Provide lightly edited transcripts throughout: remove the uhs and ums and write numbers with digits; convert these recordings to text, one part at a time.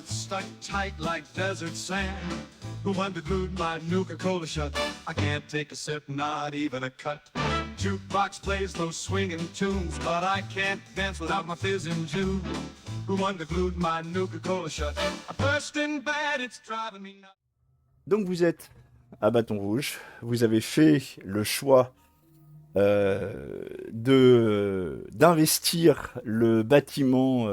stuck tight like desert sand. Who unglued my Nuka-Cola shut? I can't take a sip, not even a cut. Jukebox plays those swinging tunes, but I can't dance without my fizzing juice. Who unglued my Nuka-Cola shut? I'm bursting bad, it's driving me nuts. Donc vous êtes à Bâton Rouge, vous avez fait le choix d'investir le bâtiment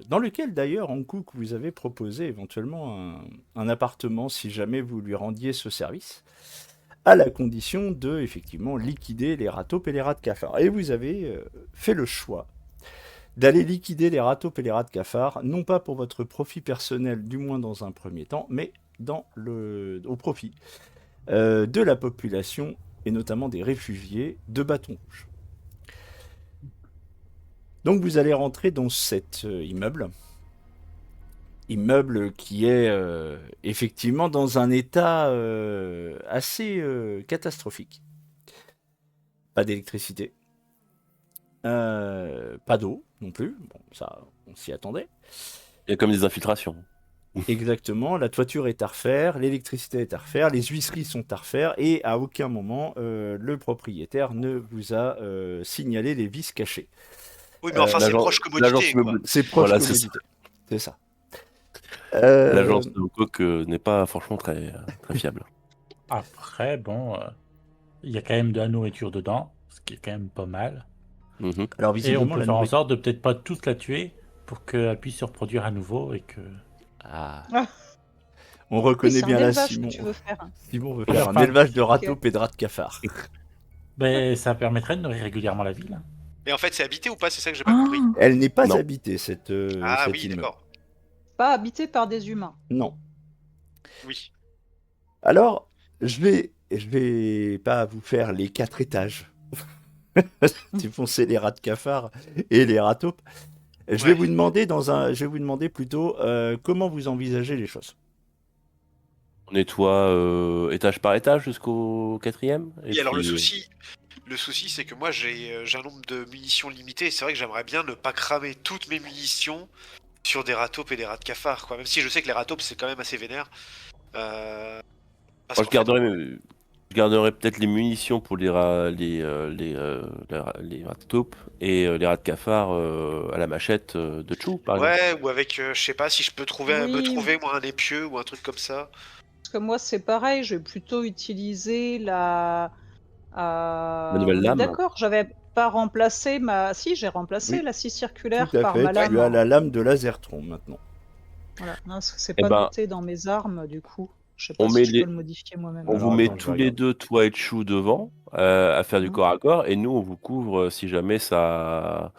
dans lequel d'ailleurs Hankook vous avez proposé éventuellement un appartement si jamais vous lui rendiez ce service, à la condition de effectivement liquider les rats taupes et les rats de cafard. Et vous avez fait le choix d'aller liquider les rats taupes et les rats de cafard, non pas pour votre profit personnel, du moins dans un premier temps, mais au profit de la population et notamment des réfugiés de Bâton Rouge. Donc vous allez rentrer dans cet immeuble qui est effectivement dans un état assez catastrophique. Pas d'électricité, pas d'eau non plus, bon ça on s'y attendait. Il y a comme des infiltrations. Exactement, la toiture est à refaire, l'électricité est à refaire, les huisseries sont à refaire et à aucun moment le propriétaire ne vous a signalé les vices cachés. Oui, mais enfin, c'est proche commodité, quoi. C'est proche Voilà, commodité, c'est ça. L'agence de Hankook n'est pas franchement très fiable. Après, bon, il y a quand même de la nourriture dedans, ce qui est quand même pas mal. Mhm. Alors Et on visiblement, peut la faire en nourriture... sorte de peut-être pas tous la tuer pour qu'elle puisse se reproduire à nouveau et que... Ah. Ah. On reconnaît Oui, c'est bien un là élevage Simon. que tu veux faire. Simon veut Oui, faire un enfin, élevage de rats ok. taupes et de rats de cafard. Ben, ça permettrait de nourrir régulièrement la ville. Mais en fait, c'est habité ou pas? C'est ça que j'ai pas compris. Elle n'est pas Non. habitée, cet Ah oui, immeuble. d'accord. Pas habité par des humains. Non. Oui. Alors, je vais pas vous faire les 4 étages. Défoncer les rats de cafard et les rats taupes. Je vais Ouais. vous demander plutôt comment vous envisagez les choses. On nettoie étage par étage jusqu'au 4e. Et alors, le souci, c'est que moi, j'ai un nombre de munitions limité. Et c'est vrai que j'aimerais bien ne pas cramer toutes mes munitions sur des rats taupes et des rats de cafard, quoi. Même si je sais que les rats taupes, c'est quand même assez vénère. Parce Moi, qu'en je garderai peut-être les munitions pour les rats taupes et les rats de cafard à la machette de Chou, par exemple. ouais, ou avec, je sais pas, si je peux me Oui. trouver, moi, un épieu ou un truc comme ça. Parce que moi, c'est pareil, je vais plutôt utiliser la. nouvelle On est lame. d'accord, j'avais pas remplacé ma. Si, j'ai remplacé Oui, la scie circulaire Tout à par fait, ma lame. tu as la lame de Lasertron maintenant. Voilà. Non, parce que c'est Eh pas ben, noté dans mes armes, du coup. Je sais pas on si met je les- peux le modifier moi-même. On Alors, vous met attends, je tous vais les regarder. deux, toi et Chou, devant à faire du Mhm. corps à corps, et nous, on vous couvre si jamais ça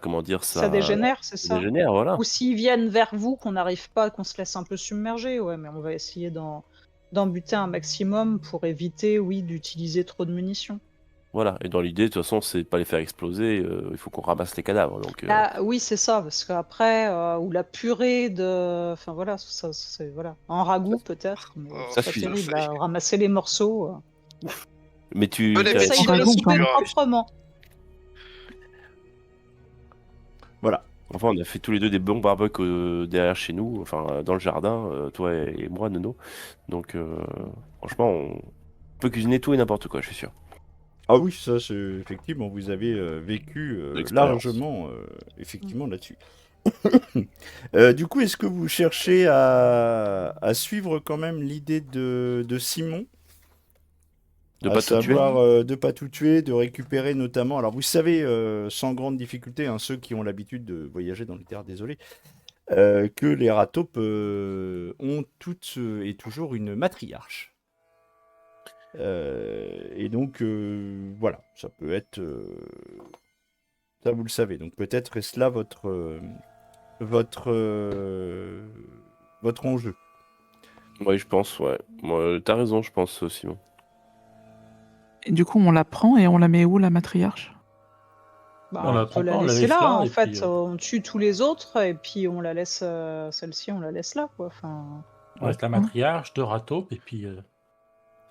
comment dire, Ça dégénère, c'est ça ça? dégénère, voilà. Ou s'ils viennent vers vous, qu'on n'arrive pas, qu'on se laisse un peu submerger, ouais, mais on va essayer d'en buter un maximum pour éviter, oui, d'utiliser trop de munitions. Voilà. Et dans l'idée, de toute façon, c'est pas les faire exploser, il faut qu'on ramasse les cadavres. Donc, Ah, oui, c'est ça, parce qu'après, ou la purée de. Enfin voilà, ça, c'est. Voilà. En ragoût peut-être, mais Oh, Ça c'est pas suffit. terrible. ça y est. Ramasser les morceaux. Mais tu. Bon appétit, Essaye de la les soupe couper pure. proprement. Voilà. Enfin, on a fait tous les deux des bons barbecues derrière chez nous, enfin dans le jardin, toi et moi, Nono. Donc, franchement, on peut cuisiner tout et n'importe quoi, je suis sûr. Ah oui, ça, effectivement, vous avez vécu L'expérience. largement, effectivement, là-dessus. Du coup, est-ce que vous cherchez à suivre quand même l'idée de Simon? De À pas tout tuer. savoir de pas tout tuer, de récupérer notamment. Alors, vous savez, sans grande difficulté, hein, ceux qui ont l'habitude de voyager dans les terres désolées, que les rats taupes ont toutes et toujours une matriarche. Et donc, voilà, ça peut être. Ça, vous le savez. Donc, peut-être est-ce là votre enjeu. Oui, je pense, ouais. Moi, t'as raison, je pense, Simon. Et du coup, on la prend et on la met où, la matriarche? Bah, On la on peut prend la pas, on la laisser laisse là, là, en et fait. puis, On tue tous les autres et puis on la laisse. Celle-ci, on la laisse là, quoi. Enfin. on reste la matriarche, 2 rats taupes, et puis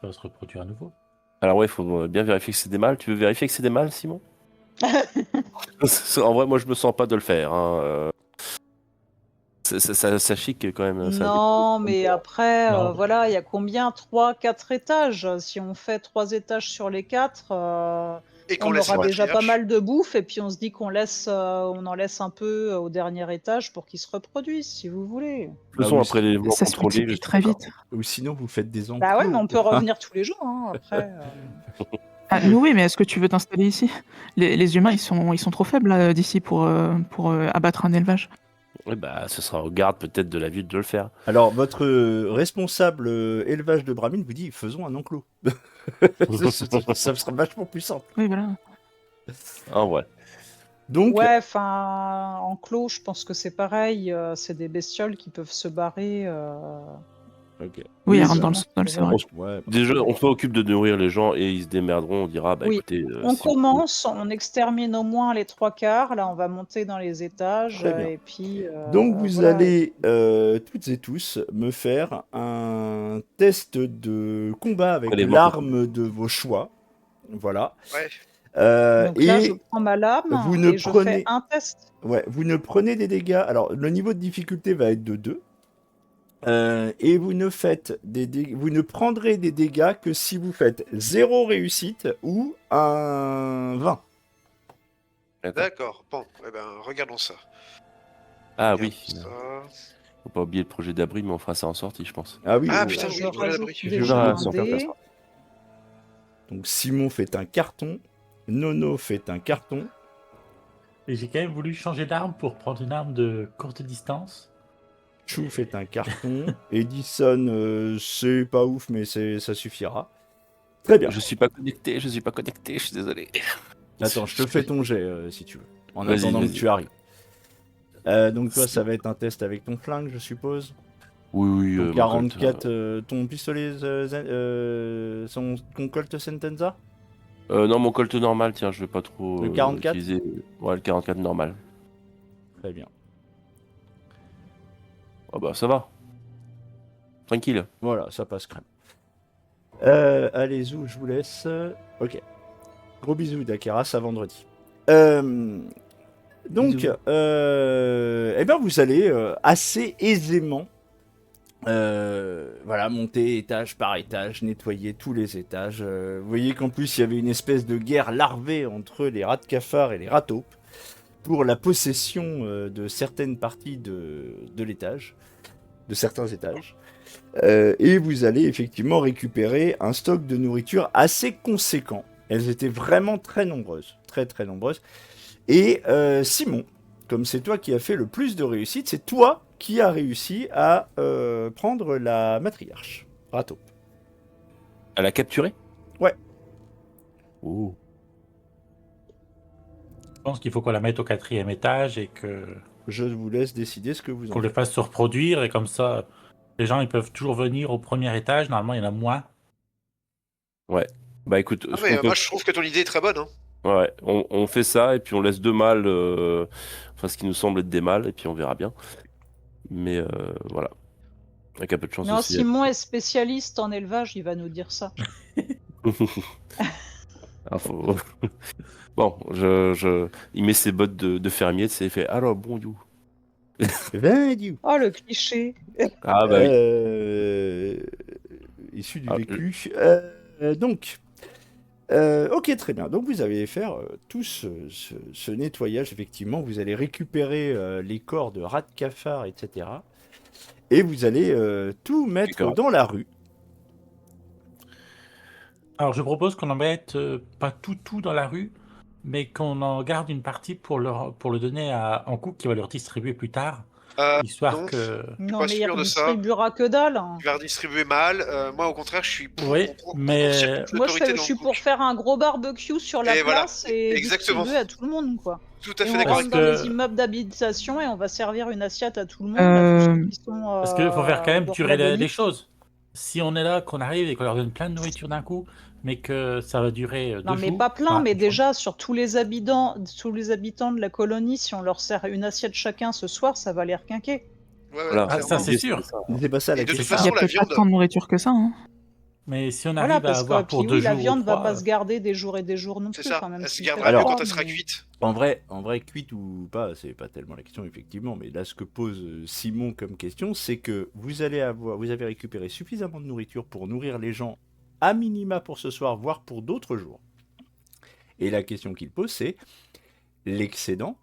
ça va se reproduire à nouveau. Alors, ouais, il faut bien vérifier que c'est des mâles. Tu veux vérifier que c'est des mâles, Simon? En vrai, moi, je me sens pas de le faire. Hein. Ça chic quand même. Ça a des- Non, mais après, Non. voilà, il y a combien? 3, 4 étages. Si on fait 3 étages sur les 4, Et qu'on on laisse aura la déjà pas matriarche. mal de bouffe et puis on se dit qu'on laisse, on en laisse un peu au dernier étage pour qu'ils se reproduisent, si vous voulez. De toute façon, oui, après l'élément Ça se contrôlé, je multiplie suis très d'accord. vite. Ou sinon, vous faites des Bah ouais, mais enclos. on peut revenir tous les jours, hein, après. Ah, nous, oui, mais est-ce que tu veux t'installer ici? Les humains, ils sont trop faibles là, d'ici pour abattre un élevage. Ouais, bah, ce sera au garde peut-être de la ville de le faire. Alors, votre responsable élevage de Bramine vous dit faisons un enclos. Ça sera vachement plus simple. Oui, voilà. Ah ouais. Donc, Ouais, enfin, en clos, je pense que c'est pareil. C'est des bestioles qui peuvent se barrer. ok. Oui, elle bah, rentre dans le Vraiment, sol, c'est c'est vrai. ouais, bah, Déjà, on s'occupe de nourrir les gens et ils se démerderont. On dira, bah Oui. écoutez, On si vous- commence, on extermine au moins les 3/4. Là, on va monter dans les étages. Très bien. Et puis, Donc vous voilà. allez toutes et tous me faire un test de combat avec Prélèvement l'arme de vos choix. Voilà. Ouais. Donc là, je Et prends ma lame vous ne et je fais prenez, un test. ouais, vous ne prenez des dégâts. Alors le niveau de difficulté va être de 2. Et vous ne vous ne prendrez des dégâts que si vous faites 0 réussite ou un 20. D'accord. Bon, eh ben, regardons ça. Ah Regardons oui. ça. Faut pas oublier le projet d'abri, mais on fera ça en sortie, je pense. Ah oui. Ah oui. putain, Je oui, le projet rajoute d'abri. Je déjà verrai un si on fait dé. ça. Donc Simon fait un carton. Nono fait un carton. Et j'ai quand même voulu changer d'arme pour prendre une arme de courte distance. Chou fait un carton. Edison, c'est pas ouf, mais ça suffira. Très bien. Je suis pas connecté, je suis désolé. Attends, je te fais ton jet si tu veux. En Vas-y, attendant que vas-y. tu arrives. Donc toi, ça va être un test avec ton flingue, je suppose. Oui, oui, Ton mon 44, Colt, ton pistolet, ton Colt Sentenza. non, mon Colt normal, tiens, je vais pas trop Le 44? utiliser. Ouais, le 44 normal. Très bien. Ah bah ça va. Tranquille. Voilà, ça passe crème. Allez, Zou, je vous laisse. Ok. Gros bisous, Dakeras, à vendredi. Donc, Bisous. eh ben, vous allez assez aisément voilà, monter étage par étage, nettoyer tous les étages. Vous voyez qu'en plus, il y avait une espèce de guerre larvée entre les rats de cafard et les rats taupes pour la possession de certaines parties de l'étage, de certains étages. Et vous allez effectivement récupérer un stock de nourriture assez conséquent. Elles étaient vraiment très nombreuses, très très nombreuses. Et Simon, comme c'est toi qui as fait le plus de réussite, c'est toi qui as réussi à prendre la matriarche, Rato. À la capturer? Ouais. Oh. Je pense qu'il faut qu'on la mette au 4e étage et Je vous laisse décider ce que vous en qu'on le faites. fasse se reproduire. Et comme ça, les gens ils peuvent toujours venir au 1er étage. Normalement, il y en a moins. Ouais. Bah écoute, Ah, ce mais qu'on peut- moi, je trouve que ton idée est très bonne. Hein. ouais, on fait ça et puis on laisse deux mâles, enfin ce qui nous semble être des mâles, et puis on verra bien. Mais voilà. Avec un peu de chance Non, aussi. Simon est spécialiste en élevage, il va nous dire ça. Ah, faut- bon, il met ses bottes de fermier, c'est fait. Alors bon, you. Vendu. Oh, le cliché. Ah bah oui. Issu du Ah, vécu. Donc, ok, très bien. Donc vous allez faire tout ce nettoyage, effectivement. Vous allez récupérer les corps de rats de cafard, etc. Et vous allez tout mettre D'accord. dans la rue. Alors, je propose qu'on en mette pas tout dans la rue, mais qu'on en garde une partie pour le donner à Hankook qui va leur distribuer plus tard, histoire non. que. Non, pas mais il sûr de ça. redistribuera que dalle. Hein. Tu vas redistribuer mal. Moi, au contraire, je suis pour. Oui, pour mais- conserver toute Moi, l'autorité je de suis Hankook. pour faire un gros barbecue sur la Et voilà, place et exactement. distribuer à tout le monde, quoi. Tout à Et fait on d'accord rentre avec dans Parce les que- immeubles d'habitation et on va servir une assiette à tout le monde, à tous ceux qui sont. Parce qu'il faut faire quand même bord de durer la les Bonnie. choses. Si on est là, qu'on arrive et qu'on leur donne plein de nourriture d'un coup, mais que ça va durer 2 Non, mais jours. pas plein, enfin, mais une journée. déjà, sur tous les habitants de la colonie, si on leur sert une assiette chacun ce soir, ça va les requinquer. Ouais, Voilà. Ah, ça, clairement. c'est sûr. C'est pas ça la Et de toute question. Il y façon, a la peut-être pas viande. tant de nourriture que ça. Hein. Mais si on Voilà, arrive à parce que avoir pour puis 2 oui, la jours ou viande va 3, pas se garder des jours et des jours non C'est plus, ça. enfin, même Elle se s'il fait gardera que Alors- quand froid, elle sera mais- cuite. En vrai, cuite ou pas, c'est pas tellement la question, effectivement. Mais là, ce que pose Simon comme question, c'est que vous avez récupéré suffisamment de nourriture pour nourrir les gens à minima pour ce soir, voire pour d'autres jours. Et la question qu'il pose, c'est l'excédent,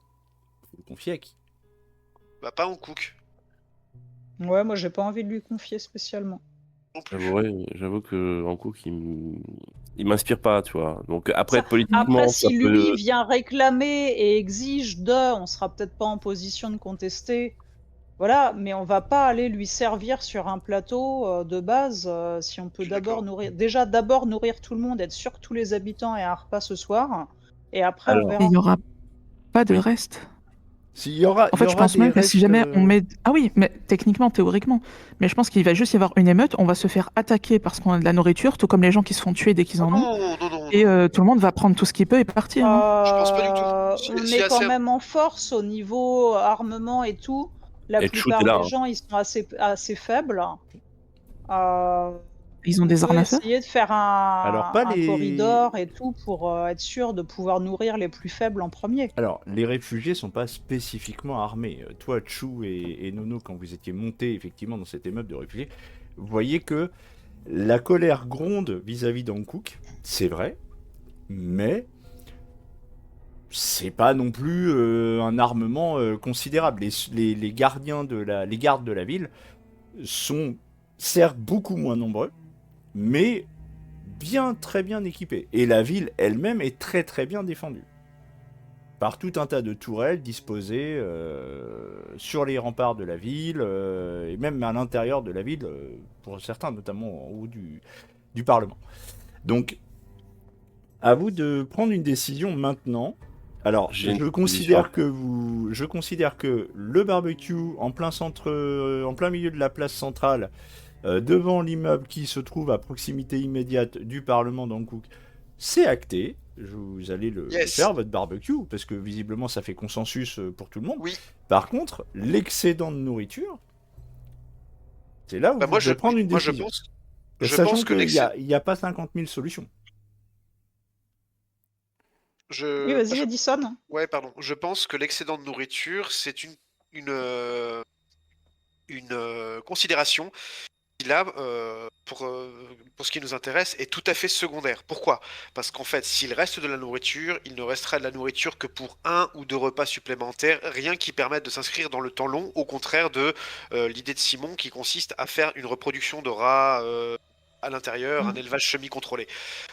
vous le confiez à qui? Bah, pas en cook. Ouais, moi j'ai pas envie de lui confier spécialement. Non plus. J'avoue que Hankook, il m'inspire pas, tu vois. Donc après, Ça- politiquement, Après, ça si peut... lui vient réclamer et exige on sera peut-être pas en position de contester. Voilà, mais on va pas aller lui servir sur un plateau de base si on peut Je suis d'accord. d'abord nourrir tout le monde, être sûr que tous les habitants aient un repas ce soir, et après on Alors, Et verra. il n'y aura pas de Oui. reste. S'il y aura, En fait, je pense même que si jamais on met... Ah oui, mais techniquement, théoriquement. Mais je pense qu'il va juste y avoir une émeute, on va se faire attaquer parce qu'on a de la nourriture, tout comme les gens qui se font tuer dès qu'ils en ont. Non. Et tout le monde va prendre tout ce qu'il peut et partir. Hein. Je pense pas du tout. On Si est quand assez- même en force au niveau armement et tout. La Et Chou, plupart t'es là, des hein. gens, ils sont assez faibles. Euh, Ils ont des on peut armes à feu. essayer de faire Alors, pas un les- corridor et tout pour être sûr de pouvoir nourrir les plus faibles en premier. Alors, les réfugiés sont pas spécifiquement armés. Toi, Chou et Nono, quand vous étiez montés effectivement dans cet immeuble de réfugiés, vous voyez que la colère gronde vis-à-vis d'Hankook, c'est vrai, mais c'est pas non plus un armement considérable. Les gardiens les gardes de la ville sont certes beaucoup moins nombreux, mais très bien équipés. Et la ville elle-même est très très bien défendue par tout un tas de tourelles disposées sur les remparts de la ville et même à l'intérieur de la ville, pour certains, notamment en haut du Parlement. Donc, à vous de prendre une décision maintenant. Alors, J'ai une je considère que le barbecue en plein centre, en plein milieu de la place centrale, devant l'immeuble qui se trouve à proximité immédiate du Parlement d'Hankook, c'est acté. Vous allez le Yes. faire, votre barbecue, parce que visiblement ça fait consensus pour tout le monde. Oui. Par contre, l'excédent de nourriture, c'est là où Bah, vous devez prendre une moi, je décision. pense que qu'il l'excédent. n'y a pas 50 000 solutions. Oui, vas-y, Edison. Ouais, pardon. Je pense que l'excédent de nourriture, c'est une considération qui, là, pour ce qui nous intéresse, est tout à fait secondaire. Pourquoi? Parce qu'en fait, s'il reste de la nourriture, il ne restera de la nourriture que pour 1 ou 2 repas supplémentaires, rien qui permette de s'inscrire dans le temps long, au contraire de l'idée de Simon qui consiste à faire une reproduction de rats à l'intérieur, un élevage semi-contrôlé.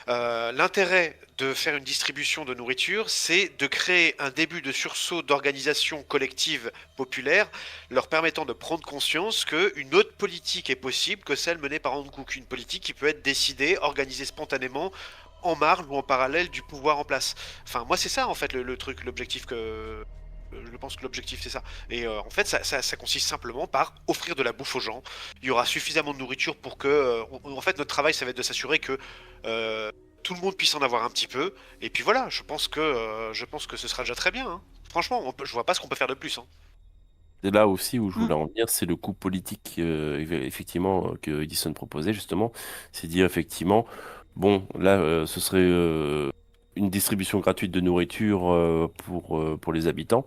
L'intérêt de faire une distribution de nourriture, c'est de créer un début de sursaut d'organisation collective populaire, leur permettant de prendre conscience qu'une autre politique est possible que celle menée par Hankook, une politique qui peut être décidée, organisée spontanément, en marge ou en parallèle du pouvoir en place. Enfin, moi, c'est ça, en fait, le truc, l'objectif que... Je pense que l'objectif c'est ça. Et en fait, ça consiste simplement par offrir de la bouffe aux gens. Il y aura suffisamment de nourriture pour que... en fait, notre travail, ça va être de s'assurer que tout le monde puisse en avoir un petit peu. Et puis voilà, je pense que ce sera déjà très bien. Hein. Franchement, je vois pas ce qu'on peut faire de plus. Hein. C'est là aussi où je voulais en venir, c'est le coup politique effectivement que Edison proposait justement, c'est dire effectivement, bon là ce serait une distribution gratuite de nourriture pour les habitants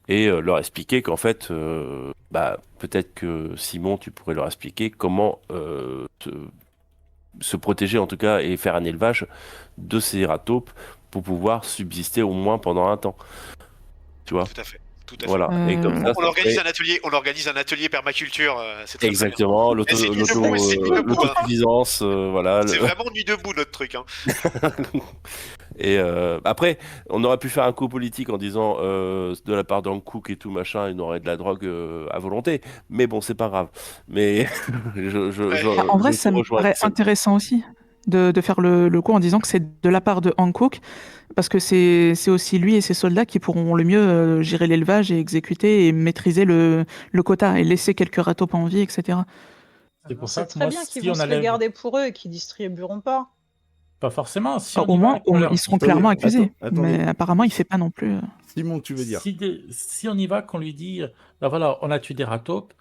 et leur expliquer qu'en fait, peut-être que Simon, tu pourrais leur expliquer comment se protéger en tout cas et faire un élevage de ces ratopes pour pouvoir subsister au moins pendant un temps, tu vois. Tout à fait. Tout à fait. Voilà. Et comme ça, On organise un atelier permaculture. C'est très, exactement, très bien. C'est nuit debout, l'autosuffisance, voilà. C'est vraiment nuit debout notre truc. Hein. Et après, on aurait pu faire un coup politique en disant de la part d'Hankook et tout machin, il aurait de la drogue à volonté. Mais bon, c'est pas grave. Mais En vrai, ça me paraît intéressant aussi de faire le coup en disant que c'est de la part de Hankook, parce que c'est aussi lui et ses soldats qui pourront le mieux gérer l'élevage et exécuter et maîtriser le quota et laisser quelques ratopes en vie, etc. C'est pour ça C'est que très moi, bien qu'ils si vont on se les allait... garder pour eux et qu'ils distribueront pas. Pas forcément. Si on Au y va, moins, qu'on leur- ils seront clairement accusés. Attendez. Mais apparemment, il fait pas non plus. Simon, tu veux dire? Si on y va, qu'on lui dit, ben voilà, on a tué des ratopes,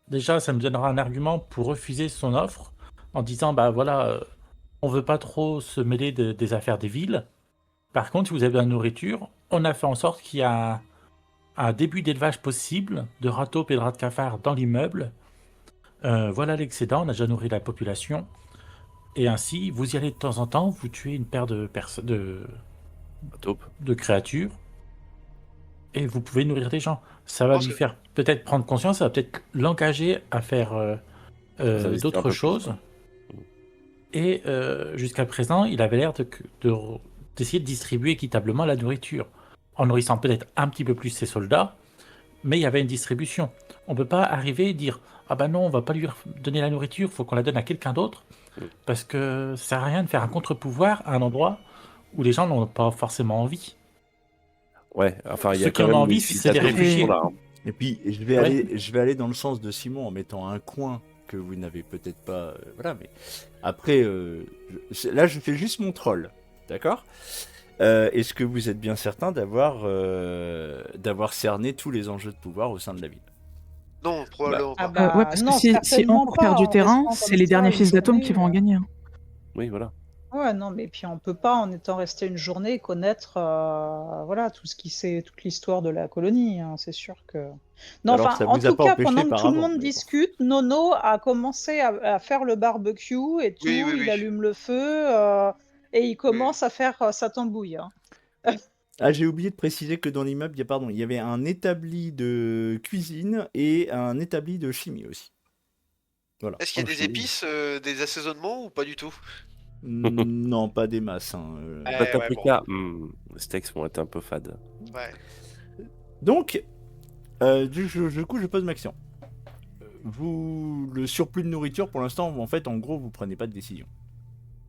déjà, ça me donnera un argument pour refuser son offre, en disant bah voilà, on veut pas trop se mêler des affaires des villes. Par contre, si vous avez de la nourriture, on a fait en sorte qu'il y a un début d'élevage possible de rats taupes et de rats de cafards dans l'immeuble. Voilà l'excédent, on a déjà nourri la population. Et ainsi, vous y allez de temps en temps, vous tuez une paire de Taupe. créatures et vous pouvez nourrir des gens. Ça va pense lui que- faire peut-être prendre conscience, ça va peut-être l'engager à faire S'investir un peu d'autres plus, choses. ouais. Et jusqu'à présent, il avait l'air d'essayer de distribuer équitablement la nourriture, en nourrissant peut-être un petit peu plus ses soldats, mais il y avait une distribution. On peut pas arriver et dire ah ben non, on va pas lui donner la nourriture, faut qu'on la donne à quelqu'un d'autre, parce que ça sert à rien de faire un contre-pouvoir à un endroit où les gens n'ont pas forcément envie. Ouais, enfin, il y a Ceux qui quand en même ont envie, des c'est des civilisations qui réfugiés. sont là, hein. Et puis, Ouais. je vais aller dans le sens de Simon en mettant un coin que vous n'avez peut-être pas. Voilà, mais après, là, je fais juste mon troll. D'accord. Est-ce que vous êtes bien certain d'avoir cerné tous les enjeux de pouvoir au sein de la ville? Non, probablement Ah pas. Ouais, bah parce que non, si certainement Hankook perd pas. du En terrain, restant c'est comme les ça derniers une fils d'Atome qui journée, vont en gagner. Oui, voilà. Ouais, non, mais puis on peut pas, en étant resté une journée, connaître voilà, tout ce qui c'est, toute l'histoire de la colonie, hein, c'est sûr que. Non, Alors, enfin, ça en vous a tout pas cas, empêché pendant que par tout le avant, monde mais bon. discute, Nono a commencé à faire le barbecue et tout, Oui, oui, il oui. allume le feu et il commence à faire sa tambouille, hein. Ah, j'ai oublié de préciser que dans l'immeuble, il y avait un établi de cuisine et un établi de chimie aussi. Voilà. Est-ce qu'il y a Oh, des je- épices, des assaisonnements ou pas du tout? Non, pas des masses, hein. Ouais, Paprika, bon. les steaks vont être un peu fades. Ouais. Donc, du coup, je pose ma question. Le surplus de nourriture, pour l'instant, en fait, en gros, vous prenez pas de décision.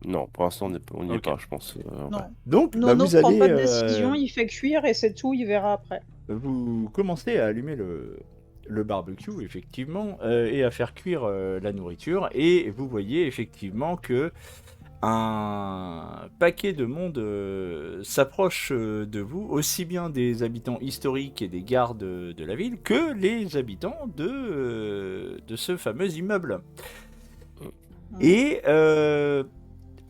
Non, pour l'instant, on n'y est Ok. pas, je pense. Non, Ouais. Donc, Nono vous prend allez, pas de décision, il fait cuire et c'est tout, il verra après. vous commencez à allumer le barbecue, effectivement, et à faire cuire la nourriture, et vous voyez effectivement que un paquet de monde s'approche de vous, aussi bien des habitants historiques et des gardes de la ville que les habitants de ce fameux immeuble. Et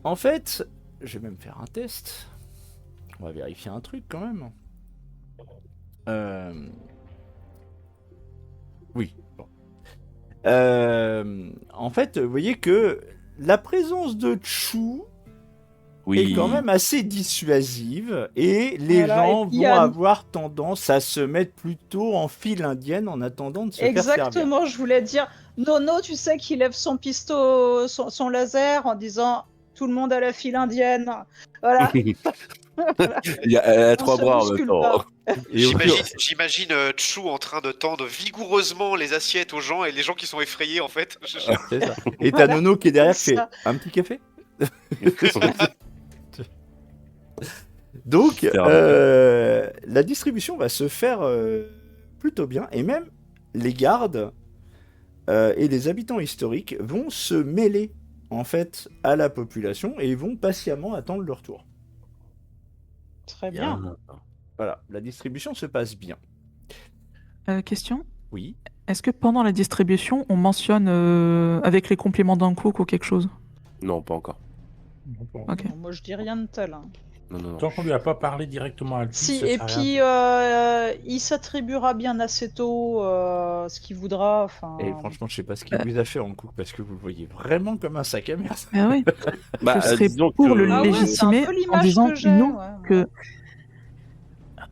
en fait, je vais même faire un test. On va vérifier un truc quand même. Oui. Bon. En fait, vous voyez que la présence de Chou est quand même assez dissuasive et les Voilà, gens et puis, vont avoir tendance à se mettre plutôt en file indienne en attendant de se faire servir. Exactement, je voulais dire, Nono, tu sais qu'il lève son pistolet, son laser en disant tout le monde à la file indienne. Voilà. Il y a On trois se bras en même bouscule temps. pas. Et au fur- J'imagine Chou en train de tendre vigoureusement les assiettes aux gens et les gens qui sont effrayés en fait. C'est ça. Et t'as Nono qui est derrière qui C'est fait ça. un petit café. Donc, C'est rare. la distribution va se faire plutôt bien, et même les gardes et les habitants historiques vont se mêler en fait à la population et vont patiemment attendre leur tour. Très bien. Voilà, la distribution se passe bien. Question. Oui. Est-ce que pendant la distribution, on mentionne avec les compliments d'Hankook ou quelque chose? Non, pas encore. Ok. Non, moi, je dis rien de tel, hein. Non. Tant qu'on lui a pas parlé directement à lui, Si, ça et sert à puis rien. il s'attribuera bien assez tôt ce qu'il voudra. Enfin, Et franchement, je sais pas ce qu'il vous a fait en coup, parce que vous le voyez vraiment comme un sac à merde. Ah oui. Bah, Je serais disons pour que- le ah ouais, c'est un légitimer peu en l'image disant que j'ai. non Ouais. que.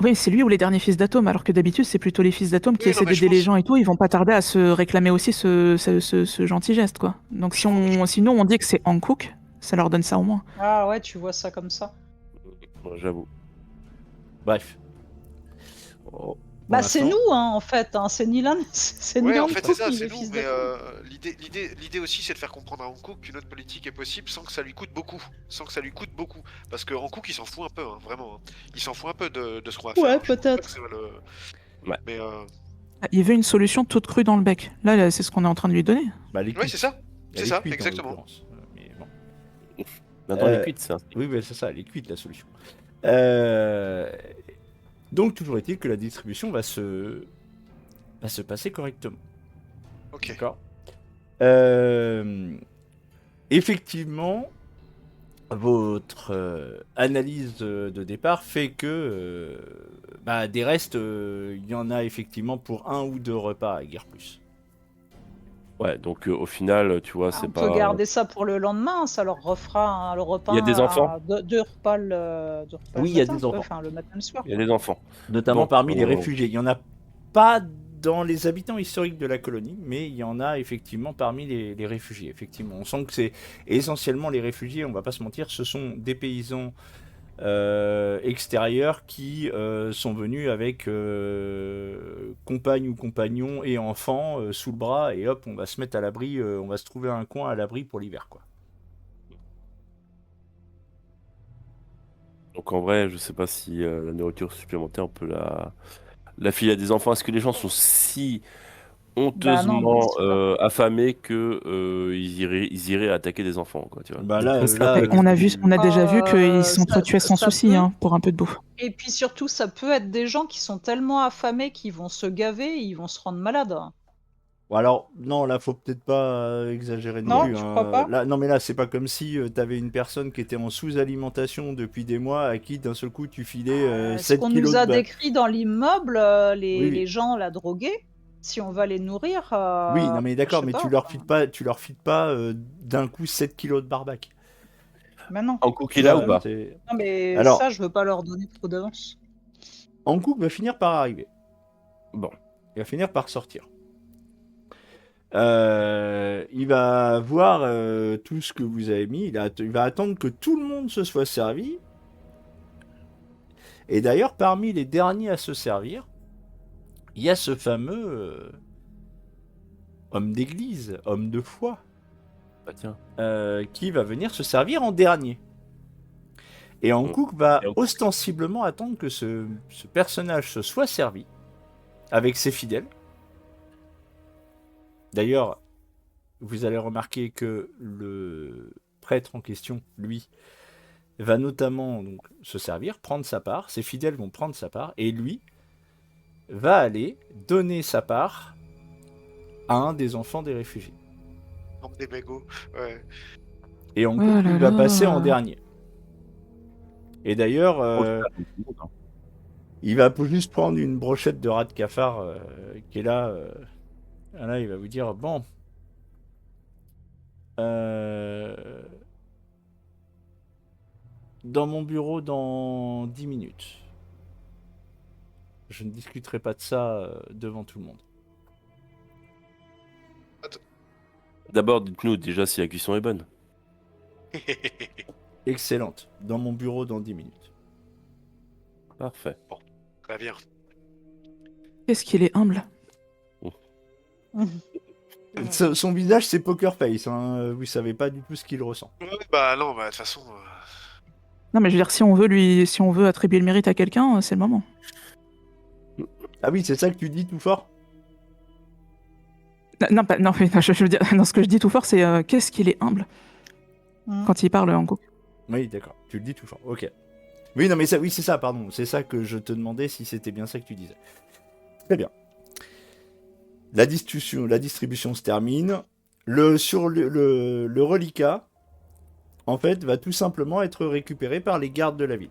Oui, c'est lui ou les derniers fils d'Atome, alors que d'habitude, c'est plutôt les fils d'Atome qui Oui, non, essaient mais je d'aider les pense- gens et tout, ils vont pas tarder à se réclamer aussi ce gentil geste, quoi. Donc sinon on dit que c'est Hankook, ça leur donne ça au moins. Ah ouais, tu vois ça comme ça. J'avoue. Bref. Oh. Bah Pour c'est l'instant- nous, hein, en fait. Hein. C'est ni l'un, c'est ni Ouais, l'un en de fait nous c'est ça, ni c'est les nous, fils mais d'Atome. l'idée aussi c'est de faire comprendre à Hankook qu'une autre politique est possible sans que ça lui coûte beaucoup. Parce que Hankook il s'en fout un peu, hein, vraiment. Hein. Il s'en fout un peu de ce qu'on va faire. Ouais, Je pense pas peut-être. que ça va le- Ouais. Mais Ah, il veut une solution toute crue dans le bec. Là, c'est ce qu'on est en train de lui donner. Bah, les ouais, cuites. c'est ça. Elle C'est est ça, cuite, en exactement. l'occurrence. Mais bon. Maintenant, les Euh, cuites, c'est un Oui, c'est ça, elle est cuite la solution. Donc, toujours est-il que la distribution va se passer correctement. Ok. D'accord. effectivement, votre analyse de départ fait que des restes, il y en a effectivement pour 1 ou 2 repas à guère plus. Ouais, donc au final, tu vois, c'est On peut pas. garder ça pour le lendemain, ça leur refera le repas Il y a des enfants. à 2 repas le Oui, il y a matin, des enfants. enfin le matin et le soir. Il y a des enfants. Notamment Donc, parmi les réfugiés. Il n'y en a pas dans les habitants historiques de la colonie, mais il y en a effectivement parmi les réfugiés. Effectivement, on sent que c'est essentiellement les réfugiés, on va pas se mentir, ce sont des paysans extérieurs qui sont venus avec compagne ou compagnons et enfants sous le bras, et hop, on va se mettre à l'abri, on va se trouver un coin à l'abri pour l'hiver, quoi. Donc en vrai, je sais pas si la nourriture supplémentaire, on peut la filer à des enfants. Est-ce que les gens sont si Non, bien honteusement sûr pas. affamés que ils iraient attaquer des enfants, quoi, tu vois. On a déjà vu qu'ils s'entretuaient sans ça souci peut. pour un peu de bouffe. Et puis surtout, ça peut être des gens qui sont tellement affamés qu'ils vont se gaver, ils vont se rendre malades. Bon, alors, non, là, faut peut-être pas exagérer non Non, plus. tu crois pas Là, non, mais là, c'est pas comme si t'avais une personne qui était en sous-alimentation depuis des mois, à qui d'un seul coup tu filais Ce 7 qu'on kilos nous a de décrit dans l'immeuble, Oui. les gens là drogués, si on va les nourrir, Oui, non, mais d'accord, je sais mais pas, tu leur files pas d'un coup 7 kilos de barbac. Maintenant. En cook, il a ou pas? Non, mais Alors- ça, je veux pas leur donner trop d'avance. Hankook va finir par arriver. Bon. Il va finir par sortir. Il va voir tout ce que vous avez mis. Il va attendre que tout le monde se soit servi. Et d'ailleurs, parmi les derniers à se servir, il y a ce fameux homme d'église, homme de foi, Bah tiens. qui va venir se servir en dernier. Et Hankook va ostensiblement attendre que ce personnage se soit servi avec ses fidèles. D'ailleurs, vous allez remarquer que le prêtre en question, lui, va notamment donc, se servir, prendre sa part, ses fidèles vont prendre sa part, et lui va aller donner sa part à un des enfants des réfugiés. Des mégots, ouais. Et Hankook, lui, va passer en dernier. Et d'ailleurs, il va juste prendre une brochette de rat de cafard qui est là. Là, il va vous dire, bon... dans mon bureau dans 10 minutes. Je ne discuterai pas de ça devant tout le monde. D'abord, dites-nous déjà si la cuisson est bonne. Excellente. Dans mon bureau dans 10 minutes. Parfait. Bon, très bien. Qu'est-ce qu'il est humble. Son visage, c'est poker face. Hein. Vous savez pas du tout ce qu'il ressent. Ouais, bah non, de toute façon... Non, mais je veux dire, si on veut attribuer le mérite à quelqu'un, c'est le moment. Ah oui, c'est ça que tu dis tout fort? Je veux dire, non, ce que je dis tout fort, c'est qu'est-ce qu'il est humble quand il parle en Hankook. Oui, d'accord. Tu le dis tout fort. Ok. Oui, non, mais ça, oui, c'est ça, pardon. C'est ça que je te demandais si c'était bien ça que tu disais. Très bien. La distribution se termine. Le reliquat, en fait, va tout simplement être récupéré par les gardes de la ville.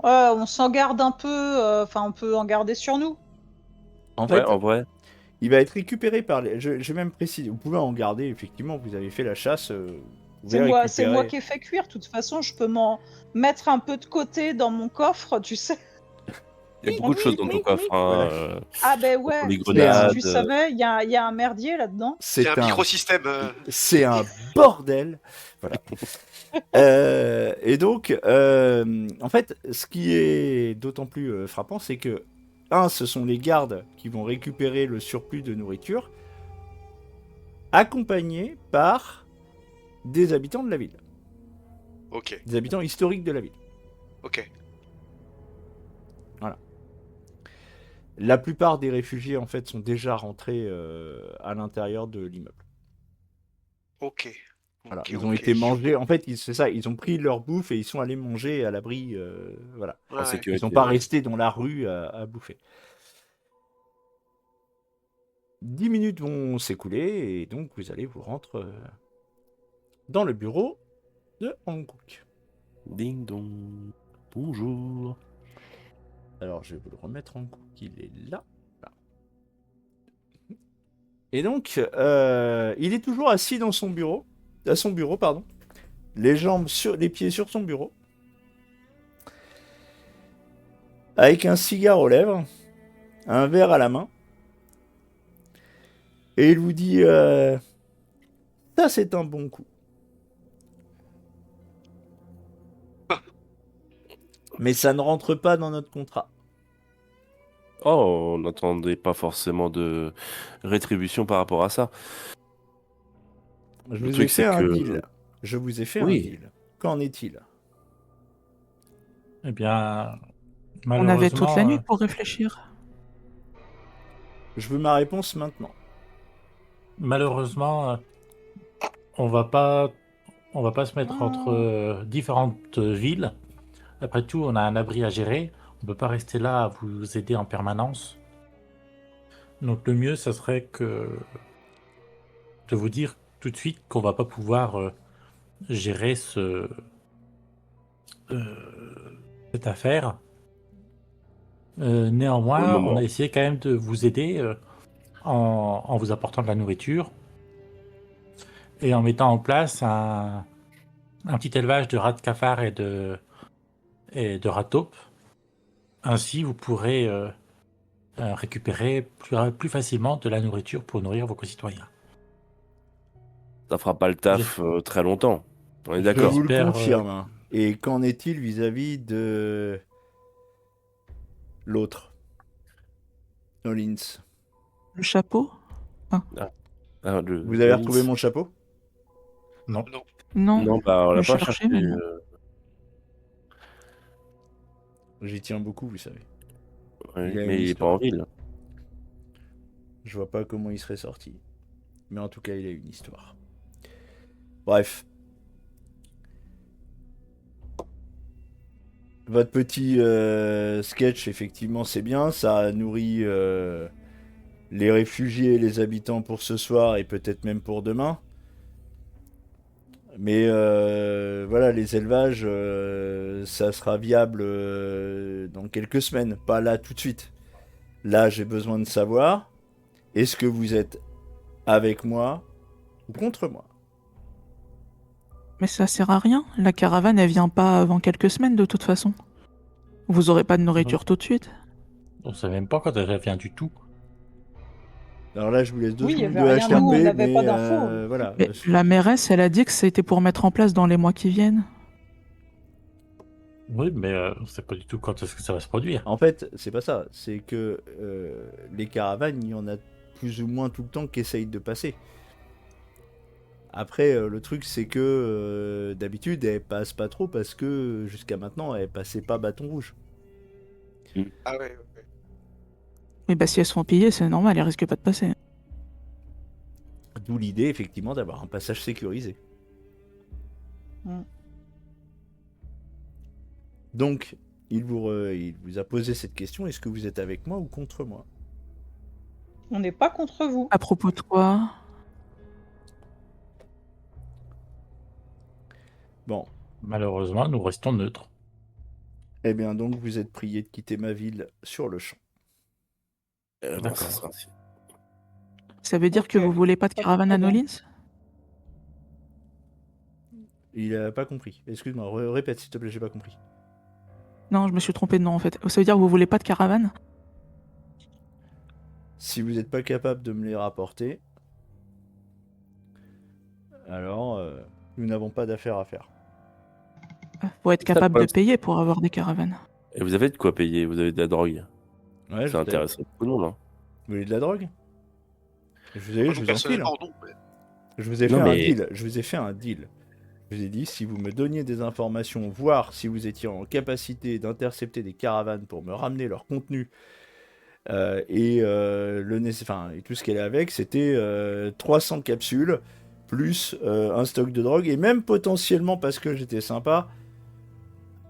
On s'en garde un peu, on peut en garder sur nous. En fait, en vrai. Il va être récupéré par les... Je vais même préciser, vous pouvez en garder, effectivement, vous avez fait la chasse. C'est moi qui ai fait cuire, de toute façon, je peux m'en mettre un peu de côté dans mon coffre, tu sais. Il y a beaucoup de choses dans ton coffre. Hein, ah ben ouais, les grenades, si tu savais, il y a un merdier là-dedans. C'est un microsystème. C'est un bordel. Voilà. Et donc, en fait, ce qui est d'autant plus frappant, c'est que, ce sont les gardes qui vont récupérer le surplus de nourriture, accompagnés par des habitants de la ville. Ok. Des habitants historiques de la ville. Ok. Voilà. La plupart des réfugiés, en fait, sont déjà rentrés à l'intérieur de l'immeuble. Ok. Voilà, ils ont été mangés. En fait, c'est ça, ils ont pris leur bouffe et ils sont allés manger à l'abri. Voilà. Ouais. Ils sont pas restés dans la rue à bouffer. 10 minutes vont s'écouler et donc vous allez vous rendre dans le bureau de Hankook. Ding dong. Bonjour. Alors je vais vous le remettre en coup, il est là. Et donc, il est toujours assis dans son bureau, à son bureau, pardon, les pieds sur son bureau, avec un cigare aux lèvres, un verre à la main, et il vous dit, ça c'est un bon coup. Mais ça ne rentre pas dans notre contrat. Oh, on n'attendait pas forcément de rétribution par rapport à ça. Je Le vous ai truc, fait c'est un que- deal. Je vous ai fait un Oui. deal. Qu'en est-il? Eh bien, On avait toute la malheureusement, nuit pour réfléchir. Je veux ma réponse maintenant. malheureusement, on va pas se mettre entre différentes villes. Après tout, on a un abri à gérer. On peut pas rester là à vous aider en permanence. Donc le mieux, ça serait de vous dire tout de suite qu'on va pas pouvoir gérer cette affaire. Néanmoins, Pour le moment. on a essayé quand même de vous aider en vous apportant de la nourriture et en mettant en place un petit élevage de rats de cafard et de rats taupes. Ainsi, vous pourrez récupérer plus facilement de la nourriture pour nourrir vos concitoyens. Ça fera pas le taf très longtemps. On est Je d'accord. vous le J'espère, confirme. Hein. Et qu'en est-il vis-à-vis de l'autre, Nolins? Le chapeau? Ah, Vous avez retrouvé mon chapeau? Non. Non, Non, bah, on l'a le pas chercher, cherché. mais non. J'y tiens beaucoup, vous savez. Ouais, Il a une mais il est pas en histoire. ville. Je vois pas comment il serait sorti. Mais en tout cas, il a une histoire. Bref. Votre petit sketch, effectivement, c'est bien. Ça nourrit les réfugiés et les habitants pour ce soir et peut-être même pour demain. Mais voilà, les élevages, ça sera viable dans quelques semaines, pas là tout de suite. Là, j'ai besoin de savoir, est-ce que vous êtes avec moi ou contre moi? Mais ça sert à rien. La caravane, elle vient pas avant quelques semaines de toute façon. Vous aurez pas de nourriture tout de suite. On sait même pas quand elle vient du tout. Alors là, je vous laisse 2 Oui, il y secondes avait de rien, HRP, nous, on n'avait mais pas d'infos. voilà. Mais la mairesse, elle a dit que c'était pour mettre en place dans les mois qui viennent. Oui, mais on sait pas du tout quand est-ce que ça va se produire. En fait, c'est pas ça. C'est que les caravanes, il y en a plus ou moins tout le temps qui essayent de passer. Après, le truc, c'est que d'habitude, elles passent pas trop parce que jusqu'à maintenant, elles passaient pas bâton rouge. Ah ouais. Mais bah si elles sont pillées, c'est normal, elles risquent pas de passer. D'où l'idée, effectivement, d'avoir un passage sécurisé. Mm. Donc, il vous a posé cette question, est-ce que vous êtes avec moi ou contre moi? On n'est pas contre vous. À propos de quoi? Bon, Malheureusement, nous restons neutres. eh bien donc vous êtes prié de quitter ma ville sur le champ. Bon, D'accord. ça sera ainsi. Ça veut dire que Ok. vous voulez pas de Pas de caravane à problème. Nolins? Il a pas compris. Excuse-moi, répète s'il te plaît, j'ai pas compris. Non, je me suis trompé de nom en fait. Ça veut dire que vous voulez pas de caravane? Si vous n'êtes pas capable de me les rapporter, alors nous n'avons pas d'affaires à faire. Faut être C'est ça, le capable de problème. payer pour avoir des caravanes. Et vous avez de quoi payer, vous avez de la drogue. Ouais, Ça intéresse beaucoup de monde. Hein. Vous voulez de la drogue? Je vous ai, Moi, je non, vous en file. personnellement, non. mais- Je vous ai Non, fait un mais- deal. Je vous ai fait un deal. Je vous ai dit, si vous me donniez des informations, voir si vous étiez en capacité d'intercepter des caravanes pour me ramener leur contenu et tout ce qu'elle est avec, c'était 300 capsules plus un stock de drogue et même potentiellement, parce que j'étais sympa,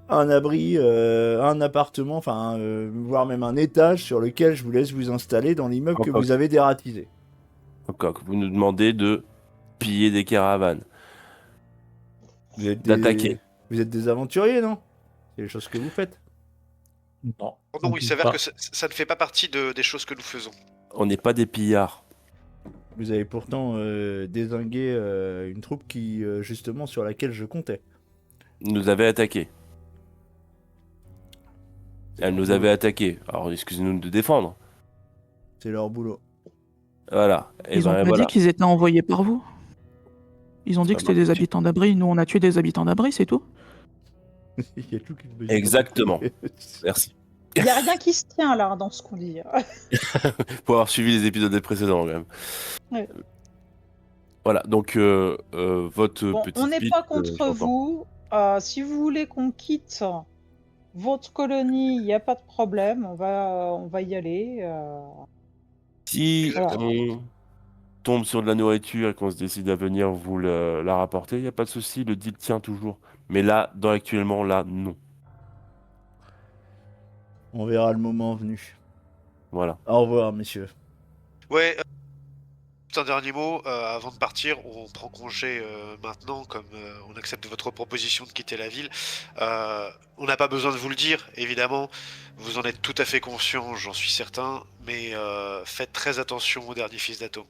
un abri, un appartement, voire même un étage sur lequel je vous laisse vous installer dans l'immeuble que Encore. vous avez dératisé. Hancock, vous nous demandez de piller des caravanes, Vous êtes d'attaquer. Vous êtes des aventuriers, non? C'est les choses que vous faites. Non. Oh on non, il dit s'avère pas. que ça ne fait pas partie des choses que nous faisons. On n'est pas des pillards. Vous avez pourtant dézingué une troupe qui, justement, sur laquelle je comptais. Ils nous avaient attaqués. Elle nous avait attaqués. Alors excusez-nous de défendre. C'est leur boulot. Voilà. Et Ils ont pas voilà. dit qu'ils étaient envoyés par vous. Ils ont dit Ça que c'était marche. des habitants d'abri. Nous, on a tué des habitants d'abri, c'est tout. Il y a tout qui me- Exactement. Merci. Il n'y a rien qui se tient là dans ce qu'on dit. Pour avoir suivi les épisodes précédents, quand même. Ouais. Voilà, donc votre Bon, petite on n'est piste, pas contre j'entends. vous. Si vous voulez qu'on quitte votre colonie, il n'y a pas de problème. On va y aller. Si Voilà. on tombe sur de la nourriture et qu'on se décide à venir vous la rapporter, il n'y a pas de souci, le deal tient toujours. Mais là, actuellement, là, non. On verra le moment venu. Voilà. Au revoir, messieurs. Ouais, juste un dernier mot, avant de partir, on prend congé maintenant, comme on accepte votre proposition de quitter la ville. On n'a pas besoin de vous le dire, évidemment, vous en êtes tout à fait conscient, j'en suis certain, mais faites très attention au dernier fils d'Atome.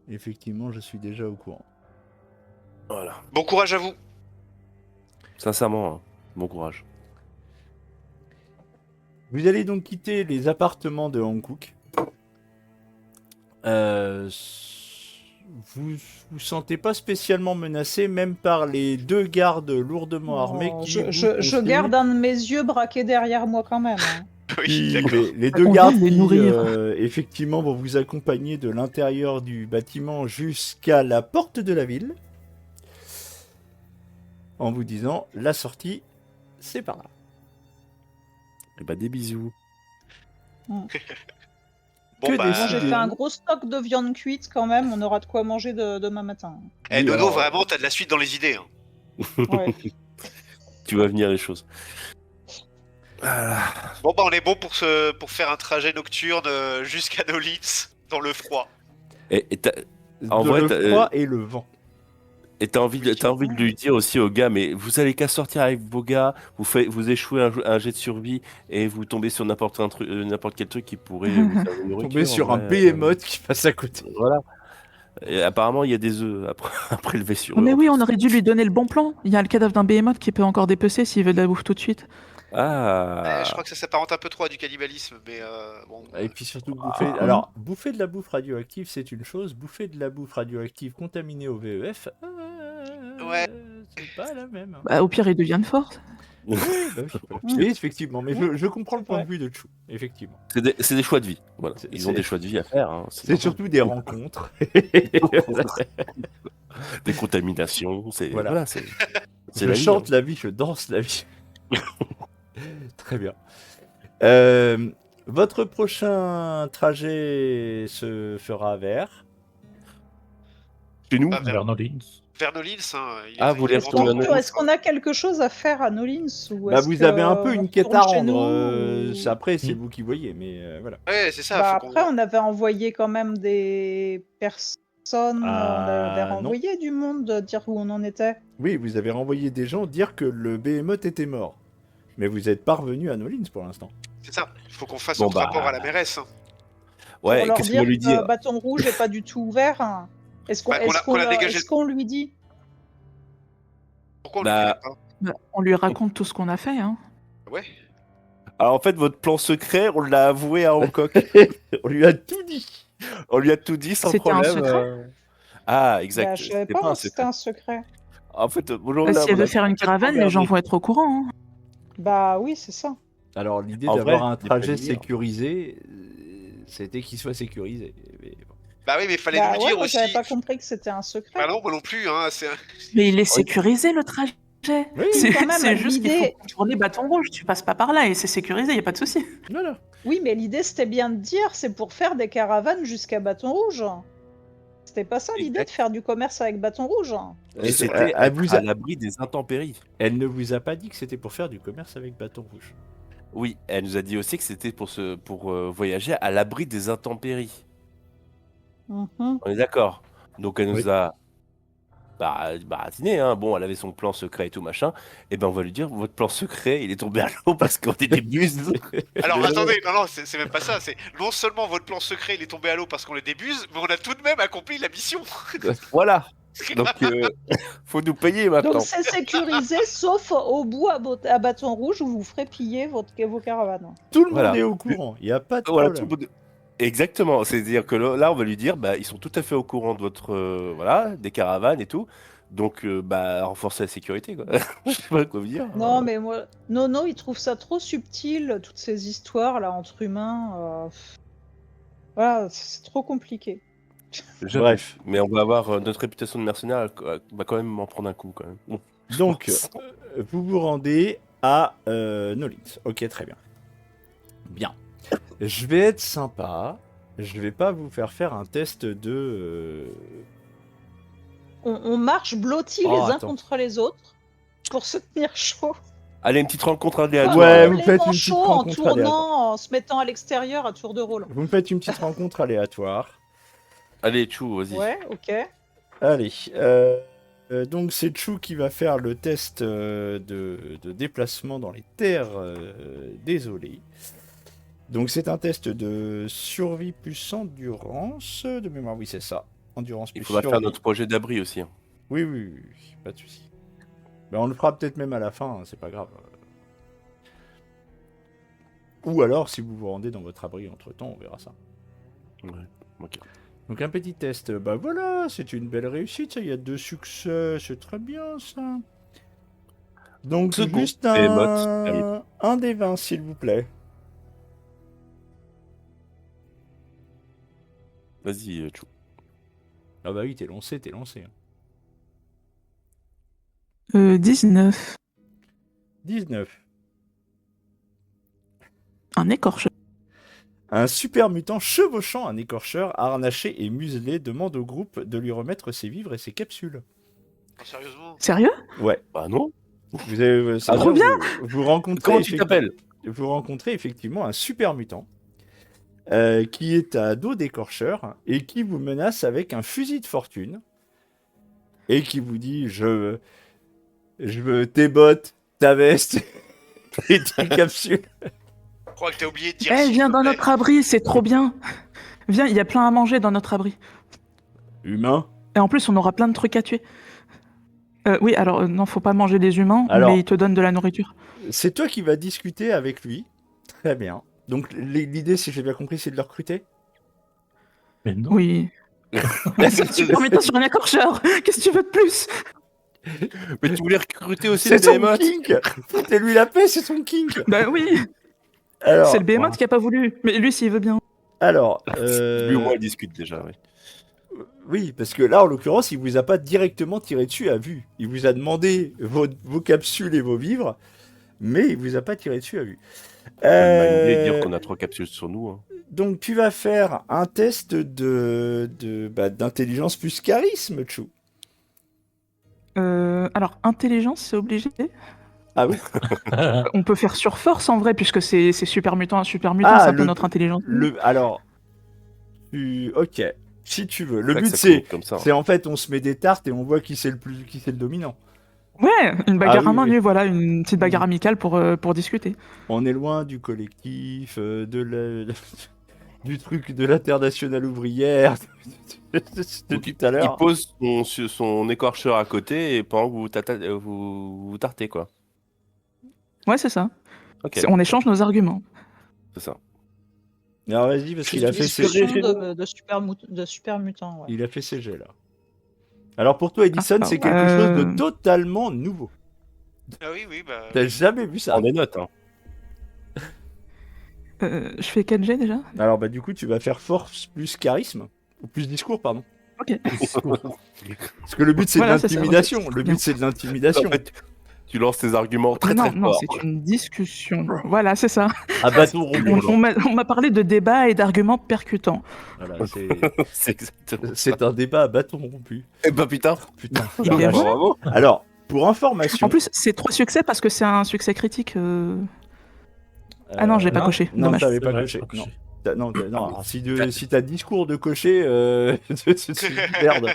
Effectivement, je suis déjà au courant. Voilà. Bon courage à vous. Sincèrement, hein, bon courage. Vous allez donc quitter les appartements de Hankook. Vous vous sentez pas spécialement menacé, même par les 2 gardes lourdement armés Oh, qui je, vous je conseillent- garde un de mes yeux braqué derrière moi quand même. Hein. Oui, qui- d'accord. les 2 On gardes vient de les qui, nourrir. effectivement, vont vous accompagner de l'intérieur du bâtiment jusqu'à la porte de la ville, en vous disant la sortie, c'est par là. Et bah, des bisous. Bon, Que bah, des Moi j'ai idées. fait un gros stock de viande cuite quand même. On aura de quoi manger demain matin. eh, Dodo, alors, vraiment, t'as de la suite dans les idées. Hein. Ouais. Tu vas venir les choses. Voilà. Bon, bah, on est bon pour faire un trajet nocturne jusqu'à Nolins, dans le froid. Et En de vrai, le t'as- froid et le vent. t'as envie de lui dire aussi aux gars, mais vous allez qu'à sortir avec vos gars, vous échouez un jet de survie et vous tombez sur n'importe quel truc qui pourrait vous faire une nourriture, Tomber sur en un vrai, behemoth qui passe à côté. Voilà. Et apparemment, il y a des œufs à prélever sur eux. Mais en oui, plus. on aurait dû lui donner le bon plan. Il y a le cadavre d'un behemoth qui peut encore dépecer s'il veut de la bouffe tout de suite. Ah. Je crois que ça s'apparente un peu trop à du cannibalisme, mais bon. Et puis surtout bouffer. Alors, bouffer de la bouffe radioactive, c'est une chose. Bouffer de la bouffe radioactive contaminée au VEF, Ouais. c'est pas la même. Bah, au pire, ils deviennent forts. Oui, oui, effectivement. Mais je comprends le point de vue de Chou. Effectivement. C'est des choix de vie. Voilà. C'est- Ils ont c'est- des choix de vie à faire. Hein. C'est surtout des rencontres. des contaminations. Voilà. Voilà, c'est Je la vie, chante hein. la vie, je danse la vie. Très bien. Votre prochain trajet se fera vers. Chez nous. Bah, Vers Nolins. Vers Nolins, hein, Ah, vous voulez Est-ce retourner qu'on à Nolins, est-ce qu'on a quelque chose à faire à Nolins ou Bah, est-ce vous que, avez un peu on une quête à retourne chez rendre. nous, ou- Après, c'est Hmm. vous qui voyez, mais voilà. Ouais, c'est ça. Bah, faut qu'on- après, on avait envoyé quand même des personnes. On avait Ah, non. renvoyé du monde dire où on en était. Oui, vous avez renvoyé des gens dire que le behemoth était mort. Mais vous n'êtes pas revenu à Nolins pour l'instant. C'est ça. Il faut qu'on fasse Bon, notre bah. rapport à la mairesse. Hein. Ouais, Pour leur qu'est-ce qu'on dire va lui que dire Bâton Rouge n'est pas du tout ouvert. Hein. Est-ce qu'on Bah, qu'on a dégagé- lui dit? Pourquoi on Bah, le dirait pas Bah, on lui raconte tout ce qu'on a fait. Hein. Ouais. Alors en fait, votre plan secret, on l'a avoué à Hancock. On lui a tout dit. On lui a tout dit sans C'était un problème. secret Ah, Bah, exact. je savais C'était pas un moi, que c'était secret. un secret. En fait, bonjour, Bah, là, si elle on veut a faire une complètement caravane, les gens merdé. vont être au courant. Hein. Bah oui, c'est ça. Alors, l'idée En d'avoir vrai, un c'est trajet pas dire. sécurisé, c'était qu'il soit sécurisé. Mais bon. Bah oui, mais fallait Bah nous ouais, dire moi aussi. j'avais pas compris que c'était un secret. Bah non, moi non plus. Hein. Mais il est sécurisé le trajet. Oui, C'est quand même, c'est juste qu'il faut l'idée- contourner Bâton Rouge. Tu passes pas par là et c'est sécurisé, il n'y a pas de souci. Voilà. Oui, mais l'idée c'était bien de dire, c'est pour faire des caravanes jusqu'à Bâton Rouge. C'était pas ça l'idée Exact. de faire du commerce avec Bâton Rouge. Et Elle- c'était elle être vous à a- l'abri des intempéries. Elle ne vous a pas dit que c'était pour faire du commerce avec Bâton Rouge. Oui, elle nous a dit aussi que c'était pour voyager à l'abri des intempéries. Mhm. On est d'accord. Donc elle nous Oui. a baratiné, hein. Bon, elle avait son plan secret et tout machin. Et ben on va lui dire, votre plan secret, il est tombé à l'eau parce qu'on est des buses. Alors attendez, non, c'est même pas ça. C'est non seulement votre plan secret il est tombé à l'eau parce qu'on le débuse, mais on a tout de même accompli la mission. Voilà. Donc faut nous payer maintenant. Donc c'est sécurisé, sauf au bout à Bâton Rouge où vous ferez piller vos caravanes. Tout le Voilà. monde est au courant, il n'y a pas de Voilà, problème. tout le monde- Exactement. C'est-à-dire que là, on va lui dire, ils sont tout à fait au courant de votre, voilà, des caravanes et tout. Donc, renforcer la sécurité, quoi. Je sais pas quoi vous dire. Non, mais moi, non, il trouve ça trop subtil, toutes ces histoires là entre humains. Voilà, c'est trop compliqué. Bref. Mais on va avoir notre réputation de mercenaire, elle va quand même en prendre un coup, quand même. Bon, Donc, je pense. vous vous rendez à Nolins. Ok, très bien. Bien. Je vais être sympa. Je vais pas vous faire un test de... On marche blottis Oh, les uns attends. contre les autres pour se tenir chaud. Allez, une petite rencontre aléatoire. Ouais, On vous les faites une manche petite chaud en rencontre aléatoire. tournant, en se mettant à l'extérieur à tour de rôle. Vous me faites une petite rencontre aléatoire. Allez, Chou, vas-y. Ouais, ok. Allez. Donc c'est Chou qui va faire le test de déplacement dans les terres désolées. Donc c'est un test de survie plus endurance. De mémoire, oui c'est ça. Endurance plus Il faudra survie. faire notre projet d'abri aussi, hein. Oui, pas de souci. Ben, on le fera peut-être même à la fin, hein, c'est pas grave. Ou alors, si vous vous rendez dans votre abri entre-temps, on verra ça. Ouais, ok. Donc un petit test, bah voilà, c'est une belle réussite, ça, il y a 2 succès, c'est très bien ça. Donc Second. juste Et motte, un des 20 s'il vous plaît. Vas-y, Chou. Ah bah oui, t'es lancé. hein. 19. 19. Un écorcheur. Un super mutant chevauchant un écorcheur harnaché et muselé demande au groupe de lui remettre ses vivres et ses capsules. Oh, sérieusement. Sérieux? Ouais. Bah non. Vous avez, Ah, trop bien. vous rencontrez Comment tu t'appelles? Vous rencontrez effectivement un super mutant qui est à dos d'écorcheur et qui vous menace avec un fusil de fortune et qui vous dit je veux tes bottes, ta veste et tes capsules. Je crois que t'as oublié de dire. Eh, s'il viens te dans plaît. notre abri, c'est trop bien. Viens, il y a plein à manger dans notre abri. Humain. Et en plus, on aura plein de trucs à tuer. Oui, alors non, faut pas manger des humains, Alors- mais ils te donnent de la nourriture. C'est toi qui vas discuter avec lui. Très bien. Donc l'idée, si j'ai bien compris, c'est de le recruter. Mais non. Oui. Super mutant sur un écorcheur. Qu'est-ce que tu veux de plus? Mais tu voulais recruter aussi C'est le son Behemoth? kink. Foutez-lui la paix, c'est son kink. Bah oui. Alors, C'est le Behemoth qui a pas voulu. Mais lui, s'il veut bien. alors, Lui, au moins, il discute déjà, oui. oui, parce que là, en l'occurrence, il vous a pas directement tiré dessus à vue. Il vous a demandé vos capsules et vos vivres, mais il vous a pas tiré dessus à vue. On peut le dire qu'on a 3 capsules sur nous, hein. Donc, tu vas faire un test d'intelligence plus charisme, Chou. Alors, intelligence, c'est obligé. Ah oui. On peut faire sur force en vrai, puisque c'est super mutant. Un super mutant, Ah, c'est un peu le- notre intelligence. Alors, ok, si tu veux. Le C'est vrai but, que ça commence c'est, comme ça, hein. c'est en fait, on se met des tartes et on voit qui c'est le dominant. Ouais, une bagarre Ah oui, à main oui. nue, voilà, une petite bagarre amicale pour discuter. On est loin du collectif, du truc de l'internationale ouvrière de Donc, tout à il l'heure. pose son écorcheur à côté et pendant que vous tartez, quoi. Ouais, c'est ça. Ok, On échange nos arguments. c'est ça. Alors vas-y, parce qu'il a fait ses Discussion jets. de super mutant. Ouais. Il a fait ses jets là. Alors pour toi, Edison, Ah, c'est quelque chose de totalement nouveau. Ah oui, bah. T'as jamais vu ça. On les note, hein. Je fais 4G déjà? Alors bah du coup, tu vas faire force plus charisme. Ou plus discours, pardon. Ok. Parce que le but, c'est Voilà, de c'est ça, l'intimidation. ok. Le Bien. but, c'est de l'intimidation. En fait, tu lances tes arguments très non, très non, fort. c'est une discussion. Voilà, c'est ça. À bâton rompu. On m'a parlé de débats et d'arguments percutants. Voilà, c'est... C'est exactement ça. c'est un débat à bâton rompu. Eh ben putain. Putain. Il est vrai. Bravo. Alors, pour information... En plus, c'est 3 succès parce que c'est un succès critique. Ah non, je l'ai pas coché. Non, Dommage. t'avais C'est pas vrai, coché. pas Non. coché. Non, alors, si t'as 10 cours de cocher, merde,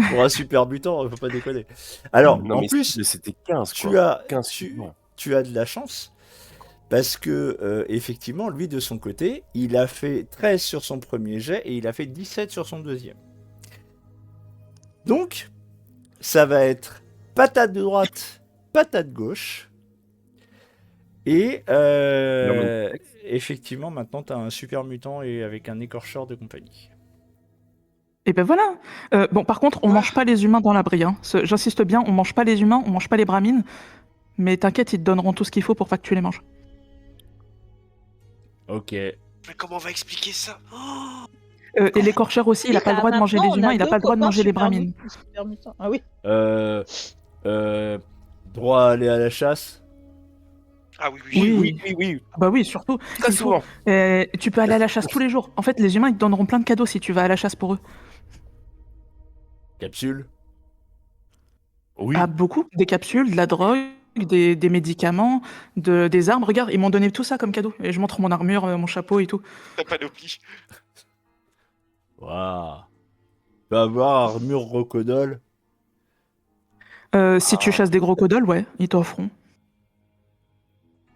pour un super butant, faut pas déconner. Alors, Non, en mais plus, c'était 15, tu quoi. as, 15 tu, suivants. tu as de la chance, parce que, effectivement, lui, de son côté, il a fait 13 sur son premier jet, et il a fait 17 sur son deuxième. Donc, ça va être patate droite, patate gauche, et effectivement, maintenant, tu as un super mutant et avec un écorcheur de compagnie. Et ben voilà. Bon, par contre, on mange pas les humains dans l'abri. Hein. J'insiste bien, on mange pas les humains, on mange pas les bramines. Mais t'inquiète, ils te donneront tout ce qu'il faut pour pas que tu les manges. Ok. Mais comment on va expliquer ça? Et l'écorcheur aussi, il a pas le droit de manger les humains, il a pas le droit de manger les bramines. Ah oui. Droit à aller à la chasse. Ah oui. Oui. Bah oui, surtout. Très il faut- souvent. tu peux aller à la chasse tous les jours. En fait, les humains, ils te donneront plein de cadeaux si tu vas à la chasse pour eux. Capsule. Oui. Ah, beaucoup. Des capsules, de la drogue, des médicaments, des armes. Regarde, ils m'ont donné tout ça comme cadeau. Et je montre mon armure, mon chapeau et tout. Ta panoplie. Waouh. Tu peux avoir armure rocodole. Si tu chasses des crocodiles, ouais, ils t'offront.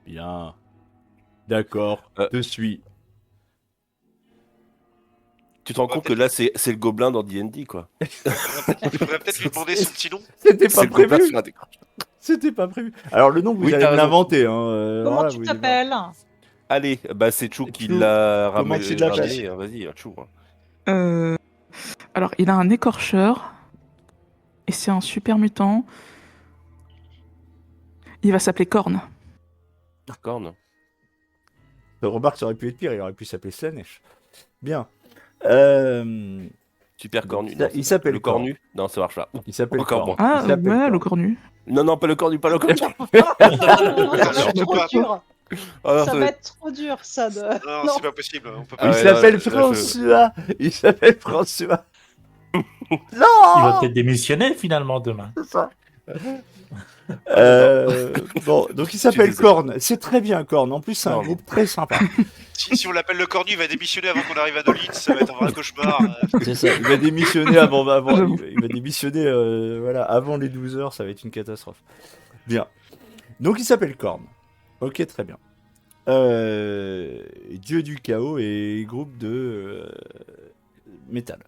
Bien. D'accord. Je suis. Tu te rends compte que là, c'est le gobelin dans D&D, quoi. Tu pourrais peut-être lui demander son petit nom. C'était C'est pas le gobelin prévu. sur un écran. C'était pas prévu. Alors le nom, vous Oui, allez t'as me raison. l'inventer. Comment Voilà, tu vous- t'appelles? Allez, bah c'est Chou qui Chou, l'a comment ramené. tu l'appelles? Vas-y, Chou. Hein. Alors, il a un écorcheur. Et c'est un super mutant. Il va s'appeler Korn. Corne. Remarque, ça aurait pu être pire. Il aurait pu s'appeler Slanesh. Bien. Super cornu. Il Non, il s'appelle le cornu. Non, ça marche pas. Il s'appelle Encore Korn. moins. Ah, Il s'appelle ouais, Korn. le cornu. Non, pas le cornu, pas le cornu. Non, ça va être surtout trop pas. dur. Ah, Ça non, va être trop dur, ça. Non, Non. c'est pas possible. On peut Ah Il pas. ouais, s'appelle là, je- François. Il s'appelle François. Il va Non. peut-être démissionner finalement demain. C'est ça. Bon, donc il s'appelle désolé. Korn. C'est très bien, Korn. En plus, c'est un Korn. groupe très sympa. Si on l'appelle le cornu, il va démissionner avant qu'on arrive à Nolitz. Ça va être un vrai cauchemar. C'est ça. Il va démissionner avant J'avoue. il va démissionner voilà, avant les 12 heures. Ça va être une catastrophe. Bien. Donc il s'appelle Korn. Ok, très bien. Dieu du chaos et groupe de métal.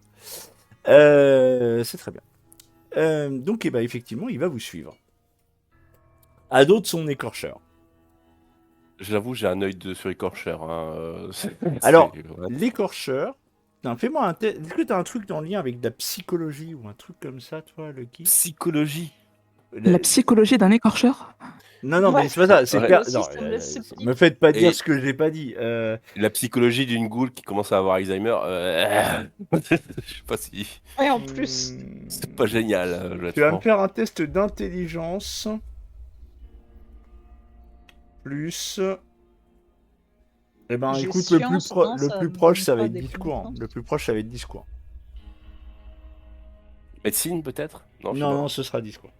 C'est très bien. Donc, eh ben, effectivement, il va vous suivre. À d'autres, son écorcheur. J'avoue, j'ai un œil sur écorcheur. Hein. Alors, ouais. l'écorcheur. Putain, fais-moi un test. Est-ce que t'as un truc dans le lien avec de la psychologie ou un truc comme ça, toi, Lucky? Psychologie. La psychologie d'un écorcheur? Non, non, Ouais. mais c'est pas ça. C'est Ouais. clair. Le système Non, de sceptique. me faites pas dire Et- ce que j'ai pas dit. La psychologie d'une goule qui commence à avoir Alzheimer. Je sais pas si. Et en plus, C'est pas génial, Tu vas me honnêtement. faire un test d'intelligence. Plus. Eh ben, J'ai écoute, science, non, le ça plus me proche, donne ça va pas être des discours. Hein. compétences. Le plus proche, ça va être discours. Médecine, peut-être? Non, je sais Non, pas. non, ce sera discours.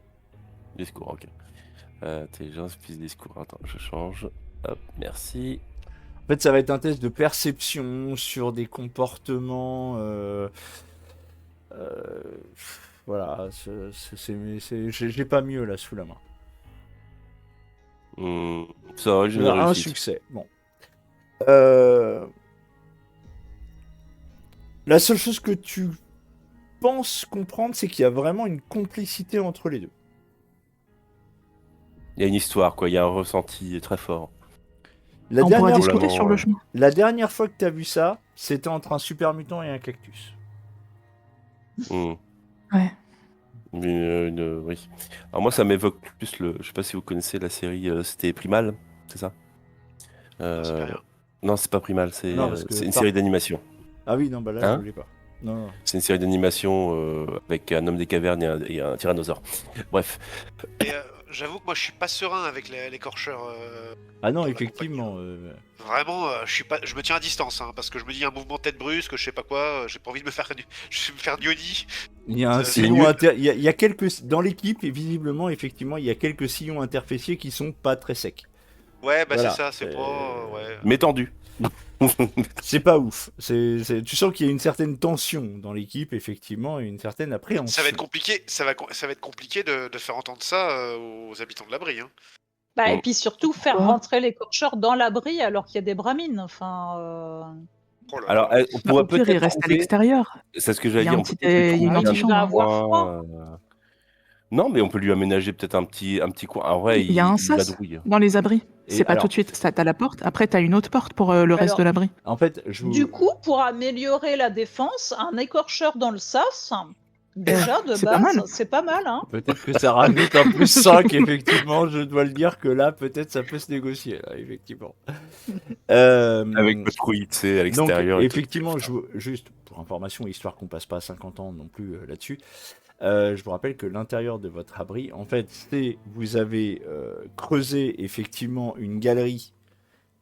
Discours, ok. Intelligence plus discours. Attends, je change. Hop, merci. En fait, ça va être un test de perception sur des comportements. Voilà, j'ai pas mieux là sous la main. Ça va, j'ai une Un réussite. succès. Bon. La seule chose que tu penses comprendre, c'est qu'il y a vraiment une complicité entre les deux. Il y a une histoire, quoi. Il y a un ressenti très fort. La On pourra dernière, discuter Vraiment, sur le chemin. la dernière fois que tu as vu ça, c'était entre un super mutant et un cactus. Hmm. Ouais. Oui. Alors moi, ça m'évoque plus le. Je sais pas si vous connaissez la série. C'était Primal, c'est ça c'est pas rien. Non, c'est pas Primal. C'est Non, parce que- c'est une série d'animation. Ah oui, non, bah là, Hein je voulais pas. Non, non. C'est une série d'animation avec un homme des cavernes et un tyrannosaure. Bref. Et j'avoue que moi, je suis pas serein avec l'écorcheur. Ah non, Dans la effectivement. Vraiment, je me tiens à distance, hein, parce que je me dis un mouvement de tête brusque, je sais pas quoi, j'ai pas envie de me faire, je vais me faire Diony. Il y a un C'est sillon nul. il y a quelques dans l'équipe et visiblement effectivement il y a quelques sillons interféciés qui sont pas très secs. Ouais, bah Voilà, c'est ça, c'est pas. Ouais. Mais tendu. C'est pas ouf. Tu sens qu'il y a une certaine tension dans l'équipe, effectivement, et une certaine appréhension. Ça va être compliqué, ça va être compliqué de faire entendre ça aux habitants de l'abri. Hein. Bah, et puis surtout faire rentrer l'écorcheur dans l'abri alors qu'il y a des bramines. Enfin, Oh là Alors, là. on Bah, pourrait au pire, il peut-être reste à trouver. l'extérieur. C'est ce que Il j'allais y a dire. un On peut petit, peut-être lui il y a une trouver un Il va antichambre. avoir coin. froid. Non, mais on peut lui aménager peut-être un petit coin. En vrai, Il y a un il sas vadrouille. dans les abris. Et C'est pas alors- tout de suite. T'as la porte. Après, t'as une autre porte pour le reste Alors, de l'abri. En fait, Du coup, pour améliorer la défense, un écorcheur dans le sas, déjà de c'est pas mal. base, c'est pas mal. Hein. peut-être que ça rajoute un plus 5, effectivement. Je dois le dire que là, peut-être ça peut se négocier, là, effectivement. Avec le trouille, tu sais, à Donc, l'extérieur. et tout. effectivement, juste pour information, histoire qu'on passe pas 50 ans non plus là-dessus, je vous rappelle que l'intérieur de votre abri, en fait, vous avez creusé effectivement une galerie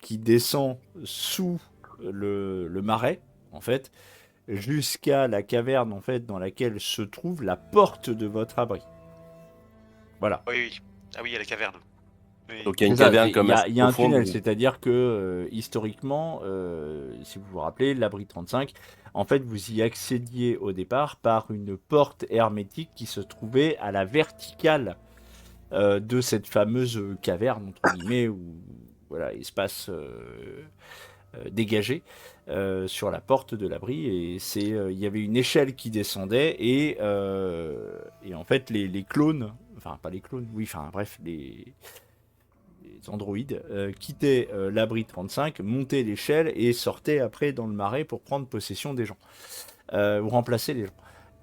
qui descend sous le marais, en fait, jusqu'à la caverne, en fait, dans laquelle se trouve la porte de votre abri. Voilà. Oui, oui. Ah oui, il y a la caverne. Oui. Donc il y a une C'est ça, caverne comme il y a un profonde. tunnel, c'est-à-dire que historiquement, si vous vous rappelez, l'abri 35, en fait, vous y accédiez au départ par une porte hermétique qui se trouvait à la verticale de cette fameuse caverne, entre guillemets, ou voilà, espace dégagé sur la porte de l'abri. Et il y avait une échelle qui descendait et en fait, les clones, enfin pas les clones, oui, enfin bref, les androïdes quittaient l'abri 35, montaient l'échelle et sortaient après dans le marais pour prendre possession des gens, ou remplacer les gens.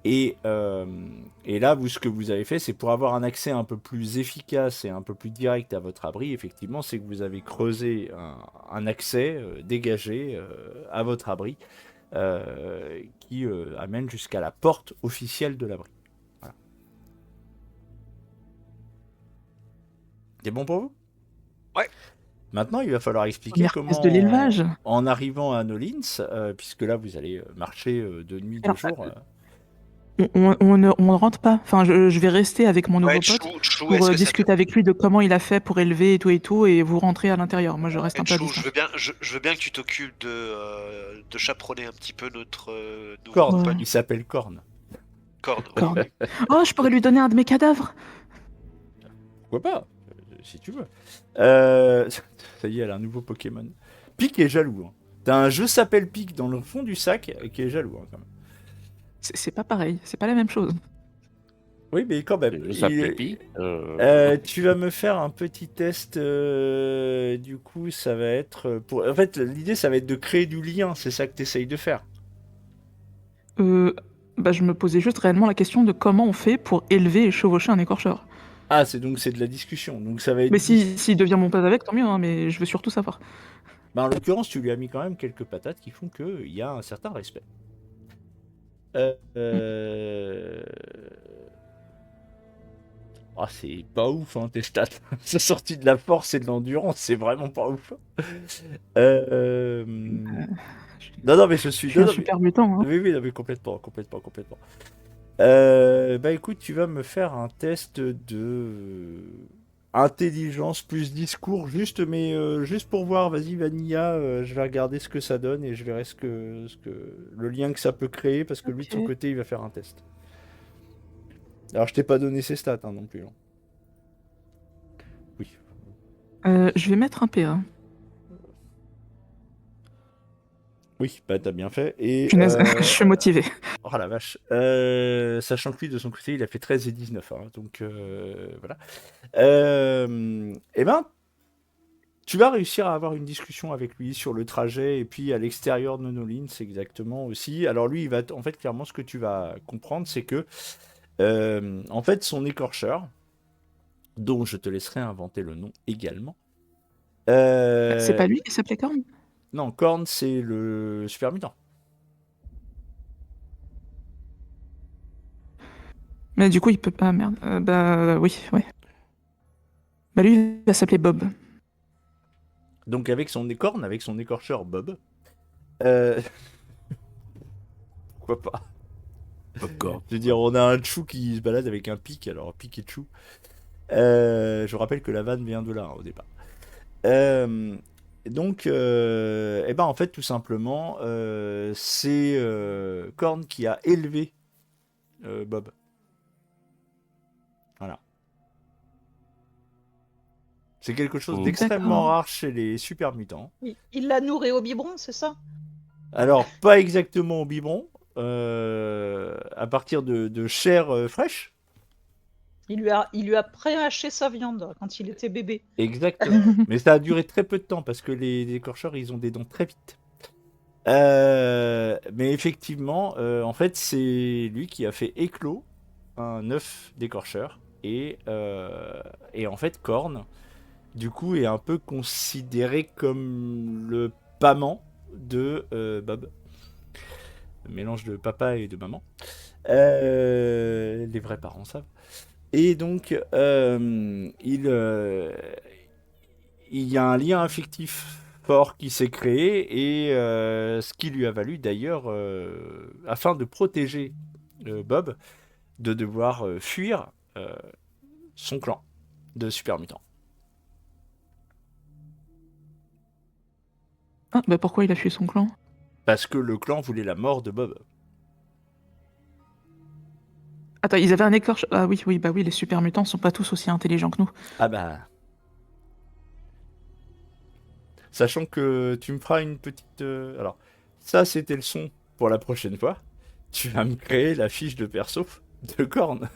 Et là, ce que vous avez fait, c'est pour avoir un accès un peu plus efficace et un peu plus direct à votre abri, effectivement, c'est que vous avez creusé un accès dégagé à votre abri qui amène jusqu'à la porte officielle de l'abri. Voilà. C'est bon pour vous ? Ouais. Maintenant, il va falloir expliquer Première comment, pièce de l'élevage. en arrivant à Nolins, puisque là, vous allez marcher de nuit, de Alors, jour. On ne rentre pas. Enfin, je vais rester avec mon nouveau Ouais, pote Chou, pour est-ce que ça discuter avec lui de comment il a fait pour élever et tout, et vous rentrez à l'intérieur. Moi, je reste un peu à Chou, distance. je veux bien que tu t'occupes de chaperonner un petit peu notre nouveau Corne, Ouais. compagnon. il s'appelle Corne. Corne. Corne. Oh, je pourrais lui donner un de mes cadavres. Pourquoi pas, si tu veux. Ça y est, elle a un nouveau Pokémon. Pic est jaloux. Hein. T'as un jeu s'appelle Pic dans le fond du sac qui est jaloux, hein, quand même. C'est pas pareil. C'est pas la même chose. Oui, mais quand même. Ça plépi. Tu vas me faire un petit test. Du coup, ça va être en fait, l'idée, ça va être de créer du lien. C'est ça que tu essayes de faire. Bah, je me posais juste réellement la question de comment on fait pour élever et chevaucher un écorcheur. Ah, c'est de la discussion. Donc ça va être. Mais s'il devient mon pote avec, tant mieux, hein, mais je veux surtout savoir. Bah, en l'occurrence, tu lui as mis quand même quelques patates qui font qu'il y a un certain respect. Ah, c'est pas ouf, hein, tes stats. C'est sorti de la force et de l'endurance, c'est vraiment pas ouf. Non, mais je suis. Je suis un non, mais- super mutant. Hein. Oui, non, mais complètement. Bah écoute, tu vas me faire un test de intelligence plus discours, mais juste pour voir. Vas-y, Vanilla, je vais regarder ce que ça donne et je verrai le lien que ça peut créer parce que lui de son Ok. côté, il va faire un test. Alors, je t'ai pas donné ses stats hein, non plus. Hein. Oui. Je vais mettre un PA. Oui, bah t'as bien fait. Et Punaise, je suis motivé. oh la vache. Sachant que lui, de son côté, il a fait 13 et 19. Hein, donc voilà. Eh ben, tu vas réussir à avoir une discussion avec lui sur le trajet et puis à l'extérieur de Nonolin, c'est exactement aussi. Alors lui, en fait, clairement, ce que tu vas comprendre, c'est que en fait, son écorcheur, dont je te laisserai inventer le nom également. C'est pas lui qui s'appelait Korn? Non, Korn, c'est le super mutant. Mais du coup, il peut pas. Ah merde. Bah oui, ouais. Bah lui, il va s'appeler Bob. Donc avec son écorcheur Bob. Pourquoi pas? Popcorn. Je veux dire, on a un Chou qui se balade avec un pic, alors pic et Chou. Je rappelle que la vanne vient de là, hein, au départ. Donc, en fait, tout simplement, c'est Korn qui a élevé Bob. Voilà. C'est quelque chose d'extrêmement rare chez les super mutants. Il l'a nourri au biberon, c'est ça? Alors, pas exactement au biberon, à partir de chair fraîche. Il lui a pré-haché sa viande quand il était bébé. Exactement. Mais ça a duré très peu de temps parce que les écorcheurs, ils ont des dents très vite. Mais effectivement, en fait, c'est lui qui a fait éclore un œuf d'écorcheur. Et en fait, Korn, du coup, est un peu considéré comme le paman de Bob. Le mélange de papa et de maman. Les vrais parents savent. Et donc, il y a un lien affectif fort qui s'est créé et ce qui lui a valu d'ailleurs, afin de protéger Bob, de devoir fuir son clan de super mutants. Ah, bah pourquoi il a fui son clan? Parce que le clan voulait la mort de Bob. Attends, ils avaient un écorche. Ah oui, bah oui, les super mutants sont pas tous aussi intelligents que nous. Ah bah. Sachant que tu me feras une petite. Alors, ça c'était le son pour la prochaine fois. Tu vas me créer la fiche de perso de Korn.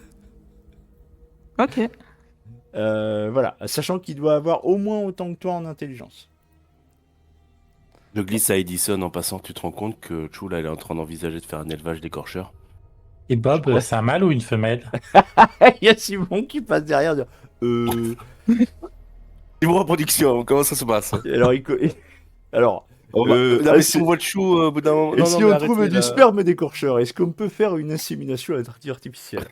Ok. Voilà, sachant qu'il doit avoir au moins autant que toi en intelligence. Je glisse à Edison en passant, tu te rends compte que Chou, là, il est en train d'envisager de faire un élevage d'écorcheurs. Et Bob, c'est un mâle ou une femelle? Il y a Simon qui passe derrière. Niveau reproduction, comment ça se passe? Alors, si on voit le Chou au bout d'un moment... Et si on trouve du sperme d'écorcheur, est-ce qu'on peut faire une insémination artificielle?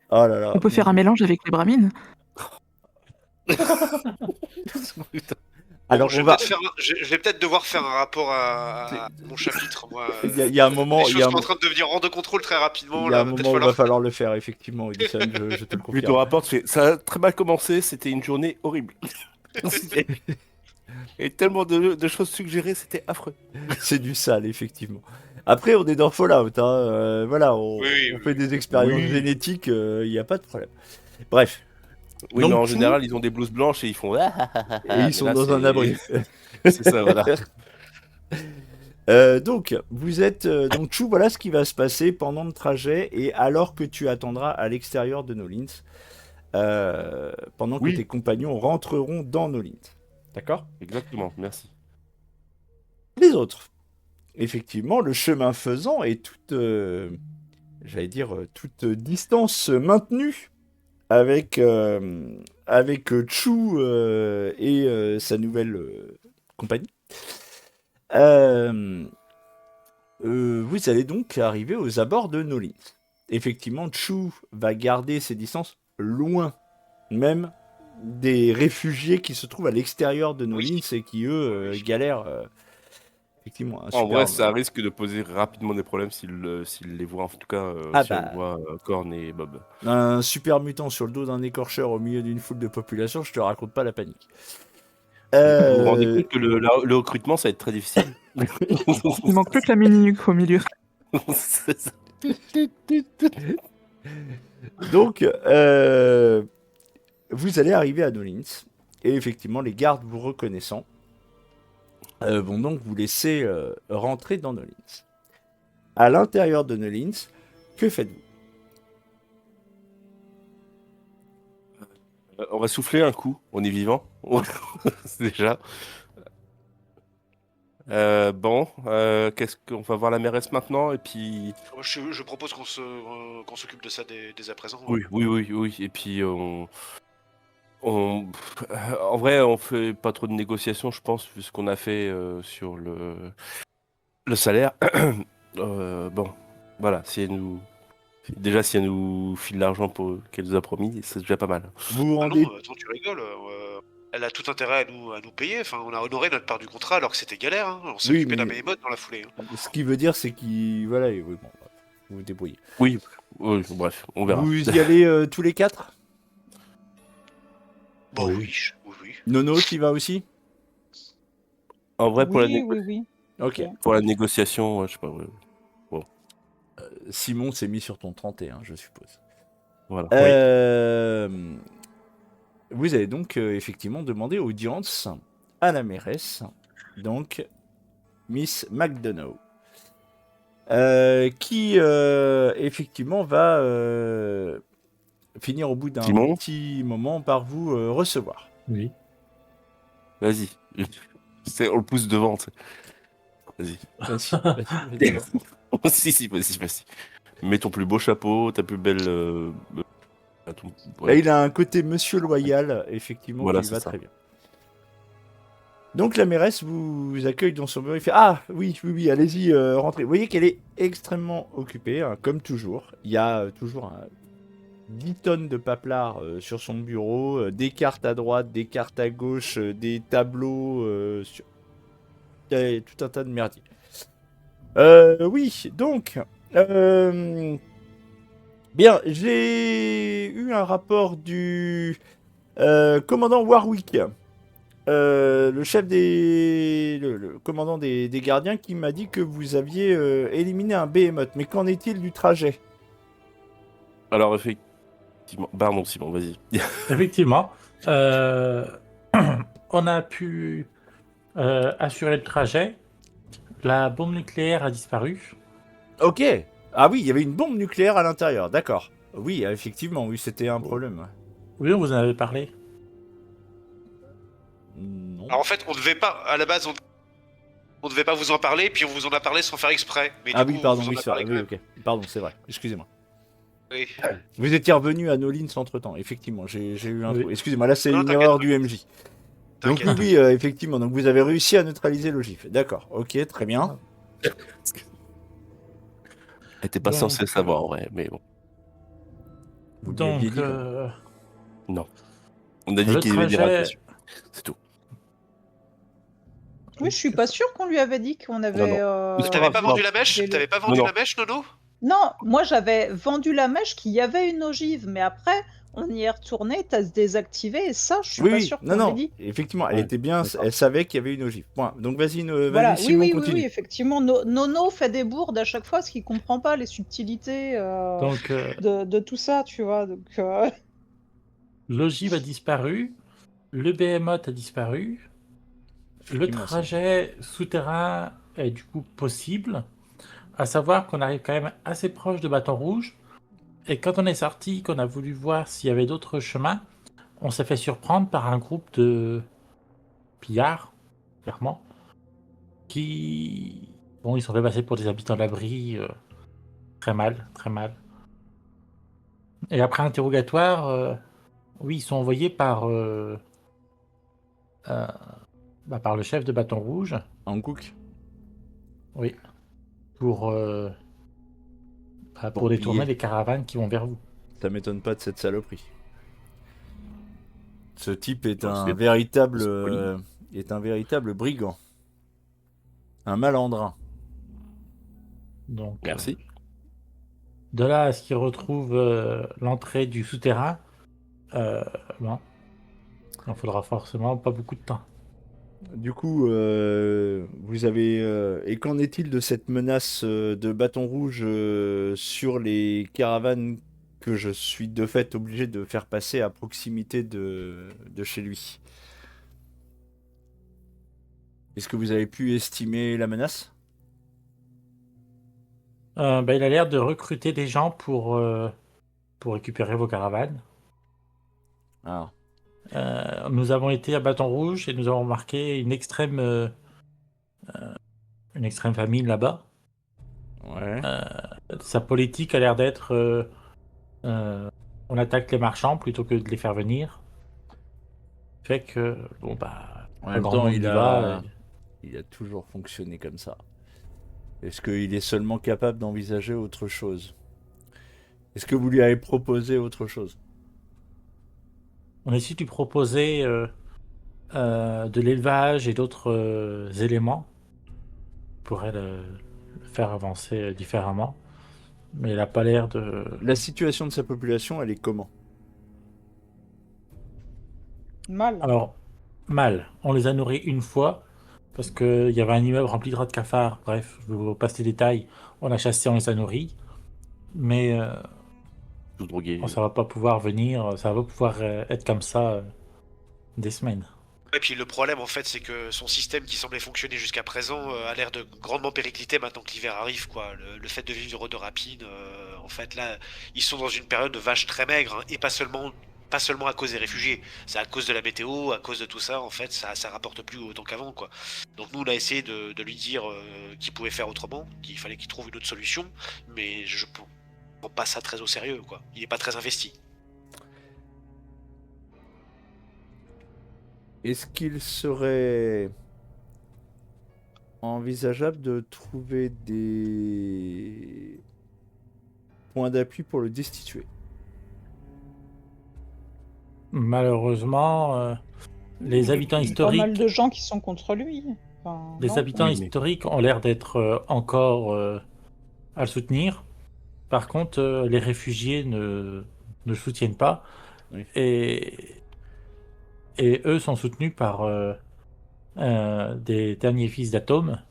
Oh là là. On peut faire un mélange avec les bramines. Alors, je vais peut-être devoir faire un rapport à mon chapitre, moi. Il y a un moment... Les choses sont en train de devenir hors de contrôle très rapidement. Il y a un moment où il va falloir le faire, effectivement, Edison, je te le confirme. Vu ton rapport, ça a très mal commencé, c'était une journée horrible. Et tellement de choses suggérées, c'était affreux. C'est du sale, effectivement. Après, on est dans Fallout, hein. Voilà, on fait des expériences génétiques, il n'y a pas de problème. Bref. Oui, donc, mais en général, ils ont des blouses blanches et ils font... Et ils sont dans un abri. C'est ça, voilà. Donc, vous êtes... donc, Chou, voilà ce qui va se passer pendant le trajet et alors que tu attendras à l'extérieur de Nolins, pendant que tes compagnons rentreront dans Nolins. D'accord? Exactement, merci. Les autres. Effectivement, le chemin faisant et toute... j'allais dire, toute distance maintenue avec Chou et sa nouvelle compagnie. Vous allez donc arriver aux abords de Nolins. Effectivement, Chou va garder ses distances loin, même des réfugiés qui se trouvent à l'extérieur de Nolins et qui, eux, galèrent. Effectivement, en vrai, ça risque de poser rapidement des problèmes s'il les voit, en tout cas, on voit Korn et Bob. Un super mutant sur le dos d'un écorcheur au milieu d'une foule de population, je te raconte pas la panique. Vous vous rendez compte que le recrutement, ça va être très difficile. Il manque plus que la mini-nuque au milieu. C'est ça. Donc, vous allez arriver à Nolins, et effectivement, les gardes vous reconnaissant, vont donc vous laisser rentrer dans Nolins. À l'intérieur de Nolins, que faites-vous? On va souffler un coup, on est vivant, déjà. Qu'est-ce qu'on va voir la mairesse maintenant et puis... Je propose qu'on s'occupe de ça dès à présent. Oui. Et puis en vrai, on fait pas trop de négociations, je pense, vu ce qu'on a fait sur le salaire. Bon, voilà, si elle nous file l'argent qu'elle nous a promis, c'est déjà pas mal. Vous vous rendez... non, attends, tu rigoles. Elle a tout intérêt à nous payer. Enfin, on a honoré notre part du contrat alors que c'était galère. Hein. On s'est occupé d'un Behemoth dans la foulée. Hein. Ce qui veut dire, c'est qu'il... Voilà, bon, vous vous débrouillez. Oui, bref, on verra. Vous y allez tous les 4? Bon, oui. Nono, tu y vas aussi? En vrai, pour la, Oui, oui, oui. Ok. Ok. pour la négociation, je sais pas. Ouais. Simon s'est mis sur ton 31, je suppose. Voilà. Vous avez donc effectivement demandé audience à la mairesse, donc Miss McDonough, qui effectivement va finir au bout d'un Simon, petit moment par vous recevoir. Oui. vas-y. On le pousse devant. tu sais. Vas-y. Si, vas-y. Mets ton plus beau chapeau, ta plus belle. Là, il a un côté monsieur loyal, effectivement, Voilà, qui c'est va ça. très bien. Donc la mairesse vous accueille dans son bureau. Il fait ah oui, allez-y, rentrez. Vous voyez qu'elle est extrêmement occupée, hein, comme toujours. Il y a toujours 10 tonnes de paplard sur son bureau, des cartes à droite, des cartes à gauche, des tableaux. Il y a tout un tas de merdier. Oui, donc. Bien, j'ai eu un rapport du commandant Warwick. Le chef le commandant des gardiens qui m'a dit que vous aviez éliminé un behemoth. Mais qu'en est-il du trajet? Alors, effectivement. Pardon, Simon, vas-y. Effectivement, on a pu assurer le trajet. La bombe nucléaire a disparu. Ok. Ah oui, il y avait une bombe nucléaire à l'intérieur, d'accord. Oui, effectivement, oui, c'était un problème. Oui, on vous en avait parlé. Non. Alors en fait, on devait pas, à la base, on devait pas vous en parler, puis on vous en a parlé sans faire exprès. Mais Ah du oui, coup, pardon, on vous en oui, a c'est vrai. parlé quand Oui, même. ok. Pardon, c'est vrai. Excusez-moi. Oui. Vous étiez revenu à Nolins entre-temps. Effectivement, j'ai eu un Oui. trou. Excusez-moi, là, c'est Non, une t'inquiète, erreur du MJ. Donc T'inquiète. oui, effectivement. Donc vous avez réussi à neutraliser l'ogive. D'accord. Ok, très bien. Elle était pas Donc, censée le savoir, ouais, mais bon. Vous lui aviez Donc, dit quand même. Non. On a dit le qu'il y avait des trajet, radiations. C'est tout. Oui, je suis pas sûre qu'on lui avait dit qu'on avait. Mais c'est pas T'avais grave, pas c'est vendu pas la mèche J'ai le- T'avais pas vendu Non. la mèche, Nono Non, moi j'avais vendu la mèche qu'il y avait une ogive, mais après on y est retourné, t'as désactivé et ça, je suis Oui, pas oui, sûre non, qu'on l'ait non. dit. Effectivement, elle Ouais, était bien. d'accord. Elle savait qu'il y avait une ogive. Point. Donc vas-y, Voilà, vas-y, Simon, oui, continue. effectivement, Nono fait des bourdes à chaque fois parce qu'il comprend pas les subtilités donc de tout ça, tu vois. Donc, l'ogive a disparu, le behemoth a disparu, le Effectivement, c'est- trajet souterrain est du coup possible, à savoir qu'on arrive quand même assez proche de Bâton Rouge, et quand on est sorti, qu'on a voulu voir s'il y avait d'autres chemins, on s'est fait surprendre par un groupe de pillards, clairement, qui... Bon, ils sont fait passer pour des habitants d'abri, très mal, très mal. Et après interrogatoire, oui, ils sont envoyés euh, par le chef de Bâton Rouge, Hankook, oui, pour, pour pour détourner piller. les caravanes qui vont vers vous. Ça m'étonne pas de cette saloperie. Ce type est Ouais, un c'est- véritable, c'est poli. brigand, un malandrin. Donc, Merci. de là à ce qu'ils retrouvent l'entrée du souterrain, bon, il en faudra forcément pas beaucoup de temps. Du coup, vous avez. Et qu'en est-il de cette menace de bâton rouge sur les caravanes que je suis de fait obligé de faire passer à proximité de chez lui? Est-ce que vous avez pu estimer la menace? Il a l'air de recruter des gens pour récupérer vos caravanes. Ah, Nous avons été à Bâton Rouge et nous avons remarqué une extrême famine là-bas. ouais. Sa politique a l'air d'être on attaque les marchands plutôt que de les faire venir. Fait que, bon, bah, En pas même grand temps, monde y va. il a toujours fonctionné comme ça. Est-ce qu'il est seulement capable d'envisager autre chose? Est-ce que vous lui avez proposé autre chose? On essaie de lui proposer de l'élevage et d'autres éléments qui pourraient le faire avancer différemment. Mais il n'a pas l'air de... La situation de sa population, elle est comment? mal. Alors, mal. On les a nourris une fois. Parce qu'il y avait un immeuble rempli de rats de cafards. Bref, je vous passe les détails. On a chassé, on les a nourris. Mais Tout drogué. ça va pas pouvoir venir, ça va pas pouvoir être comme ça des semaines. Et puis le problème en fait c'est que son système qui semblait fonctionner jusqu'à présent a l'air de grandement péricliter maintenant que l'hiver arrive quoi. Le fait de vivre de rapine, en fait là ils sont dans une période de vache très maigre hein, et pas seulement à cause des réfugiés, c'est à cause de la météo, à cause de tout ça en fait ça rapporte plus autant qu'avant quoi. Donc nous on a essayé de lui dire qu'il pouvait faire autrement, qu'il fallait qu'il trouve une autre solution, mais je prends pas ça très au sérieux quoi. Il est pas très investi. Est-ce qu'il serait envisageable de trouver des points d'appui pour le destituer? Malheureusement, les habitants Il y a pas mal historiques, de gens qui sont contre lui. Enfin, les non. habitants Oui, mais- historiques ont l'air d'être encore à le soutenir. Par contre, les réfugiés ne le soutiennent pas. Oui. Et eux sont soutenus par des derniers fils d'Atome,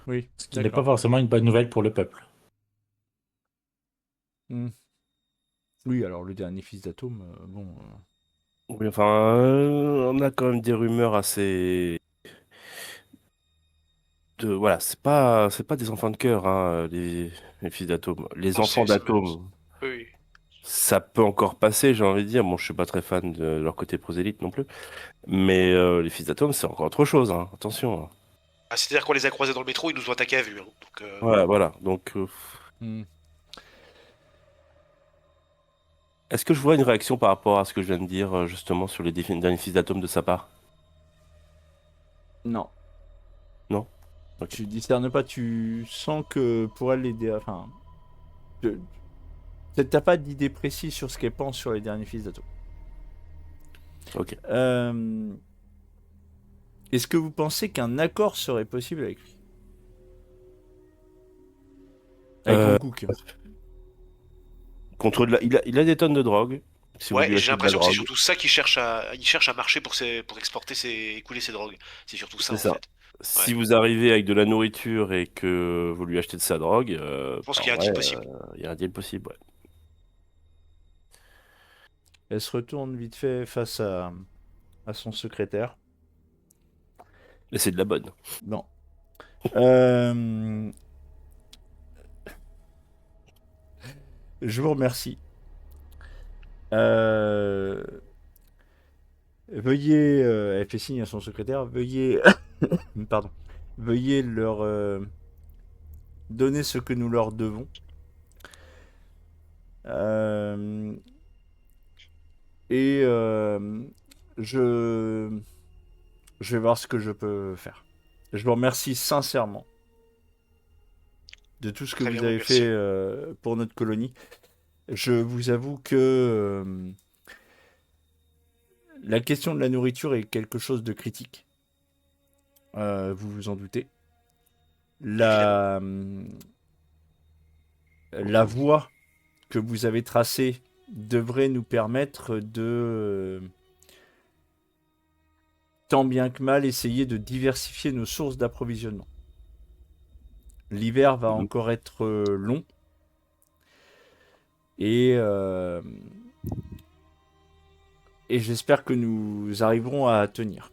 Oui, ce qui n'est pas forcément une bonne nouvelle pour le peuple. Oui, alors le dernier fils d'Atome, bon... Oui, enfin, on a quand même des rumeurs assez. Voilà, c'est pas des enfants de cœur, hein, les fils d'atomes. Les Non, enfants c'est- d'atomes, Oui. ça peut encore passer, j'ai envie de dire. Bon, je suis pas très fan de leur côté prosélyte non plus. Mais les fils d'atomes, c'est encore autre chose, hein. Attention, hein. Ah, c'est-à-dire qu'on les a croisés dans le métro, ils nous ont attaqué à vue. Hein. Donc, Voilà. Donc, Hmm. est-ce que je vois une réaction par rapport à ce que je viens de dire, justement, sur les derniers fils d'atomes de sa part? Non. Non? Ok. Tu discernes pas, tu sens que pour elle, enfin... T'as pas d'idée précise sur ce qu'elle pense sur les derniers fils d'Atome. Ok. Est-ce que vous pensez qu'un accord serait possible avec lui? Avec Hankook. Il a des tonnes de drogue. Si vous ouais, lui et j'ai achetez de la l'impression que c'est drogue. surtout ça qu'il cherche il cherche à marcher pour exporter écouler ses drogues. C'est surtout ça, en C'est ça. fait. Si vous arrivez avec de la nourriture et que vous lui achetez de sa drogue, Je pense en qu'il y a un vrai, deal possible. il y a un deal possible, ouais. Elle se retourne vite fait face à son secrétaire. Et c'est de la bonne. Non. Je vous remercie. Veuillez, elle fait signe à son secrétaire, veuillez, pardon, veuillez leur donner ce que nous leur devons. Je vais voir ce que je peux faire. Je vous remercie sincèrement de tout ce que Très vous bien, avez merci. fait pour notre colonie. Je vous avoue que la question de la nourriture est quelque chose de critique. Vous vous en doutez. La voie que vous avez tracée devrait nous permettre de, tant bien que mal, essayer de diversifier nos sources d'approvisionnement. L'hiver va encore être long. Et j'espère que nous arriverons à tenir.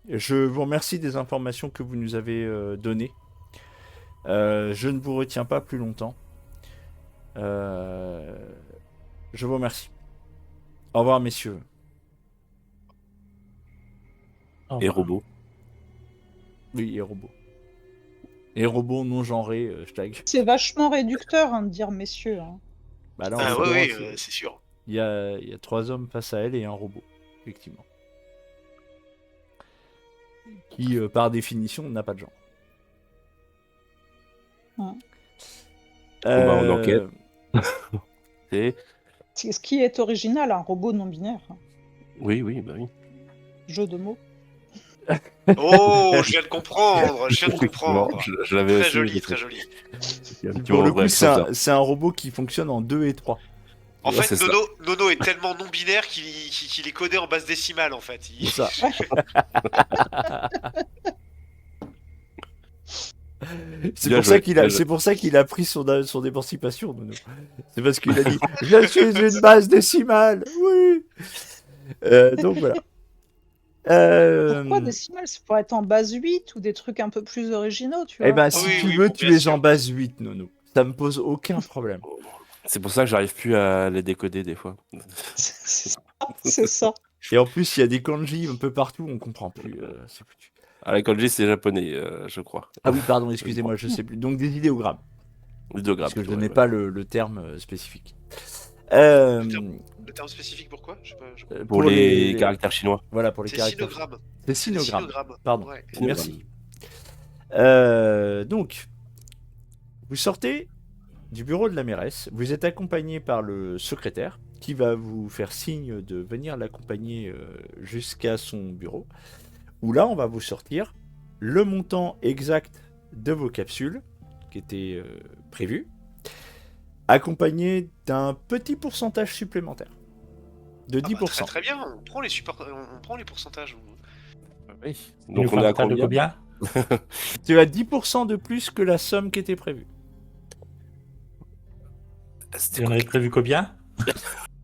Je vous remercie des informations que vous nous avez données. Je ne vous retiens pas plus longtemps. Je vous remercie. Au revoir, messieurs. Et robots. Oui, et robots. Et robots non genrés, hashtag. C'est vachement réducteur hein, de dire messieurs. Hein. Bah là, Ah oui, c'est sûr. Il y a 3 hommes face à elle et un robot, effectivement. Qui, par définition, n'a pas de genre. On enquête. C'est ce qui est original, un robot non binaire. Oui, bah oui. Jeu de mots. Oh, je viens de comprendre. Je viens de comprendre. Je l'avais Très aussi, joli, très joli. Pour le coup, c'est un robot qui fonctionne en 2 et 3. En Ouais, fait, c'est Nono est tellement non binaire qu'il est codé en base décimale en fait. C'est ça. C'est Bien pour, joué, ça qu'il a, bien joué. c'est pour ça qu'il a pris son émancipation, Nono. C'est parce qu'il a dit « Je suis une base décimale !» Oui. Donc voilà. Pourquoi décimales? Ça pourrait être en base 8 ou des trucs un peu plus originaux, tu Eh vois. ben, si Oui, tu oui, veux, bon, tu bien es sûr. en base 8, Nono. Ça me pose aucun problème. C'est pour ça que j'arrive plus à les décoder des fois. C'est ça. Et en plus, il y a des kanji un peu partout, on comprend plus. C'est foutu. Ah, la kanji, c'est japonais, je crois. Ah oui, pardon, excusez-moi, je sais plus. Donc des idéogrammes, L'idéogramme, parce que je ouais, n'ai ouais. pas le terme spécifique. Le terme spécifique pourquoi? Pour les caractères chinois. Voilà, pour les C'est caractères. sinogramme. C'est C'est le sinogramme. sinogramme. Pardon. Ouais. Merci. Donc, vous sortez du bureau de la mairesse, vous êtes accompagné par le secrétaire qui va vous faire signe de venir l'accompagner jusqu'à son bureau, où là on va vous sortir le montant exact de vos capsules qui était prévu, accompagné d'un petit pourcentage supplémentaire de 10%. Ah bah, très, très bien, on prend les pourcentages. Oui. Il Donc nous faut on est un à total de combien? Tu as 10% de plus que la somme qui était prévue. Et on avait prévu combien?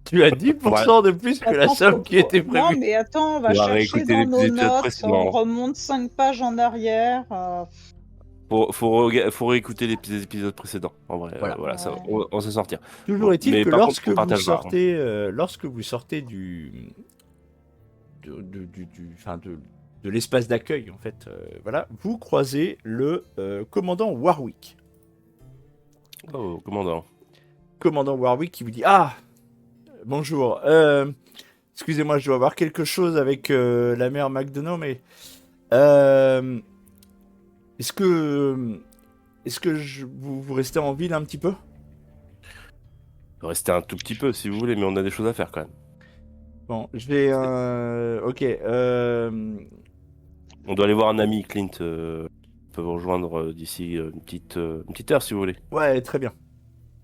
Tu as 10% de plus que la Attends, somme qui était Non, prévue. mais attends, on va On va chercher réécouter dans les nos épisodes notes, précédents. on remonte 5 pages en arrière. Faut réécouter les épisodes précédents. En vrai, Voilà. voilà, ça, Ouais. on s'en sortir. Toujours Bon, est-il mais que par contre, lorsque on vous partagera, hein. sortez de l'espace d'accueil, en fait, voilà, vous croisez le commandant Warwick. Oh, commandant. Commandant Warwick qui vous dit « Ah, bonjour, excusez-moi, je dois avoir quelque chose avec la mère McDonough, mais est-ce que vous restez en ville un petit peu ?» Restez un tout petit peu si vous voulez, mais on a des choses à faire quand même. Bon, je vais... ok, On doit aller voir un ami, Clint. On peut vous rejoindre d'ici une petite heure si vous voulez. ouais, très bien.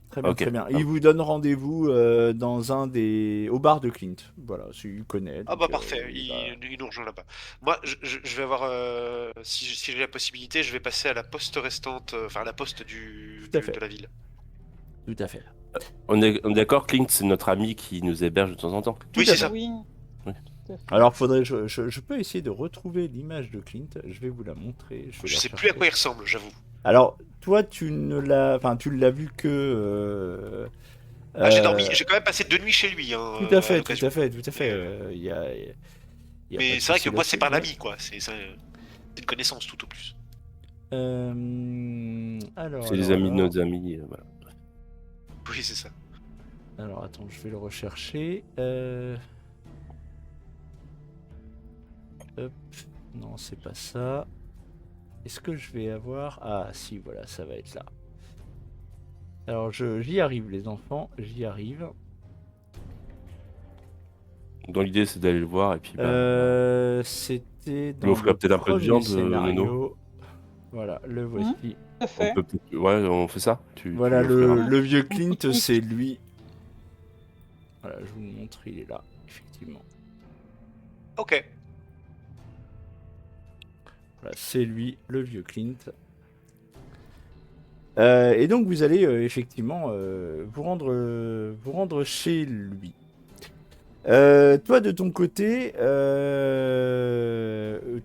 Très bien, Ok. très bien. Il vous donne rendez-vous dans au bar de Clint. Voilà, il connaît. Ah donc, bah parfait, il va- il nous rejoint là-bas. Moi, je vais avoir, si j'ai la possibilité, je vais passer à la poste restante, enfin à la poste Tout à fait. de la ville. Tout à fait. On est d'accord, Clint, c'est notre ami qui nous héberge de temps en temps. Oui, Tout à c'est fait. ça. Oui. Oui. Tout à fait. Alors, je peux essayer de retrouver l'image de Clint. Je vais vous la montrer. Je la sais plus à chercher. quoi il ressemble, j'avoue. Alors, toi, tu l'as vu que. Ah, j'ai quand même passé 2 nuits chez lui. Hein, Tout à fait, l'occasion. tout à fait. Il y a pas Mais de c'est vrai souci que moi, c'est là-dessus, pas un ouais. ami, quoi. C'est une connaissance tout au plus. Alors. C'est les amis de nos amis. Voilà. Oui, c'est ça. Alors, attends, je vais le rechercher. Hop. Non, c'est pas ça. Est-ce que je vais avoir... Ah, si, voilà, ça va être là. Alors, j'y arrive, les enfants, j'y arrive. Dans l'idée, c'est d'aller le voir et puis. Bah, C'était lui dans offrir le peut-être un peu de premier viande, scénario. Nono. Voilà, le voici. Tout à fait. Ouais, on fait ça. Tu Voilà, lui offriras. le vieux Clint, c'est lui. Voilà, je vous le montre, il est là, effectivement. Ok. Voilà, c'est lui, le vieux Clint. Et donc vous allez effectivement vous rendre chez lui. Toi de ton côté,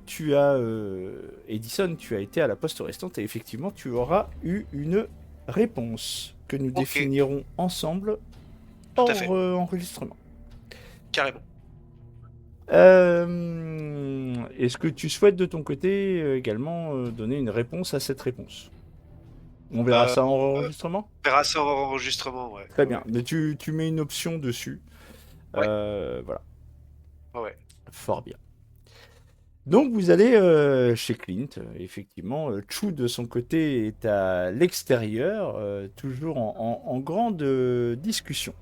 tu as Edison, tu as été à la poste restante et effectivement tu auras eu une réponse que nous définirons ensemble Tout hors à fait. enregistrement. Carrément. Est-ce que tu souhaites de ton côté également donner une réponse à cette réponse? On verra ça en enregistrement. On verra ça en enregistrement, ouais. Très bien. Mais tu mets une option dessus. Ouais. Voilà. Ouais. Fort bien. Donc vous allez chez Clint. Effectivement, Chou de son côté est à l'extérieur, toujours en grande discussion.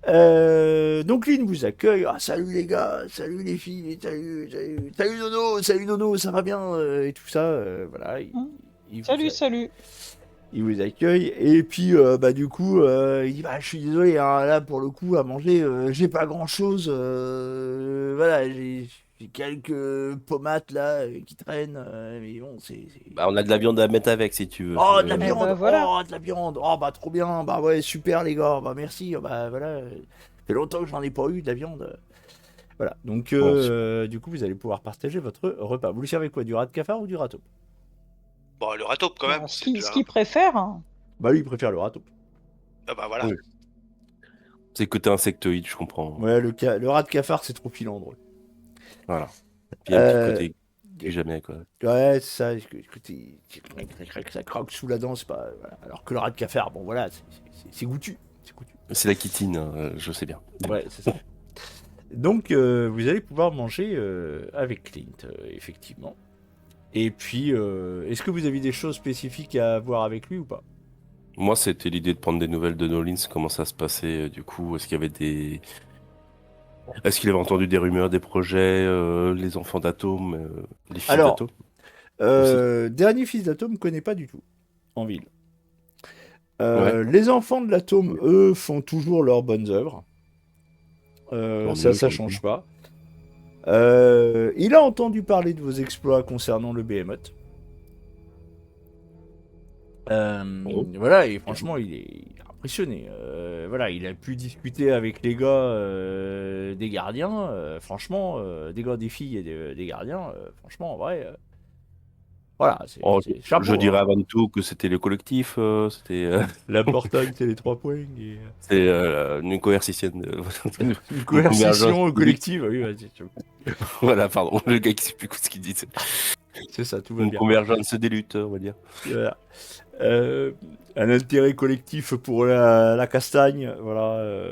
Donc Clint vous accueille. Ah, salut les gars, salut les filles, salut Nono, ça va bien et tout ça. Voilà. Salut. Il vous accueille et puis du coup il dit je suis désolé hein, là pour le coup à manger j'ai pas grand chose voilà j'ai quelques pomates là qui traînent, mais bon, Bah, on a de la viande à mettre avec si tu veux. Oh, de la Eh viande! bah, voilà. Oh, de la viande! Oh, bah, trop bien! Bah, ouais, super, les gars! Bah, merci! Bah, voilà. Ça fait longtemps que j'en ai pas eu de la viande. Voilà. Donc, du coup, vous allez pouvoir partager votre repas. Vous le servez quoi? Du rat de cafard ou du râteau? Bon, le râteau quand même, Alors, c'est déjà... ce qu'il préfère, hein. Bah, lui, il préfère le râteau. Ah bah voilà. Oui. C'est côté insectoïde, je comprends. Ouais, le rat de cafard, c'est trop filandreux. Voilà. Puis il y a un petit Euh, côté que jamais, quoi. Ouais, c'est ça. Écoutez, ça croque sous la dent, c'est pas. Voilà. Alors que le rat de cafard, bon, voilà, c'est goûtu. C'est goûtu. C'est la chitine, je sais bien. Ouais, c'est ça. Donc, vous allez pouvoir manger avec Clint, effectivement. Et puis, est-ce que vous avez des choses spécifiques à voir avec lui ou pas? Moi, c'était l'idée de prendre des nouvelles de Nolins, comment ça se passait, du coup, est-ce qu'il y avait des... Est-ce qu'il avait entendu des rumeurs, des projets, les enfants d'Atome, les fils Alors, d'Atome Dernier fils d'Atome connaît pas du tout en ville. Ouais. Les enfants de l'Atome, eux, font toujours leurs bonnes œuvres. Ça change pas. Il a entendu parler de vos exploits concernant le Behemoth. Voilà, et franchement, il est impressionné. Voilà, il a pu discuter avec les gars des gardiens. Franchement, des gars, des filles et des gardiens. Franchement, en vrai, voilà, Oh, c'est chapeau, je dirais hein. avant tout que c'était le collectif, c'était L'important, c'est les 3 points. Et, c'est une coercitienne. une coercition convergence. collective. Oui, vas-y, Voilà, pardon, le gars qui sait plus ce qu'il dit. c'est ça, tout va Une bien. convergence des luttes, on va dire. Voilà. Un intérêt collectif pour la castagne, voilà.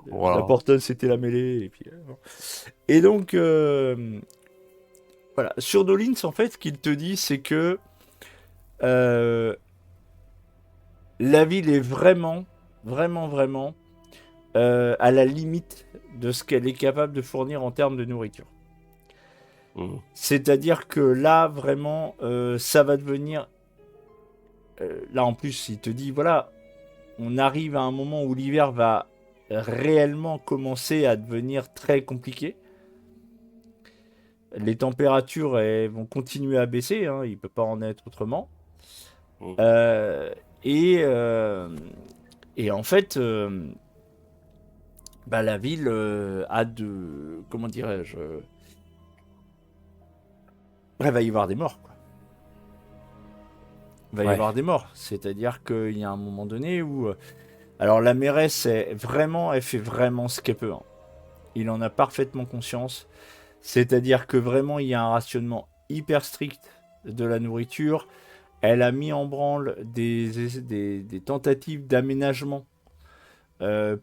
Voilà. L'important c'était la mêlée. Et, puis, bon. Et donc, voilà. Sur Dolins, en fait, ce qu'il te dit, c'est que la ville est vraiment, vraiment, vraiment à la limite de ce qu'elle est capable de fournir en termes de nourriture. Mhm. C'est-à-dire que là, vraiment, ça va devenir... là, en plus, il te dit, voilà, on arrive à un moment où l'hiver va réellement commencer à devenir très compliqué. Les températures vont continuer à baisser, hein, il ne peut pas en être autrement. Mhm. Et en fait, bah, la ville a de... Comment dirais-je il va y avoir des morts, quoi. Il va y avoir des morts. C'est-à-dire qu'il y a un moment donné où... alors la mairesse, elle fait vraiment ce qu'elle peut. Hein. Il en a parfaitement conscience. C'est-à-dire que vraiment, il y a un rationnement hyper strict de la nourriture. Elle a mis en branle des tentatives d'aménagement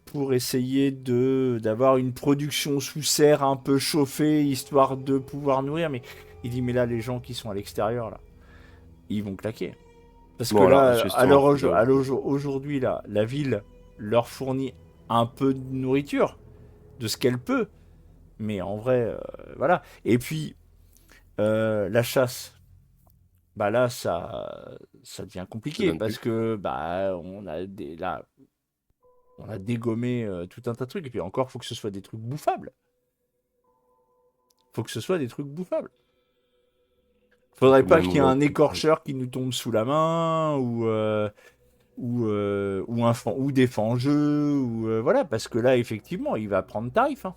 pour essayer d'avoir une production sous serre un peu chauffée, histoire de pouvoir nourrir. Mais il dit, mais là, les gens qui sont à l'extérieur, là, ils vont claquer. Parce que là, aujourd'hui, là, la ville leur fournit un peu de nourriture, de ce qu'elle peut. Mais en vrai, voilà. Et puis, la chasse, bah là, ça devient compliqué parce que bah, on a dégommé tout un tas de trucs. Et puis encore, faut que ce soit des trucs bouffables. Faudrait pas qu'il y ait un écorcheur qui nous tombe sous la main ou des fangeux ou voilà, parce que là, effectivement, il va prendre tarif. Hein.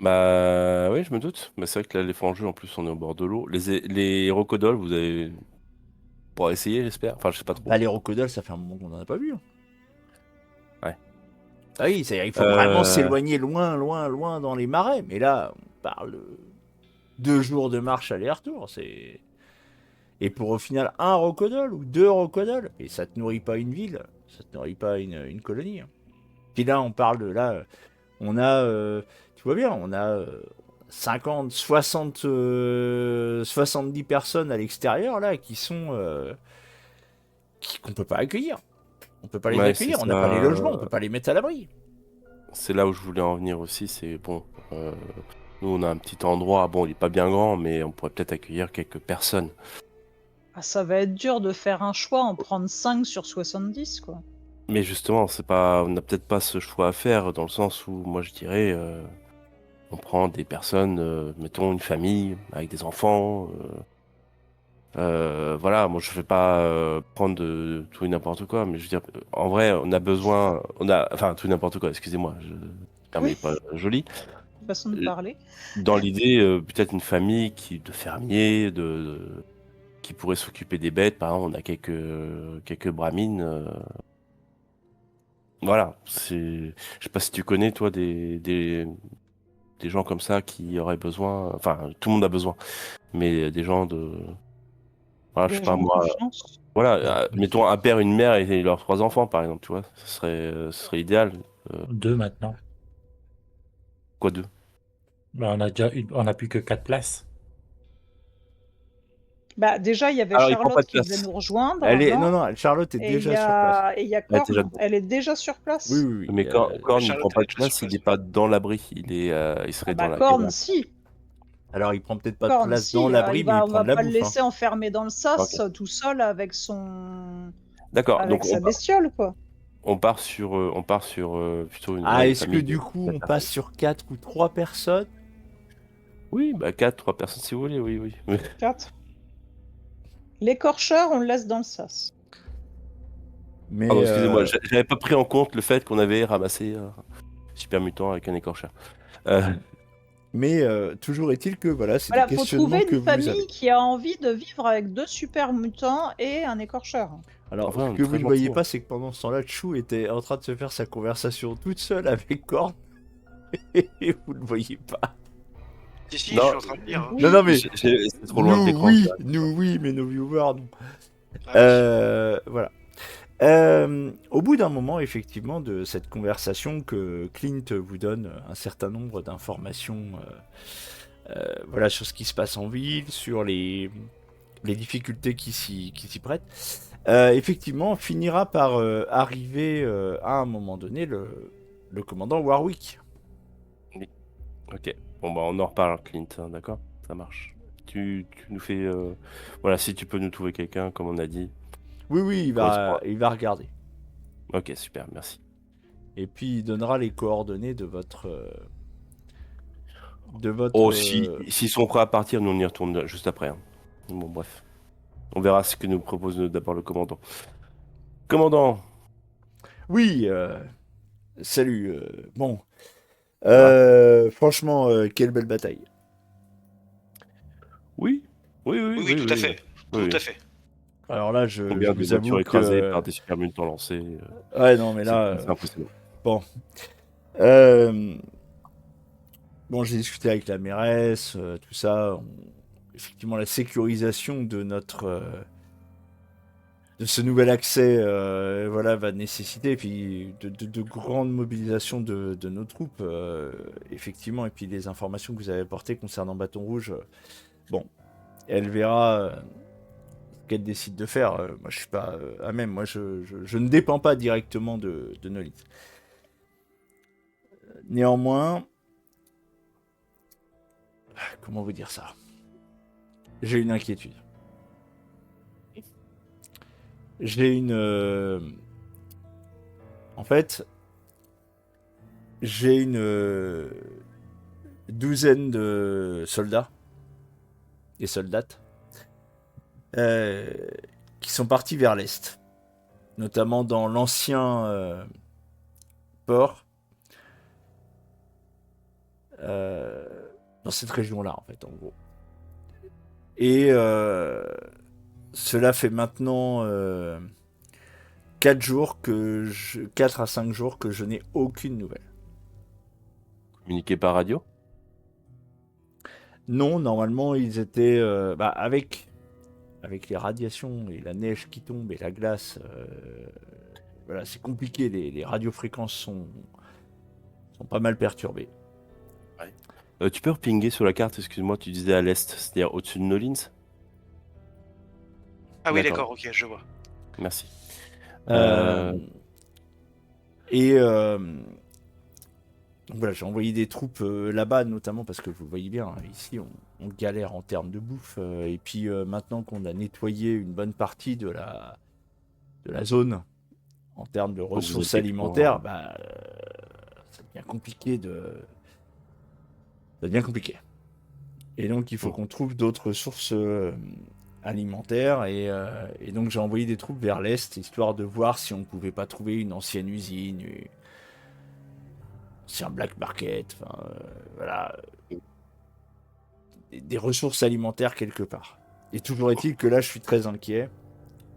Bah oui, je me doute. Mais c'est vrai que là, les fangeux, en plus, on est au bord de l'eau. Les rocodoles, vous avez... Pour essayer, j'espère. Enfin, je sais pas trop. Bah, les rocodoles, ça fait un moment qu'on en a pas vu. Hein. Ouais. Ah oui, il faut vraiment s'éloigner loin dans les marais. Mais là, on parle de 2 jours de marche aller-retour. Et pour au final, 1 rocodole ou 2 rocodoles. Et ça te nourrit pas une ville. Ça te nourrit pas une colonie. Hein. Puis là, on parle de... Là, on a... tu vois bien, on a 50, 60, 70 personnes à l'extérieur, là, qui sont... qu'on peut pas accueillir. On peut pas les accueillir, on n'a pas les logements, on peut pas les mettre à l'abri. C'est là où je voulais en venir aussi, c'est bon... nous, on a un petit endroit, bon, il est pas bien grand, mais on pourrait peut-être accueillir quelques personnes. Ah, ça va être dur de faire un choix, en prendre 5 sur 70, quoi. Mais justement, on n'a peut-être pas ce choix à faire, dans le sens où, moi, je dirais... on prend des personnes, mettons une famille avec des enfants. Voilà, moi je vais pas prendre de tout et n'importe quoi, mais je veux dire, en vrai, on a besoin, enfin tout et n'importe quoi. Excusez-moi, le terme Oui. n'est pas joli. Façon de parler. Dans l'idée, peut-être une famille de fermiers, qui pourrait s'occuper des bêtes. Par exemple, on a quelques bramines. Voilà, je sais pas si tu connais toi des gens comme ça qui auraient besoin. Enfin, tout le monde a besoin, mais des gens voilà, je sais Des pas gens de moi. confiance. Voilà, Oui. mettons un père, une mère et leurs 3 enfants, par exemple, tu vois, ce serait idéal. 2 maintenant. Quoi, 2? Bah, on a plus que 4 places. Bah, déjà, il y avait Alors, il prend pas Charlotte de qui devait place. nous rejoindre, Non, non? non, Charlotte est Et il y déjà sur place. a Elle est déjà Corne. dedans. Elle est déjà sur Oui, place? oui, oui. Mais Corne, il prend Charlotte, pas elle est de déjà place, sur il place. n'est pas dans l'abri, il Ah serait bah, dans la Corne, cabane. si. Alors, il prend peut-être pas de Corne, place dans si. l'abri, mais il On prend va de la pas le bouffe. Hein. laisser enfermé dans le Ok. sas tout seul avec son... D'accord, donc avec sa bestiole, quoi. on part sur plutôt une, Ah, ouais, une est-ce que famille du de coup, 4 on personnes. passe sur 4 ou 3 personnes? Oui, bah 3 personnes si vous voulez, oui, oui. 4. L'écorcheur, on le laisse dans le sas. Mais Pardon, excusez-moi, j'avais pas pris en compte le fait qu'on avait ramassé un super mutant avec un écorcheur. toujours est-il que voilà, c'est Voilà, des faut questionnements trouver que une vous avez. famille qui a envie de vivre avec 2 super mutants et un écorcheur. Alors, Enfin, ce on est que très vous ne voyez gentils, pas, c'est que pendant ce temps-là, Chou était en train de se faire sa conversation toute seule avec Korn. Et vous ne le voyez pas. Si, Non, je suis en train de lire. Hein. Oui. Non, non, mais C'est trop loin de nous, l'écran. oui, ça. nous, oui, mais nos viewers, non. Ah oui. Voilà. Au bout d'un moment, effectivement, de cette conversation, que Clint vous donne un certain nombre d'informations voilà, sur ce qui se passe en ville, sur les difficultés qui s'y prêtent, effectivement, finira par arriver à un moment donné le commandant Warwick. Ok, bon bah on en reparle, Clint, hein, d'accord? Ça marche. Tu nous fais... Voilà, si tu peux nous trouver quelqu'un, comme on a dit. Oui, oui, Correspond. il va regarder. Ok, super, merci. Et puis il donnera les coordonnées de votre... Oh, s'ils sont prêts à partir, nous on y retourne juste après. Hein. Bon, bref. On verra ce que nous propose d'abord le commandant. Commandant, Oui, salut. Bon, franchement, quelle belle bataille. oui, Oui, tout à fait. Oui, Tout oui. à fait. Alors là, je Combien de vous voitures avoue écrasées que... par des super mutants lancés. Ouais, non, mais là... C'est impressionnant. Bon. Bon, j'ai discuté avec la mairesse, tout ça. Effectivement, la sécurisation de de ce nouvel accès, voilà, va nécessiter puis de grandes mobilisations de nos troupes, effectivement, et puis les informations que vous avez apportées concernant Bâton Rouge. Bon, elle verra ce qu'elle décide de faire. Moi, je suis pas à même. Moi, je ne dépends pas directement de Nolit. Néanmoins, comment vous dire ça? J'ai une inquiétude. J'ai une... En fait, j'ai une douzaine de soldats et soldates qui sont partis vers l'est, notamment dans l'ancien port, dans cette région-là, en fait, en gros. Et cela fait maintenant 4 à 5 jours que je n'ai aucune nouvelle. Communiqué par radio? Non, normalement, ils étaient... avec les radiations et la neige qui tombe et la glace, voilà, c'est compliqué. Les radiofréquences sont pas mal perturbées. Ouais. Tu peux repinguer sur la carte, excuse-moi, tu disais à l'est, c'est-à-dire au-dessus de Nolins? Ah oui, D'accord. d'accord, ok, je vois. Merci. Et voilà, j'ai envoyé des troupes là-bas, notamment parce que vous le voyez bien, hein, ici on galère en termes de bouffe. Et puis maintenant qu'on a nettoyé une bonne partie de la zone en termes de ressources êtes alimentaires, pour, ça devient compliqué ça devient compliqué. Et donc, il faut qu'on trouve d'autres sources alimentaires. Et donc, j'ai envoyé des troupes vers l'est, histoire de voir si on pouvait pas trouver une ancienne usine, un ancien black market, enfin, voilà, des ressources alimentaires quelque part. Et toujours est-il que là, je suis très inquiet,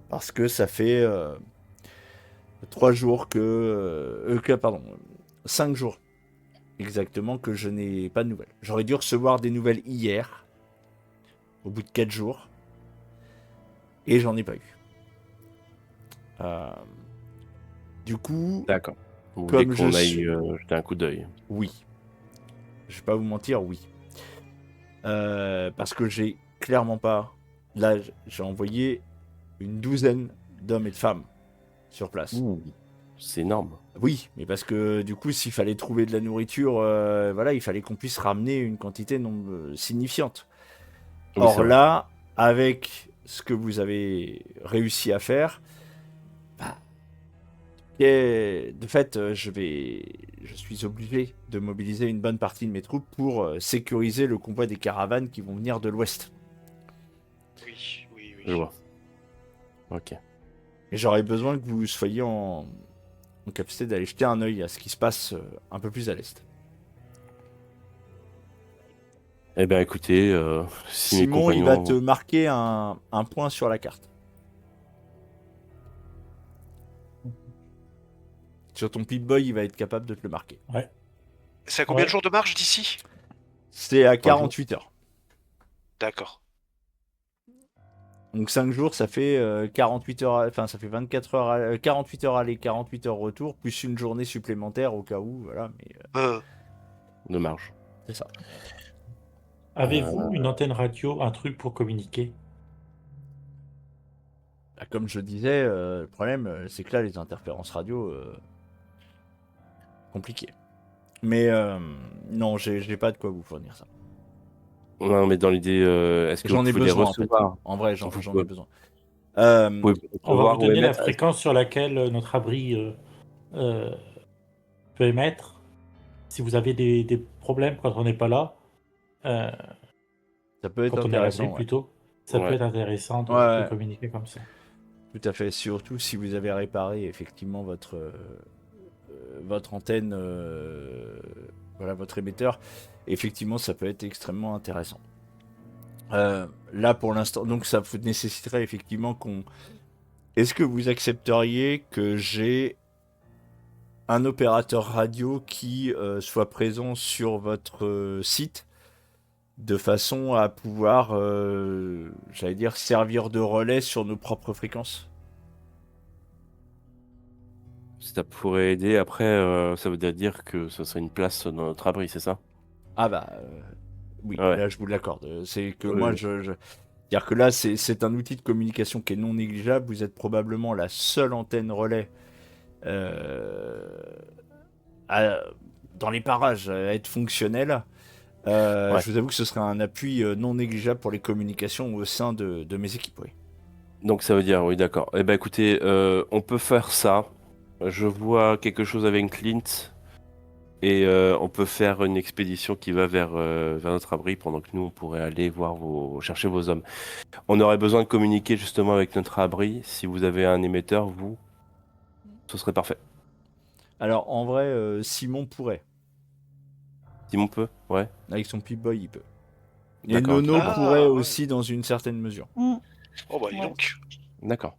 parce que ça fait 3 jours pardon, 5 jours exactement que je n'ai pas de nouvelles. J'aurais dû recevoir des nouvelles hier, au bout de 4 jours, et j'en ai pas eu. Du coup, D'accord. Vous Comme voulez qu'on je aille suis- jeter un coup d'œil. oui. Je vais pas vous mentir, oui. Parce que j'ai clairement pas... Là, j'ai envoyé une douzaine d'hommes et de femmes sur place. Ouh, c'est énorme. Oui, mais parce que du coup, s'il fallait trouver de la nourriture, voilà, il fallait qu'on puisse ramener une quantité signifiante. Oui, c'est Or vrai. là, avec ce que vous avez réussi à faire, bah, de fait, je suis obligé de mobiliser une bonne partie de mes troupes pour sécuriser le convoi des caravanes qui vont venir de l'ouest. Oui, oui, oui. Je vois. Ok. Et j'aurais besoin que vous soyez en capacité d'aller jeter un œil à ce qui se passe un peu plus à l'est. Eh bien, écoutez, si mes Simon, il va compagnons... te marquer un point sur la carte. Sur ton Pip-Boy, il va être capable de te le marquer. Ouais. C'est à combien Ouais. de jours de marche d'ici? C'est à 48 heures. D'accord. Donc 5 jours, ça fait 48 heures, enfin ça fait 24 heures, 48 heures aller, 48 heures retour, plus une journée supplémentaire au cas où, voilà, mais de marge. c'est ça. Avez-vous une antenne radio, un truc pour communiquer? Bah, comme je disais, le problème, c'est que là, les interférences radio, compliqué. Mais non, j'ai pas de quoi vous fournir ça. Non, mais dans l'idée, est-ce que J'en vous ai pouvez les besoin, en fait. recevoir? En vrai, j'en Vous ai pouvez- besoin. Vous pouvez On va recevoir vous ou donner la émettre? fréquence sur laquelle notre abri peut émettre. Si vous avez des problèmes quand on n'est pas là, Ça peut être quand on est à l'abri intéressant, ouais. plutôt, ça Ouais. peut être intéressant de, Ouais. de communiquer comme ça. Tout à fait. Surtout si vous avez réparé effectivement votre antenne, voilà, votre émetteur. Effectivement, ça peut être extrêmement intéressant. Là, pour l'instant, donc ça vous nécessiterait effectivement qu'on... Est-ce que vous accepteriez que j'ai un opérateur radio qui soit présent sur votre site de façon à pouvoir, j'allais dire, servir de relais sur nos propres fréquences? Ça pourrait aider. Après, ça veut dire que ce serait une place dans notre abri, c'est ça? Ah bah oui, Ouais. là je vous l'accorde. C'est que Oui, moi oui. c'est-à-dire que là c'est un outil de communication qui est non négligeable. Vous êtes probablement la seule antenne relais dans les parages à être fonctionnelle. Ouais. Je vous avoue que ce serait un appui non négligeable pour les communications au sein de mes équipes. Oui. Donc ça veut dire, oui, d'accord. Eh ben écoutez, on peut faire ça. Je vois quelque chose avec Clint et on peut faire une expédition qui va vers notre abri pendant que nous on pourrait aller chercher vos hommes. On aurait besoin de communiquer justement avec notre abri. Si vous avez un émetteur, vous, ce serait parfait. Alors en vrai, Simon pourrait. Simon peut? Ouais. Avec son Pip-Boy, il peut. Et D'accord, Nono ok. pourrait ouais. aussi dans une certaine mesure. Mm. Oh bah dis Ouais. donc. D'accord.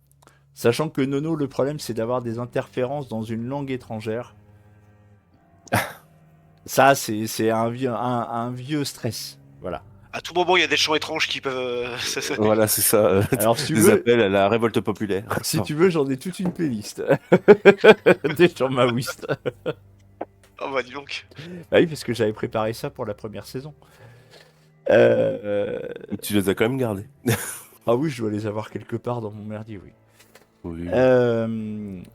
Sachant que Nono, le problème, c'est d'avoir des interférences dans une langue étrangère. Ça, c'est un vieux stress. Voilà. À tout moment, il y a des chants étranges qui peuvent. Voilà, c'est ça. Alors, si tu Des veux, appels à la révolte populaire. si tu veux, j'en ai toute une playlist. Des chants maoïstes. Oh bah dis donc. Bah oui, parce que j'avais préparé ça pour la première saison. Tu les as quand même gardés. Ah oui, je dois les avoir quelque part dans mon merdier, oui. Oui.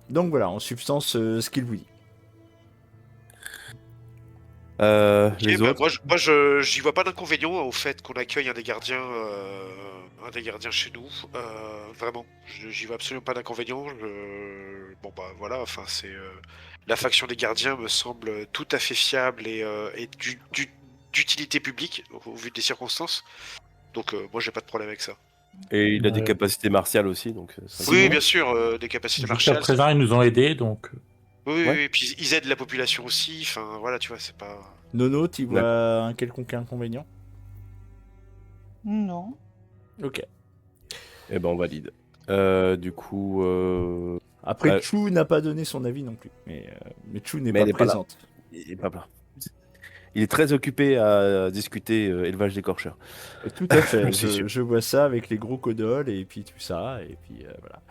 Donc voilà, en substance, ce qu'il vous dit. Ok, Les bah, autres? moi, j'y vois pas d'inconvénient au fait qu'on accueille un des gardiens chez nous. Vraiment, j'y vois absolument pas d'inconvénient. Bon bah voilà, enfin c'est la faction des gardiens me semble tout à fait fiable et d'utilité publique au vu des circonstances. Donc moi j'ai pas de problème avec ça. Et il a des Ouais. capacités martiales aussi, donc ça Oui, Sinon, bien sûr, des capacités jusqu'à martiales. présent, ils nous ont aidés, donc Oui, Ouais. oui, puis ils aident la population aussi. Enfin voilà, tu vois, c'est pas. Nono, tu D'accord. vois un quelconque inconvénient? Non. Ok. Eh ben on valide. Du coup, Après, Chou n'a pas donné son avis non plus. Mais Chou n'est Mais pas elle est pas là. présente. il est pas là. Il est très occupé à discuter élevage d'écorcheurs. Tout à fait. C'est sûr. je vois ça avec les gros codoles et puis tout ça. Et puis voilà.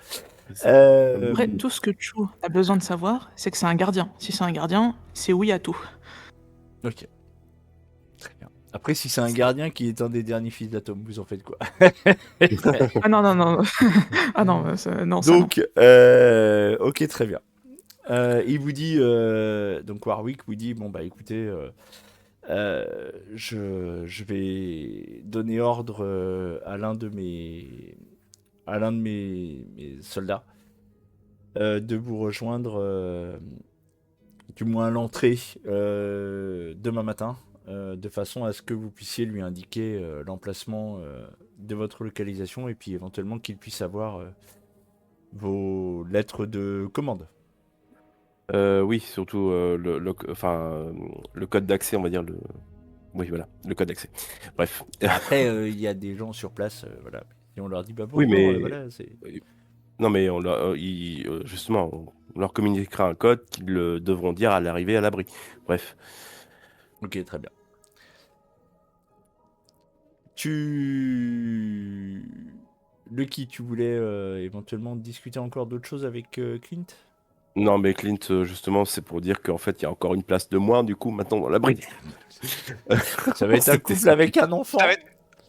Après, tout ce que Chou a besoin de savoir, c'est que c'est un gardien. Si c'est un gardien, c'est oui à tout. Ok. Très bien. Après, si c'est un gardien qui est un des derniers fils d'Atom, vous en faites quoi? Ah non, non, non. Ah non, non, ça non. Donc, ok, très bien. Il vous dit, donc Warwick vous dit, bon bah écoutez, je vais donner ordre à l'un de mes soldats de vous rejoindre, du moins à l'entrée demain matin, de façon à ce que vous puissiez lui indiquer l'emplacement de votre localisation et puis éventuellement qu'il puisse avoir vos lettres de commande. Oui, surtout le code d'accès, on va dire Oui, voilà, le code d'accès. Bref. Après, il y a des gens sur place, voilà. Et on leur dit, bah bon, Oui, mais voilà, c'est... non, mais justement, on leur communiquera un code qu'ils devront dire à l'arrivée à l'abri. Bref. Ok, très bien. Lucky, tu voulais éventuellement discuter encore d'autres choses avec Clint? Non, mais Clint, justement, c'est pour dire qu'en fait, il y a encore une place de moins, du coup, maintenant dans l'abri. Ça va être un couple avec un enfant, Ça va être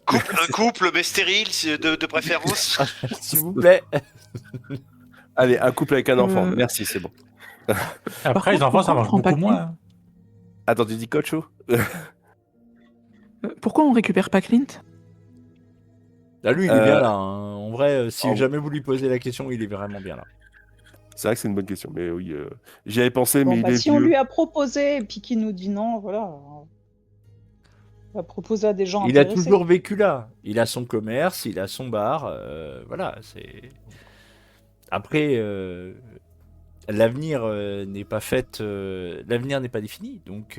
un couple, mais stérile de préférence. s'il vous plaît. Allez, un couple avec un enfant. Euh, Merci, c'est bon. après, les contre, enfants, ça pourquoi on mange prend pas beaucoup Clint moins. Hein. Attends, tu dis coach ou Pourquoi on récupère pas Clint? Ah, lui, il est bien là. Hein. En vrai, si en- jamais vous lui posez la question, il est vraiment bien là. C'est vrai que c'est une bonne question, mais oui, j'y avais pensé, Bon, mais bah, il est si on vieux. lui a proposé et puis qu'il nous dit non, voilà. On va proposer à des gens Il a intéressés. toujours vécu là. Il a son commerce, il a son bar. Voilà, c'est... Après, l'avenir n'est pas fait... l'avenir n'est pas défini. Donc,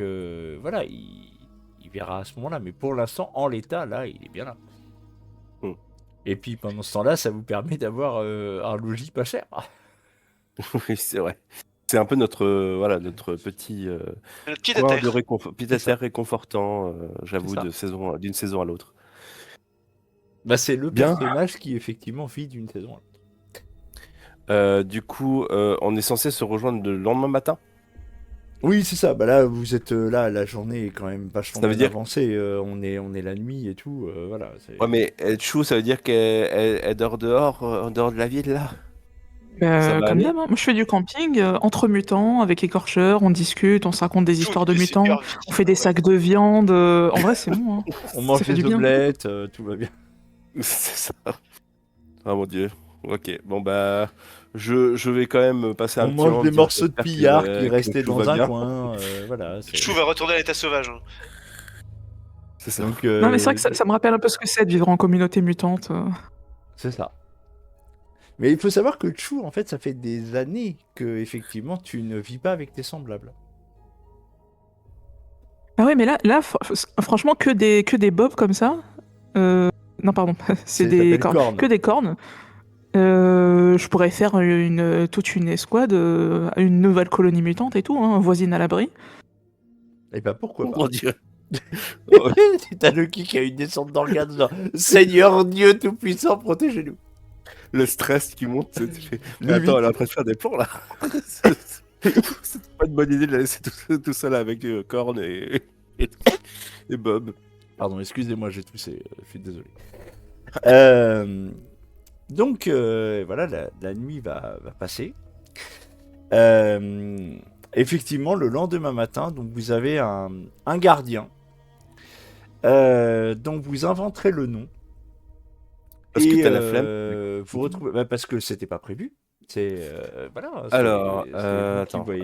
voilà, il verra à ce moment-là. Mais pour l'instant, en l'état, là, il est bien là. Hmm. Et puis, pendant ce temps-là, ça vous permet d'avoir un logis pas cher. Oui, c'est vrai. C'est un peu notre petit Notre pied à coin de terre. pied à terre réconfortant, j'avoue, C'est ça. d'une saison à l'autre. Bah, c'est le Bien. personnage qui, effectivement, vit d'une saison à l'autre. Du coup, on est censé se rejoindre le lendemain matin. Oui, c'est ça. Bah là, vous êtes là, la journée est quand même vachement Ça veut bien dire- avancée. On est la nuit et tout. Voilà. Ouais, mais être chou, ça veut dire qu'elle dort dehors, en dehors de la ville, là. Ça va Comme aller d'hab, hein. Moi je fais du camping entre mutants avec écorcheurs, on discute, on se raconte des histoires de C'est mutants, super on fait des sacs de viande. En vrai, c'est bon. Hein. On mange Ça fait des du bien. omelettes, tout va bien. C'est ça. Ah mon dieu. Ok, bon bah, je vais quand même passer un On petit mange moment des dire morceaux de j'espère pillard que qui restaient tout dans va un bien. coin. Voilà. c'est- Chou va retourner à l'état sauvage. Hein. C'est ça. Donc, Non, mais c'est vrai que ça me rappelle un peu ce que c'est de vivre en communauté mutante. c'est ça. Mais il faut savoir que Chou, en fait, ça fait des années que effectivement tu ne vis pas avec tes semblables. Ah ouais, mais là franchement, que des bobs comme ça. Non, pardon, c'est Ça des s'appelle corne. que des cornes. Je pourrais faire toute une escouade, une nouvelle colonie mutante et tout, hein, voisine à l'abri. Et bah pourquoi Oh pas. mon dieu. T'as Loki qui a une descente d'organes genre Seigneur Dieu Tout-Puissant, protégez-nous. Le stress qui monte. Mais Limite. attends, elle est en train de faire des plans là. C'est pas une bonne idée de la laisser tout seul avec Korn et Bob. Pardon, excusez-moi, j'ai toussé, je suis désolé. Donc, voilà, la nuit va passer. Effectivement, le lendemain matin, donc vous avez un gardien dont vous inventerez le nom. Parce que t'as la flemme. Vous retrouvez, parce que c'était pas prévu. C'est voilà. Alors, c'est vous qui attends, voyez.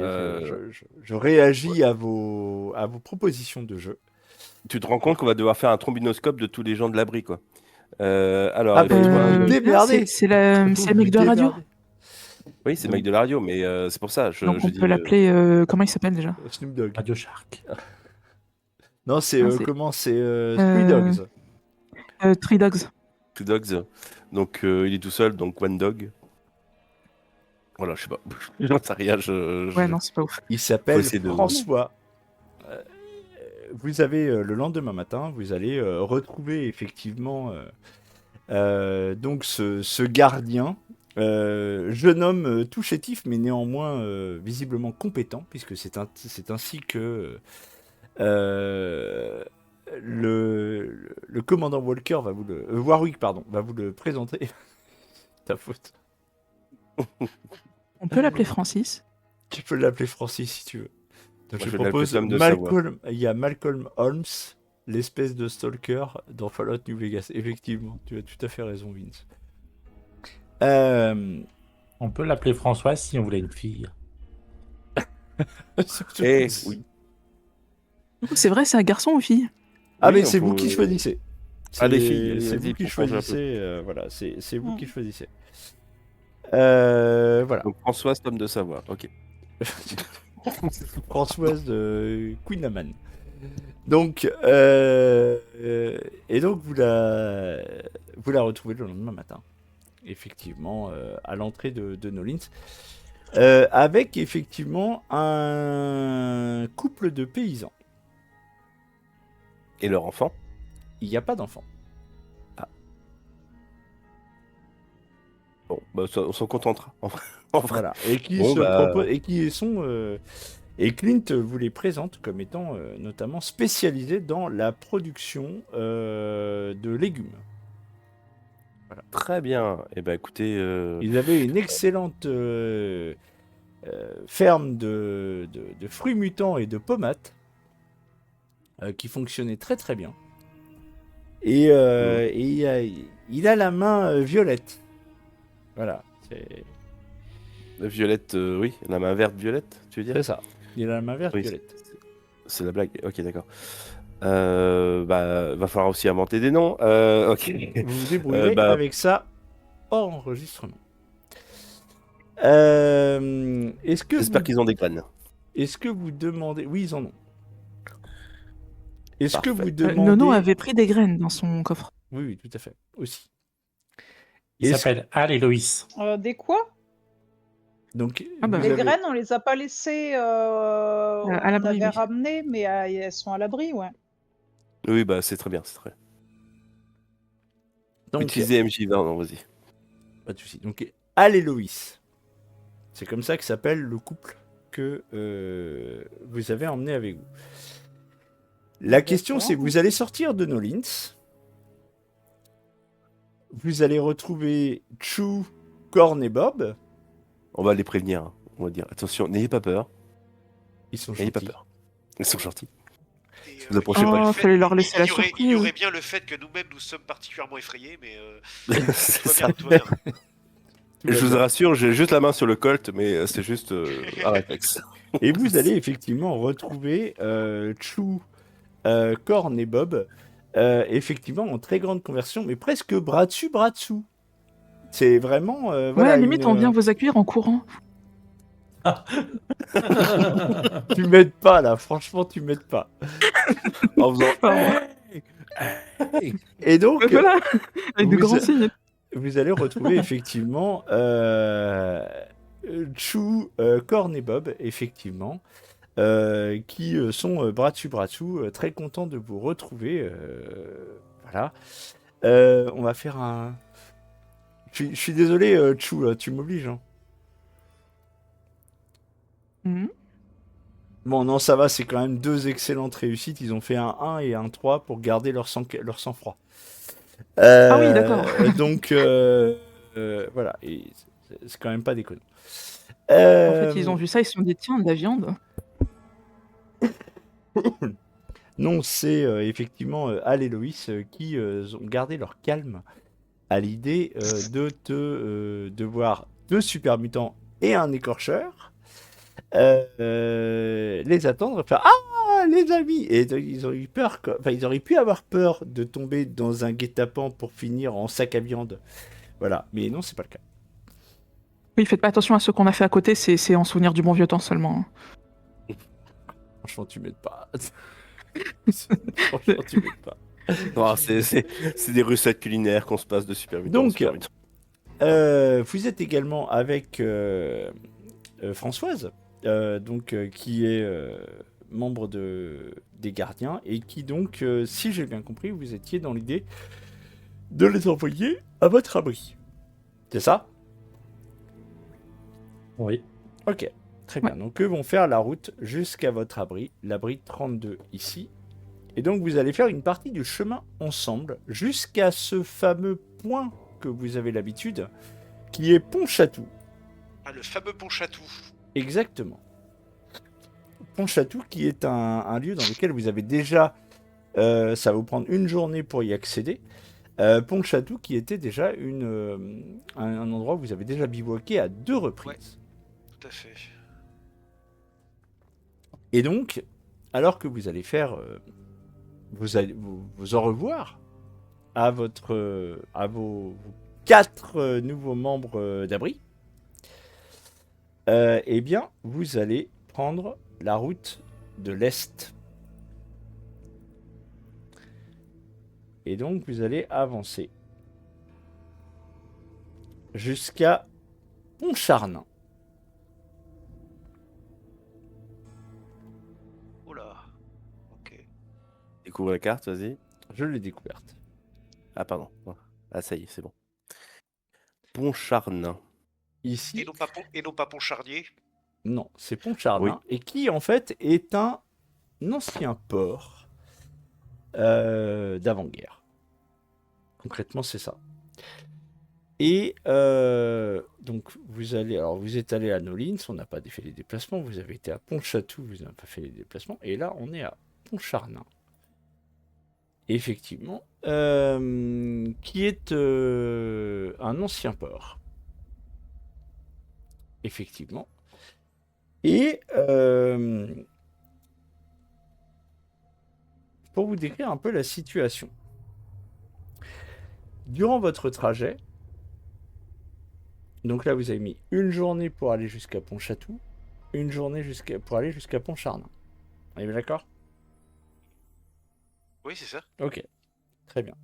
Je réagis à vos propositions de jeu. tu te rends compte qu'on va devoir faire un trombinoscope de tous les gens de l'abri, quoi. Alors, Ah, il faut trouver un- démerdez. c'est le mec de la radio. Oui, c'est Mike de la radio, mais c'est pour ça. Donc je on dis, peut l'appeler. Comment il s'appelle déjà? Snoop Dogg. Radio Shark. Non, c'est Ah, c'est- comment? C'est Three Dogs. Three Dogs. Two Dogs. Donc, il est tout seul, donc One Dog. Voilà, je sais pas. J'en sais rien. Ouais, non, c'est pas ouf. Il s'appelle Faut essayer de- François. Vous avez le lendemain matin, vous allez retrouver effectivement donc ce gardien, jeune homme tout chétif, mais néanmoins visiblement compétent, puisque c'est ainsi que le commandant Walker va Warwick, pardon, va vous le présenter. Ta faute. On peut l'appeler Francis. Tu peux l'appeler Francis si tu veux. Donc Moi, je je vais l'appeler propose Tom de Savoie. Malcolm. Il y a Malcolm Holmes, l'espèce de stalker dans Fallout New Vegas. Effectivement, tu as tout à fait raison, Vince. On peut l'appeler Françoise si on voulait une fille. Oui. C'est vrai, c'est un garçon ou fille? Ah, Oui, mais on c'est vous peut- qui choisissez. Ah, les filles, C'est vas-y, vous qui pour changer un peu. choisissez. Voilà, c'est vous Mm. qui choisissez. Voilà. Donc, Françoise, Tom de Savoie. Ok. Françoise de Queen Amman. Donc, et donc vous la retrouvez le lendemain matin, effectivement, à l'entrée de Nolins, avec effectivement un couple de paysans. Et leur enfant? Il n'y a pas d'enfant. Bon, bah, on s'en contentera. En vrai. Voilà. Et qui Bon, se bah, proposent, et qui sont et Clint vous les présente comme étant notamment spécialisés dans la production de légumes. Très bien. Eh ben, écoutez, Ils avaient une excellente ferme de fruits mutants et de pomates qui fonctionnait très très bien. Et il a la main violette. Voilà, c'est Violette, oui, la main verte violette, tu veux dire? ça. Il a la main verte Oui, violette. c'est la blague. Ok, d'accord. Bah, va falloir aussi inventer des noms. Ok. Vous vous débrouillerez bah- avec ça hors enregistrement. Est-ce que J'espère vous... qu'ils ont des graines. Est-ce que vous demandez... Oui, ils en ont. Est-ce que Parfait. vous demandez... Nono avait pris des graines dans son coffre. Oui, oui, tout à fait. Aussi. Il Est-ce- s'appelle Al et Loïs. Des quoi? Donc, Ah bah, vous Les avez- graines, on les a pas laissées. On à l'abri, avait oui. ramené, mais elles sont à l'abri, ouais. Oui, bah, c'est très bien, c'est très bien. donc, Utilisez MJ20, non, vas-y. pas de souci. Donc, Al et Loïs. C'est comme ça que s'appelle le couple que vous avez emmené avec vous. La question, c'est vous allez sortir de Nolins. Vous allez retrouver Chou, Korn et Bob. On va les prévenir. Hein. On va dire attention, n'ayez pas peur. Ils sont N'ayez pas gentils. peur. Ils sont gentils. Et, Vous approchez il y pas. aurait le Oh, fait- fallait leur laisser la il y aurait surprise. bien le fait que nous-mêmes nous sommes particulièrement effrayés, mais C'est tout va ça. bien, tout va bien. Tout va Je vous bien. rassure, j'ai juste la main sur le colt, mais c'est juste un réflexe. Et vous allez effectivement retrouver Chou, Korn et Bob, effectivement en très grande conversion, mais presque bras dessus, bras dessous. C'est vraiment. Voilà, Ouais, limite, une, on vient vous accueillir en courant. Tu m'aides pas là, franchement, tu m'aides pas. En faisant. Et donc, Voilà, avec de vous- grands signes. vous allez retrouver effectivement Chou, Korn et Bob, effectivement, qui sont bras dessous, très contents de vous retrouver. Voilà. On va faire un. Je suis désolé, Chou, là, tu m'obliges. Hein. Mhm. Bon, non, ça va, c'est quand même deux excellentes réussites. Ils ont fait un 1 et un 3 pour garder leur sang-froid. Ah oui, d'accord. Donc, voilà, et c'est quand même pas déconnant. En fait, ils ont vu ça, ils se sont dit tiens, de la viande. Non, c'est effectivement Al et Loïs qui ont gardé leur calme à l'idée de voir deux super mutants et un écorcheur les attendre, faire les amis. Et donc, ils ont eu peur, enfin, ils auraient pu avoir peur de tomber dans un guet-apens pour finir en sac à viande. Voilà, mais non, c'est pas le cas. Oui, faites pas attention à ce qu'on a fait à côté, c'est en souvenir du bon vieux temps seulement. Franchement, tu m'aides pas. Franchement, tu m'aides pas. Non, c'est des recettes culinaires qu'on se passe de super vite. Donc, vous êtes également avec Françoise, qui est membre des gardiens et qui donc, si j'ai bien compris, vous étiez dans l'idée de les envoyer à votre abri. C'est ça? Oui. Ok, très bien. Donc eux vont faire la route jusqu'à votre abri, l'abri 32 ici. Et donc vous allez faire une partie du chemin ensemble jusqu'à ce fameux point que vous avez l'habitude, qui est Pont-Chatou. Ah, le fameux Pont-Chatou. Exactement. Pont-Chatou qui est un lieu dans lequel vous avez déjà... ça va vous prendre une journée pour y accéder. Pont-Chatou qui était déjà un endroit où vous avez déjà bivouaqué à 2 reprises. Ouais, tout à fait. Et donc, alors que vous allez faire vos au revoir à vos 4 nouveaux membres d'abri, eh bien, vous allez prendre la route de l'Est. Et donc, vous allez avancer jusqu'à Pontcharnin. Oh là. Ok. Découvre la carte, vas-y. Je l'ai découverte. Ah, pardon. Ah, ça y est, c'est bon. Pontcharnin. Ici, Et non pas Pont-Charnier. non, c'est Pontcharnin. Oui. Et qui, en fait, est un ancien port d'avant-guerre. Concrètement, c'est ça. Et donc, vous êtes allé à Nolins, on n'a pas fait les déplacements. Vous avez été à Pont-Chatou, vous n'avez pas fait les déplacements. Et là, on est à Pontcharnin. Effectivement. Qui est un ancien port. Effectivement. Et pour vous décrire un peu la situation. Durant votre trajet, donc là vous avez mis une journée pour aller jusqu'à Pont-Chatou, une journée pour aller jusqu'à Pont-Charnin. On est bien d'accord? Oui, c'est ça. Ok, très bien.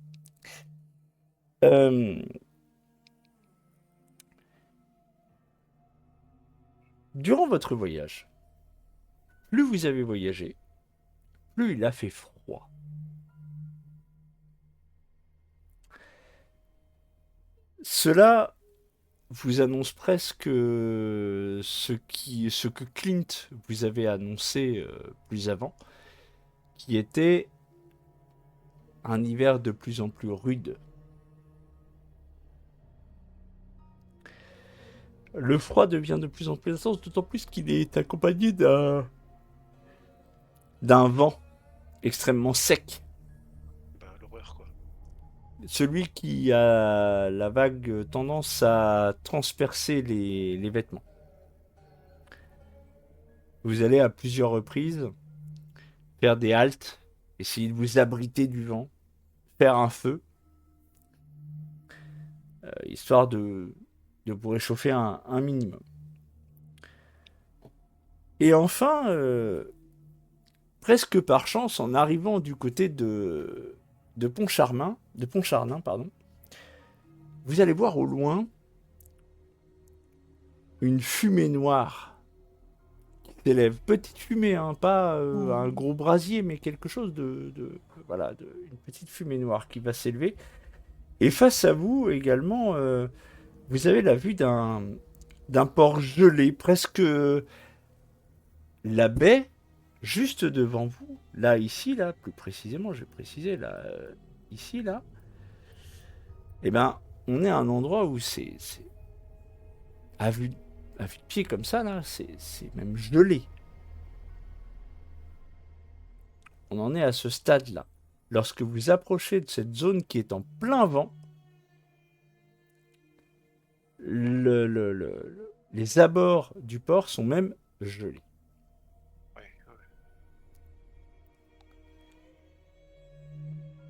Durant votre voyage, plus vous avez voyagé, plus il a fait froid. Cela vous annonce presque ce que Clint vous avait annoncé plus avant, qui était un hiver de plus en plus rude. Le froid devient de plus en plus intense, d'autant plus qu'il est accompagné d'un vent extrêmement sec. Bah, l'horreur, quoi. Celui qui a la vague tendance à transpercer les vêtements. Vous allez à plusieurs reprises faire des haltes, essayer de vous abriter du vent, faire un feu, histoire de vous réchauffer un minimum. Et enfin, presque par chance, en arrivant du côté de Pontcharnin, pardon, vous allez voir au loin une fumée noire qui s'élève. Petite fumée, hein, pas un gros brasier, mais quelque chose une petite fumée noire qui va s'élever. Et face à vous également, vous avez la vue d'un port gelé, presque la baie juste devant vous. Là, ici, là, plus précisément, je vais préciser, là, ici, là. Eh ben, on est à un endroit où c'est à vue de pied comme ça, là, c'est même gelé. On en est à ce stade-là. Lorsque vous approchez de cette zone qui est en plein vent, les abords du port sont même gelés. Ouais.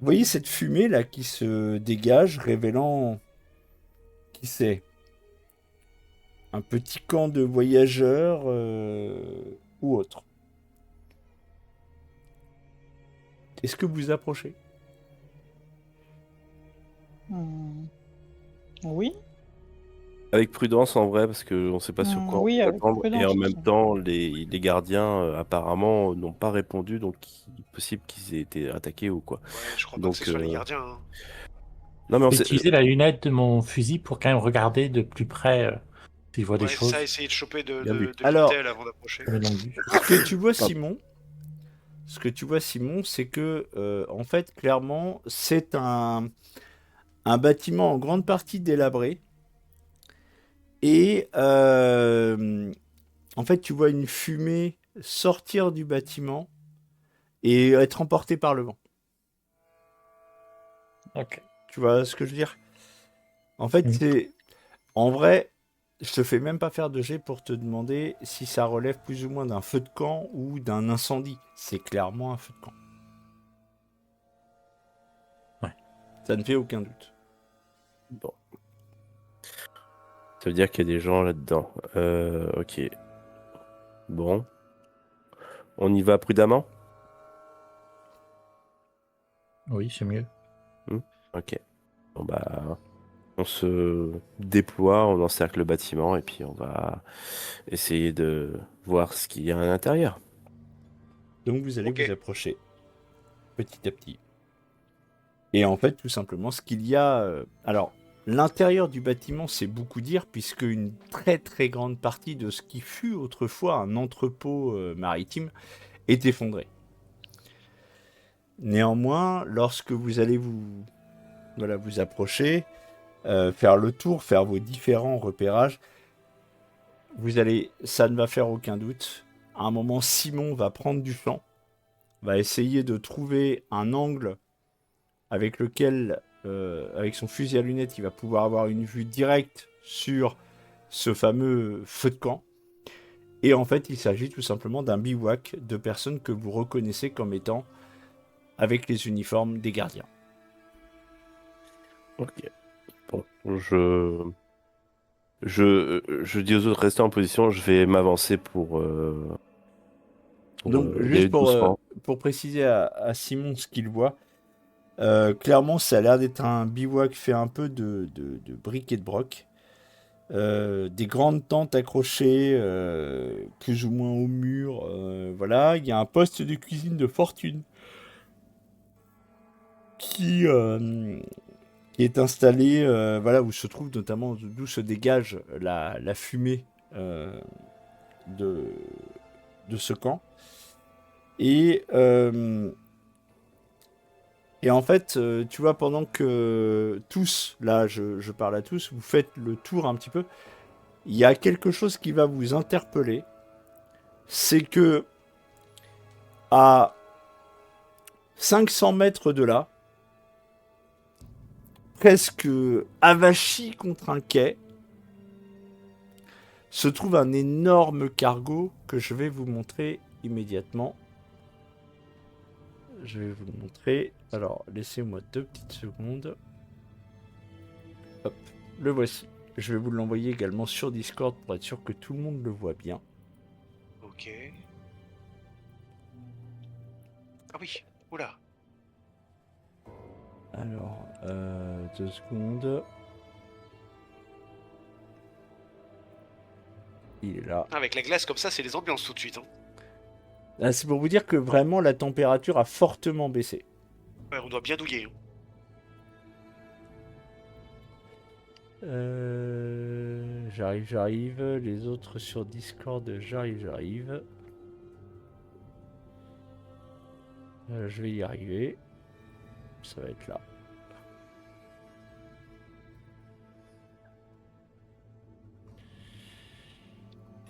Vous voyez cette fumée là qui se dégage, révélant qui c'est? Un petit camp de voyageurs ou autre. Est-ce que vous approchez? Oui. Avec prudence en vrai, parce qu'on ne sait pas sur quoi Oui, on peut avec attendre. Et prudence en même aussi. temps, les gardiens apparemment n'ont pas répondu, donc il est possible qu'ils aient été attaqués ou quoi. Ouais, je crois pas Donc, que ce soit les gardiens. Hein. Non mais on J'ai sait... utilisé la lunette de mon fusil pour quand même regarder de plus près si je vois des Ouais, c'est choses. ça, essayer de choper Bien vu. de Alors- l'intel avant d'approcher. de longue vue. Ce que tu vois, Simon, c'est que, en fait, clairement, c'est un bâtiment en grande partie délabré. Et en fait, tu vois une fumée sortir du bâtiment et être emportée par le vent. Ok. Tu vois ce que je veux dire? En fait, Oui. c'est... En vrai, je te fais même pas faire de jet pour te demander si ça relève plus ou moins d'un feu de camp ou d'un incendie. C'est clairement un feu de camp. Ouais. Ça ne fait aucun doute. Bon. Ça veut dire qu'il y a des gens là-dedans. Ok. Bon. On y va prudemment? Oui, c'est mieux. Ok. Bon bah... On se déploie, on encercle le bâtiment et puis on va essayer de voir ce qu'il y a à l'intérieur. Donc vous allez Ok. vous approcher petit à petit. Et en fait, tout simplement, ce qu'il y a... alors, l'intérieur du bâtiment, c'est beaucoup dire, puisque une très très grande partie de ce qui fut autrefois un entrepôt maritime est effondré. Néanmoins, lorsque vous allez vous approcher, faire le tour, faire vos différents repérages, ça ne va faire aucun doute. À un moment, Simon va prendre du flanc, va essayer de trouver un angle avec lequel, avec son fusil à lunettes, il va pouvoir avoir une vue directe sur ce fameux feu de camp. Et en fait, il s'agit tout simplement d'un bivouac de personnes que vous reconnaissez comme étant avec les uniformes des gardiens. Ok. Bon, je dis aux autres restez en position, je vais m'avancer pour Donc, y juste aller doucement. pour préciser à Simon ce qu'il voit, clairement, ça a l'air d'être un bivouac fait un peu de briques et de broc. Des grandes tentes accrochées plus ou moins au mur. Voilà, il y a un poste de cuisine de fortune qui est installé, voilà, où se trouve notamment d'où se dégage la fumée de ce camp. Et en fait, tu vois, pendant que tous, là, je parle à tous, vous faites le tour un petit peu, il y a quelque chose qui va vous interpeller. C'est que à 500 mètres de là, presque avachi contre un quai, se trouve un énorme cargo que je vais vous montrer immédiatement. Je vais vous le montrer. Alors, laissez-moi 2 petites secondes. Hop, le voici. Je vais vous l'envoyer également sur Discord pour être sûr que tout le monde le voit bien. Ok. Ah oui, oula. Alors, 2 secondes. Il est là. Avec la glace comme ça, c'est les ambiances tout de suite. Hein. Ah, c'est pour vous dire que vraiment la température a fortement baissé. Ouais, on doit bien douiller. Hein. J'arrive. Les autres sur Discord, j'arrive. Je vais y arriver. Ça va être là.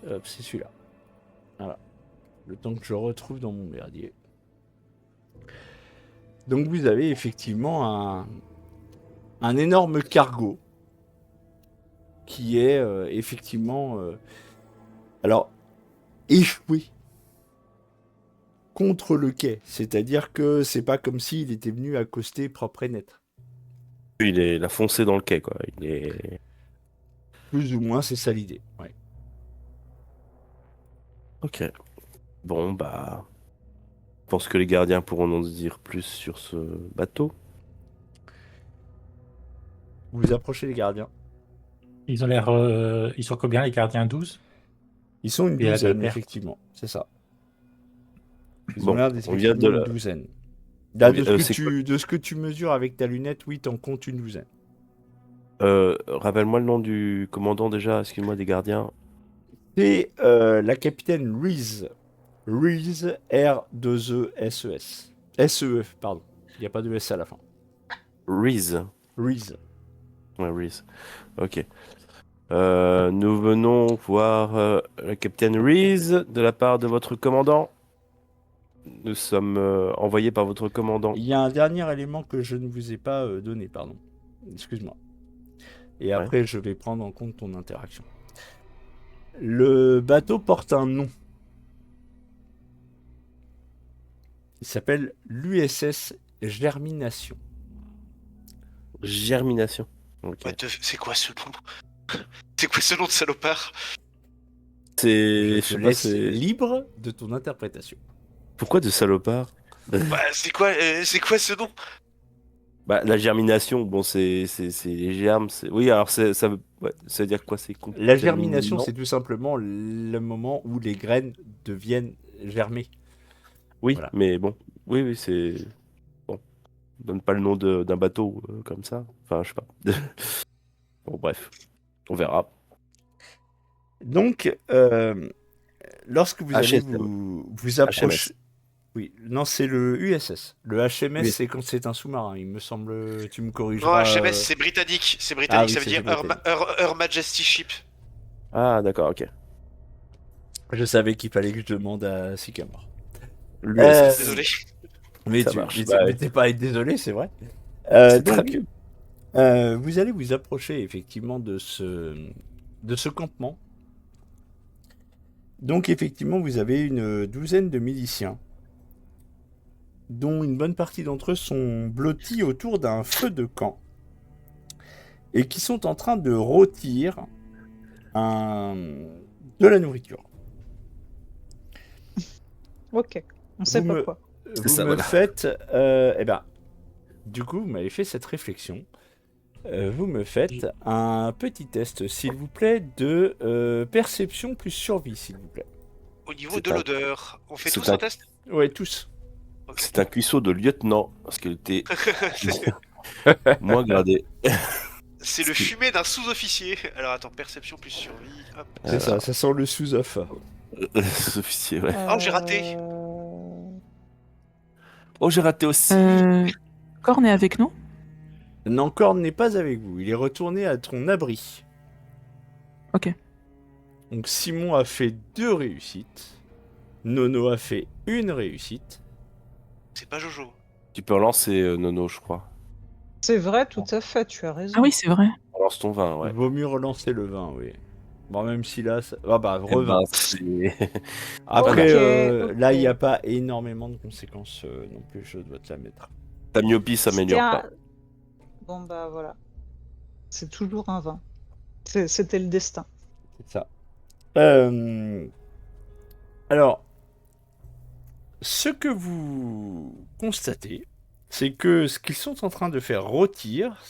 Hop, c'est celui-là. Voilà. Le temps que je retrouve dans mon merdier. Donc vous avez effectivement un énorme cargo qui est effectivement alors échoué contre le quai. C'est-à-dire que c'est pas comme s'il était venu accoster propre et net. Il a foncé dans le quai, quoi. Il est... Plus ou moins, c'est ça l'idée. Ouais. Ok. Bon, bah... Je pense que les gardiens pourront nous dire plus sur ce bateau. Vous approchez les gardiens. Ils ont l'air. Ils sont combien, les gardiens? 12? Ils sont une Et la douzaine, paire. effectivement. C'est ça. Ils Bon, ont l'air d'être on vient de effectivement la- une douzaine. Là, c'est quoi de ce que tu mesures avec ta lunette, oui, t'en comptes une douzaine. Rappelle-moi le nom du commandant déjà, excuse-moi, des gardiens. C'est la capitaine Reese. Reese, R2ESES. SEE, pardon. Il n'y a pas de S à la fin. Reese. Reese. Ouais, Reese. Ok. Nous venons voir le capitaine Reese de la part de votre commandant. Nous sommes envoyés par votre commandant. Il y a un dernier élément que je ne vous ai pas donné, pardon. Excuse-moi. Et après, je vais prendre en compte ton interaction. Le bateau porte un nom. Il s'appelle l'USS Germination. Germination. Ok. C'est quoi ce nom? C'est quoi ce nom de salopard? C'est... Je Je te sais pas, laisse c'est... libre de ton interprétation. Pourquoi de salopard? Bah, c'est quoi ce nom? Bah, la germination, bon, c'est les germes. Oui, alors ça veut dire quoi? C'est La germination, contaminant. c'est tout simplement le moment où les graines deviennent germées. Oui, Voilà. mais bon. Oui, c'est... Bon. On donne pas le nom d'un bateau comme ça. Enfin, je sais pas. Bon, bref. On verra. Donc, lorsque vous allez vous approcher... HMS. Oui, non, c'est le USS. Le HMS, Oui. c'est quand c'est un sous-marin, il me semble. Tu me Non, corrigeras. HMS, c'est britannique. C'est Ah britannique, oui, ça veut c'est dire britannique. Her Majesty Ship. Ah, d'accord, ok. Je savais qu'il fallait que je demande à Sycamore. L'USS. Désolé. Mais Ça tu marche. mais Bah, ouais. t'es pas désolé, c'est vrai. C'est Donc, très bien. vous allez vous approcher effectivement de ce campement. Donc effectivement, vous avez une douzaine de miliciens, dont une bonne partie d'entre eux sont blottis autour d'un feu de camp et qui sont en train de rôtir de la nourriture. Ok, on sait Vous pas me- quoi. Vous ça, me voilà. faites... du coup, vous m'avez fait cette réflexion. Vous me faites un petit test, s'il vous plaît, de perception plus survie, s'il vous plaît. Au niveau C'est de un- l'odeur, on fait c'est tous un- un test? Ouais, tous. Ok. C'est un cuisseau de lieutenant, parce qu'il était moins gradé. C'est le fumet d'un sous-officier. Alors attends, perception plus survie. Hop. C'est ça sent le sous-off. Officier, ouais. Oh, j'ai raté. Oh, j'ai raté aussi. Corne est avec nous? Non, Korn n'est pas avec vous, il est retourné à ton abri. Ok. Donc Simon a fait 2 réussites. Nono a fait 1 réussite. C'est pas Jojo. Tu peux relancer Nono, je crois. C'est vrai, tout à fait, tu as raison. Ah oui, c'est vrai. Relance ton vin, ouais. Vaut mieux relancer le 20, oui. Bon, même si là... Ah bah, Eh revin. ben, c'est- Après, Ok, là, il ok. n'y a pas énormément de conséquences non plus, je dois te la mettre. Ta myopie s'améliore pas. Bon bah voilà. C'est toujours un 20. C'était le destin. C'est ça. Alors, ce que vous constatez, c'est que ce qu'ils sont en train de faire rôtir,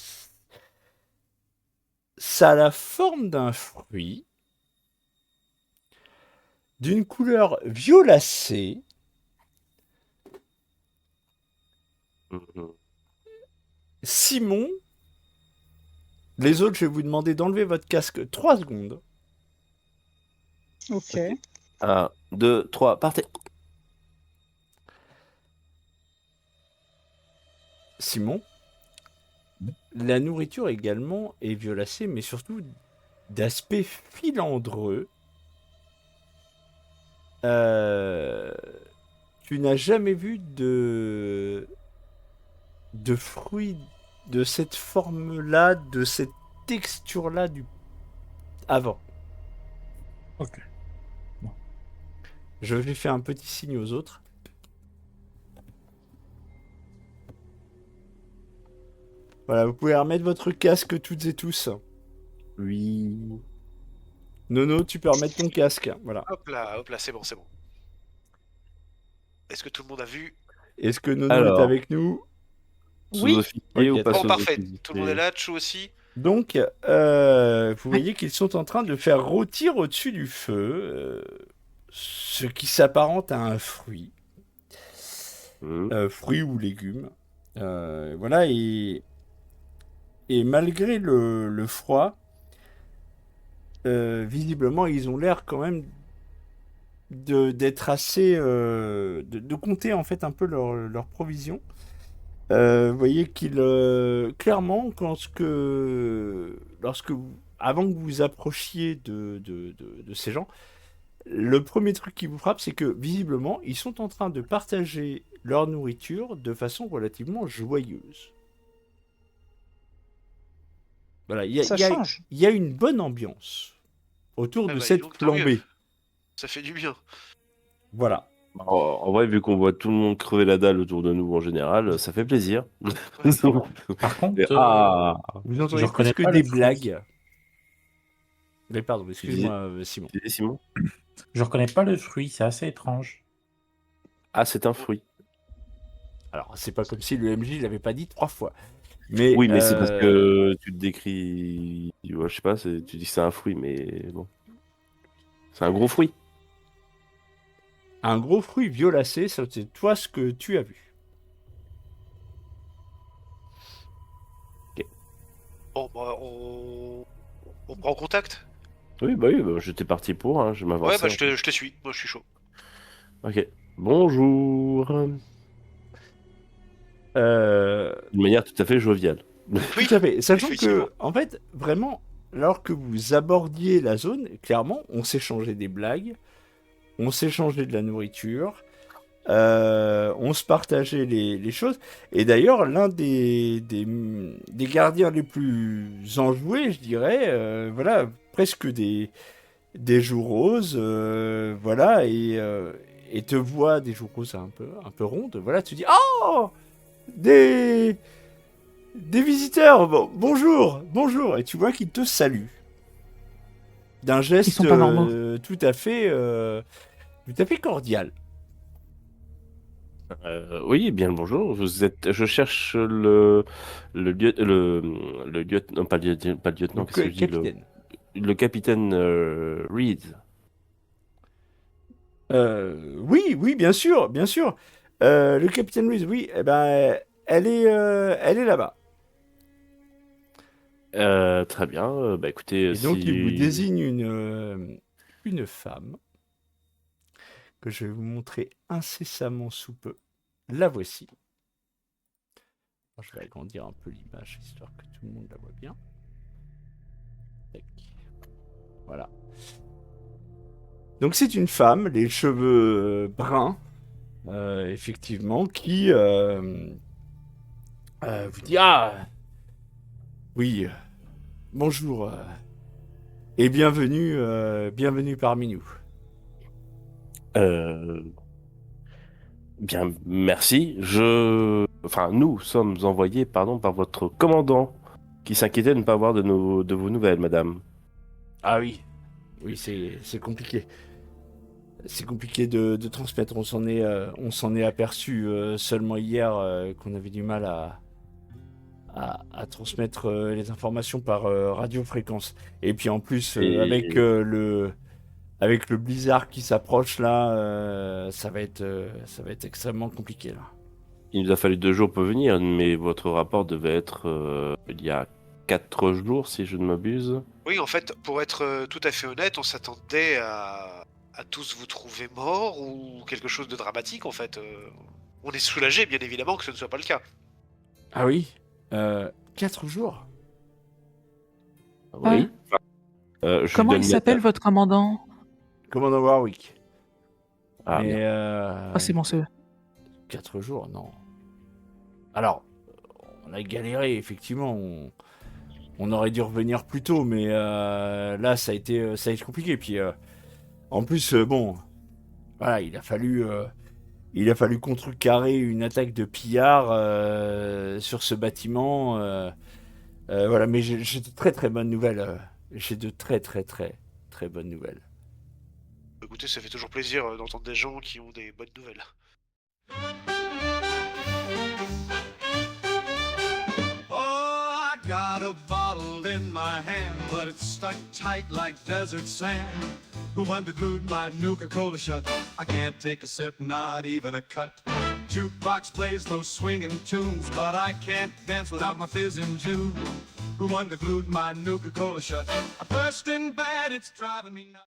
ça a la forme d'un fruit, d'une couleur violacée, Mhm. Simon, les autres, je vais vous demander d'enlever votre casque 3 secondes. Ok. 1, 2, 3, partez. Simon, la nourriture également est violacée, mais surtout d'aspect filandreux. Tu n'as jamais vu de fruits de cette forme-là, de cette texture-là avant. Ok. Je vais faire un petit signe aux autres. Voilà, vous pouvez remettre votre casque toutes et tous. Oui. Nono, tu peux remettre ton casque. Voilà. Hop là, c'est bon. Est-ce que tout le monde a vu? Est-ce que Nono est Alors, avec nous? Oui. sous-officier ou Ok, pas Bon, très parfait. sous-officier? Tout le monde est là, Chou aussi? Donc, vous voyez qu'ils sont en train de faire rôtir au-dessus du feu ce qui s'apparente à un fruit. Fruit ou légume. Voilà, et malgré le froid, visiblement, ils ont l'air quand même d'être assez... de compter en fait un peu leurs provisions. Vous voyez qu'il clairement, avant que vous vous approchiez de ces gens, le premier truc qui vous frappe, c'est que visiblement, ils sont en train de partager leur nourriture de façon relativement joyeuse. Voilà, Ça change. il y a une bonne ambiance autour de Dis cette donc, tant mieux. flambée. Ça fait du bien. Voilà. En vrai, vu qu'on voit tout le monde crever la dalle autour de nous en général, ça fait plaisir. Par contre, Vous je entendez reconnais presque pas des le fruit. blagues. Mais pardon, excuse-moi, Simon. Tu dis, Simon? Je reconnais pas le fruit, c'est assez étrange. Ah, c'est un fruit. Alors, c'est pas comme si le MJ l'avait pas dit 3 fois. Mais, Oui, mais c'est parce que tu te décris. Ouais, je sais pas, tu dis que c'est un fruit, mais bon. C'est un gros fruit. un gros fruit violacé, ça, c'est toi ce que tu as vu. Bon, bah, on prend contact? Oui, bah, j'étais parti pour, hein, je Ouais, m'avançais. bah, je te suis. Moi, je suis chaud. Ok. Bonjour. D'une manière tout à fait joviale. Oui, Tout à fait. Sachant effectivement. que, en fait, vraiment, alors que vous abordiez la zone, clairement, on s'échangeait des blagues, on s'échangeait de la nourriture, on se partageait les choses. Et d'ailleurs, l'un des gardiens les plus enjoués, je dirais, voilà, presque des joues roses, voilà, et te voit des joues roses un peu rondes, voilà, tu dis, oh, des visiteurs, bonjour, et tu vois qu'ils te saluent d'un geste sont pas normaux. tout à fait cordial. Oui, bien le bonjour. Je cherche non, pas le lieutenant, Donc, qu'est-ce que je dis, capitaine. le capitaine Reed. Oui, bien sûr. Le capitaine Louise, oui, eh ben, elle est là-bas. Très bien. Bah écoutez, Et donc, il vous si désigne une femme que je vais vous montrer incessamment sous peu. La voici. Alors, je vais agrandir un peu l'image, histoire que tout le monde la voit bien. Tac. Voilà. Donc, c'est une femme, les cheveux bruns, effectivement, qui vous dit, ah, oui, bonjour, et bienvenue parmi nous. bien, merci. Enfin, nous sommes envoyés, pardon, par votre commandant, qui s'inquiétait de ne pas avoir de vos nouvelles, madame. Ah oui, c'est compliqué. C'est compliqué de transmettre. On s'en est aperçu seulement hier qu'on avait du mal à transmettre les informations par radiofréquence. Et puis en plus, avec le blizzard qui s'approche là, ça va être extrêmement compliqué là. Il nous a fallu 2 jours pour venir, mais votre rapport devait être il y a 4 jours, si je ne m'abuse. Oui, en fait, pour être tout à fait honnête, on s'attendait à tous vous trouver morts ou quelque chose de dramatique, en fait. On est soulagé, bien évidemment, que ce ne soit pas le cas. Ah oui 4 jours. Oui. Comment il s'appelle votre commandant? Commandant Warwick. Ah, Mais bien. C'est bon, c'est eux. 4 jours, non. Alors, on a galéré, effectivement. On aurait dû revenir plus tôt, mais là, ça a été compliqué. Puis, en plus, bon, voilà, il a fallu il a fallu contrecarrer une attaque de pillards sur ce bâtiment. Voilà, mais j'ai de très très bonnes nouvelles. J'ai de très très très très bonnes nouvelles. Écoutez, ça fait toujours plaisir d'entendre des gens qui ont des bonnes nouvelles. Oh, I got a bottle in my hand, but it's stuck tight like desert sand. When they glued my Nuka-Cola shut, I can't take a sip, not even a cut. Jukebox plays those swinging tunes, but I can't dance without my fizzing June. When they glued my Nuka-Cola shut, I'm bursting bad, it's driving me nuts.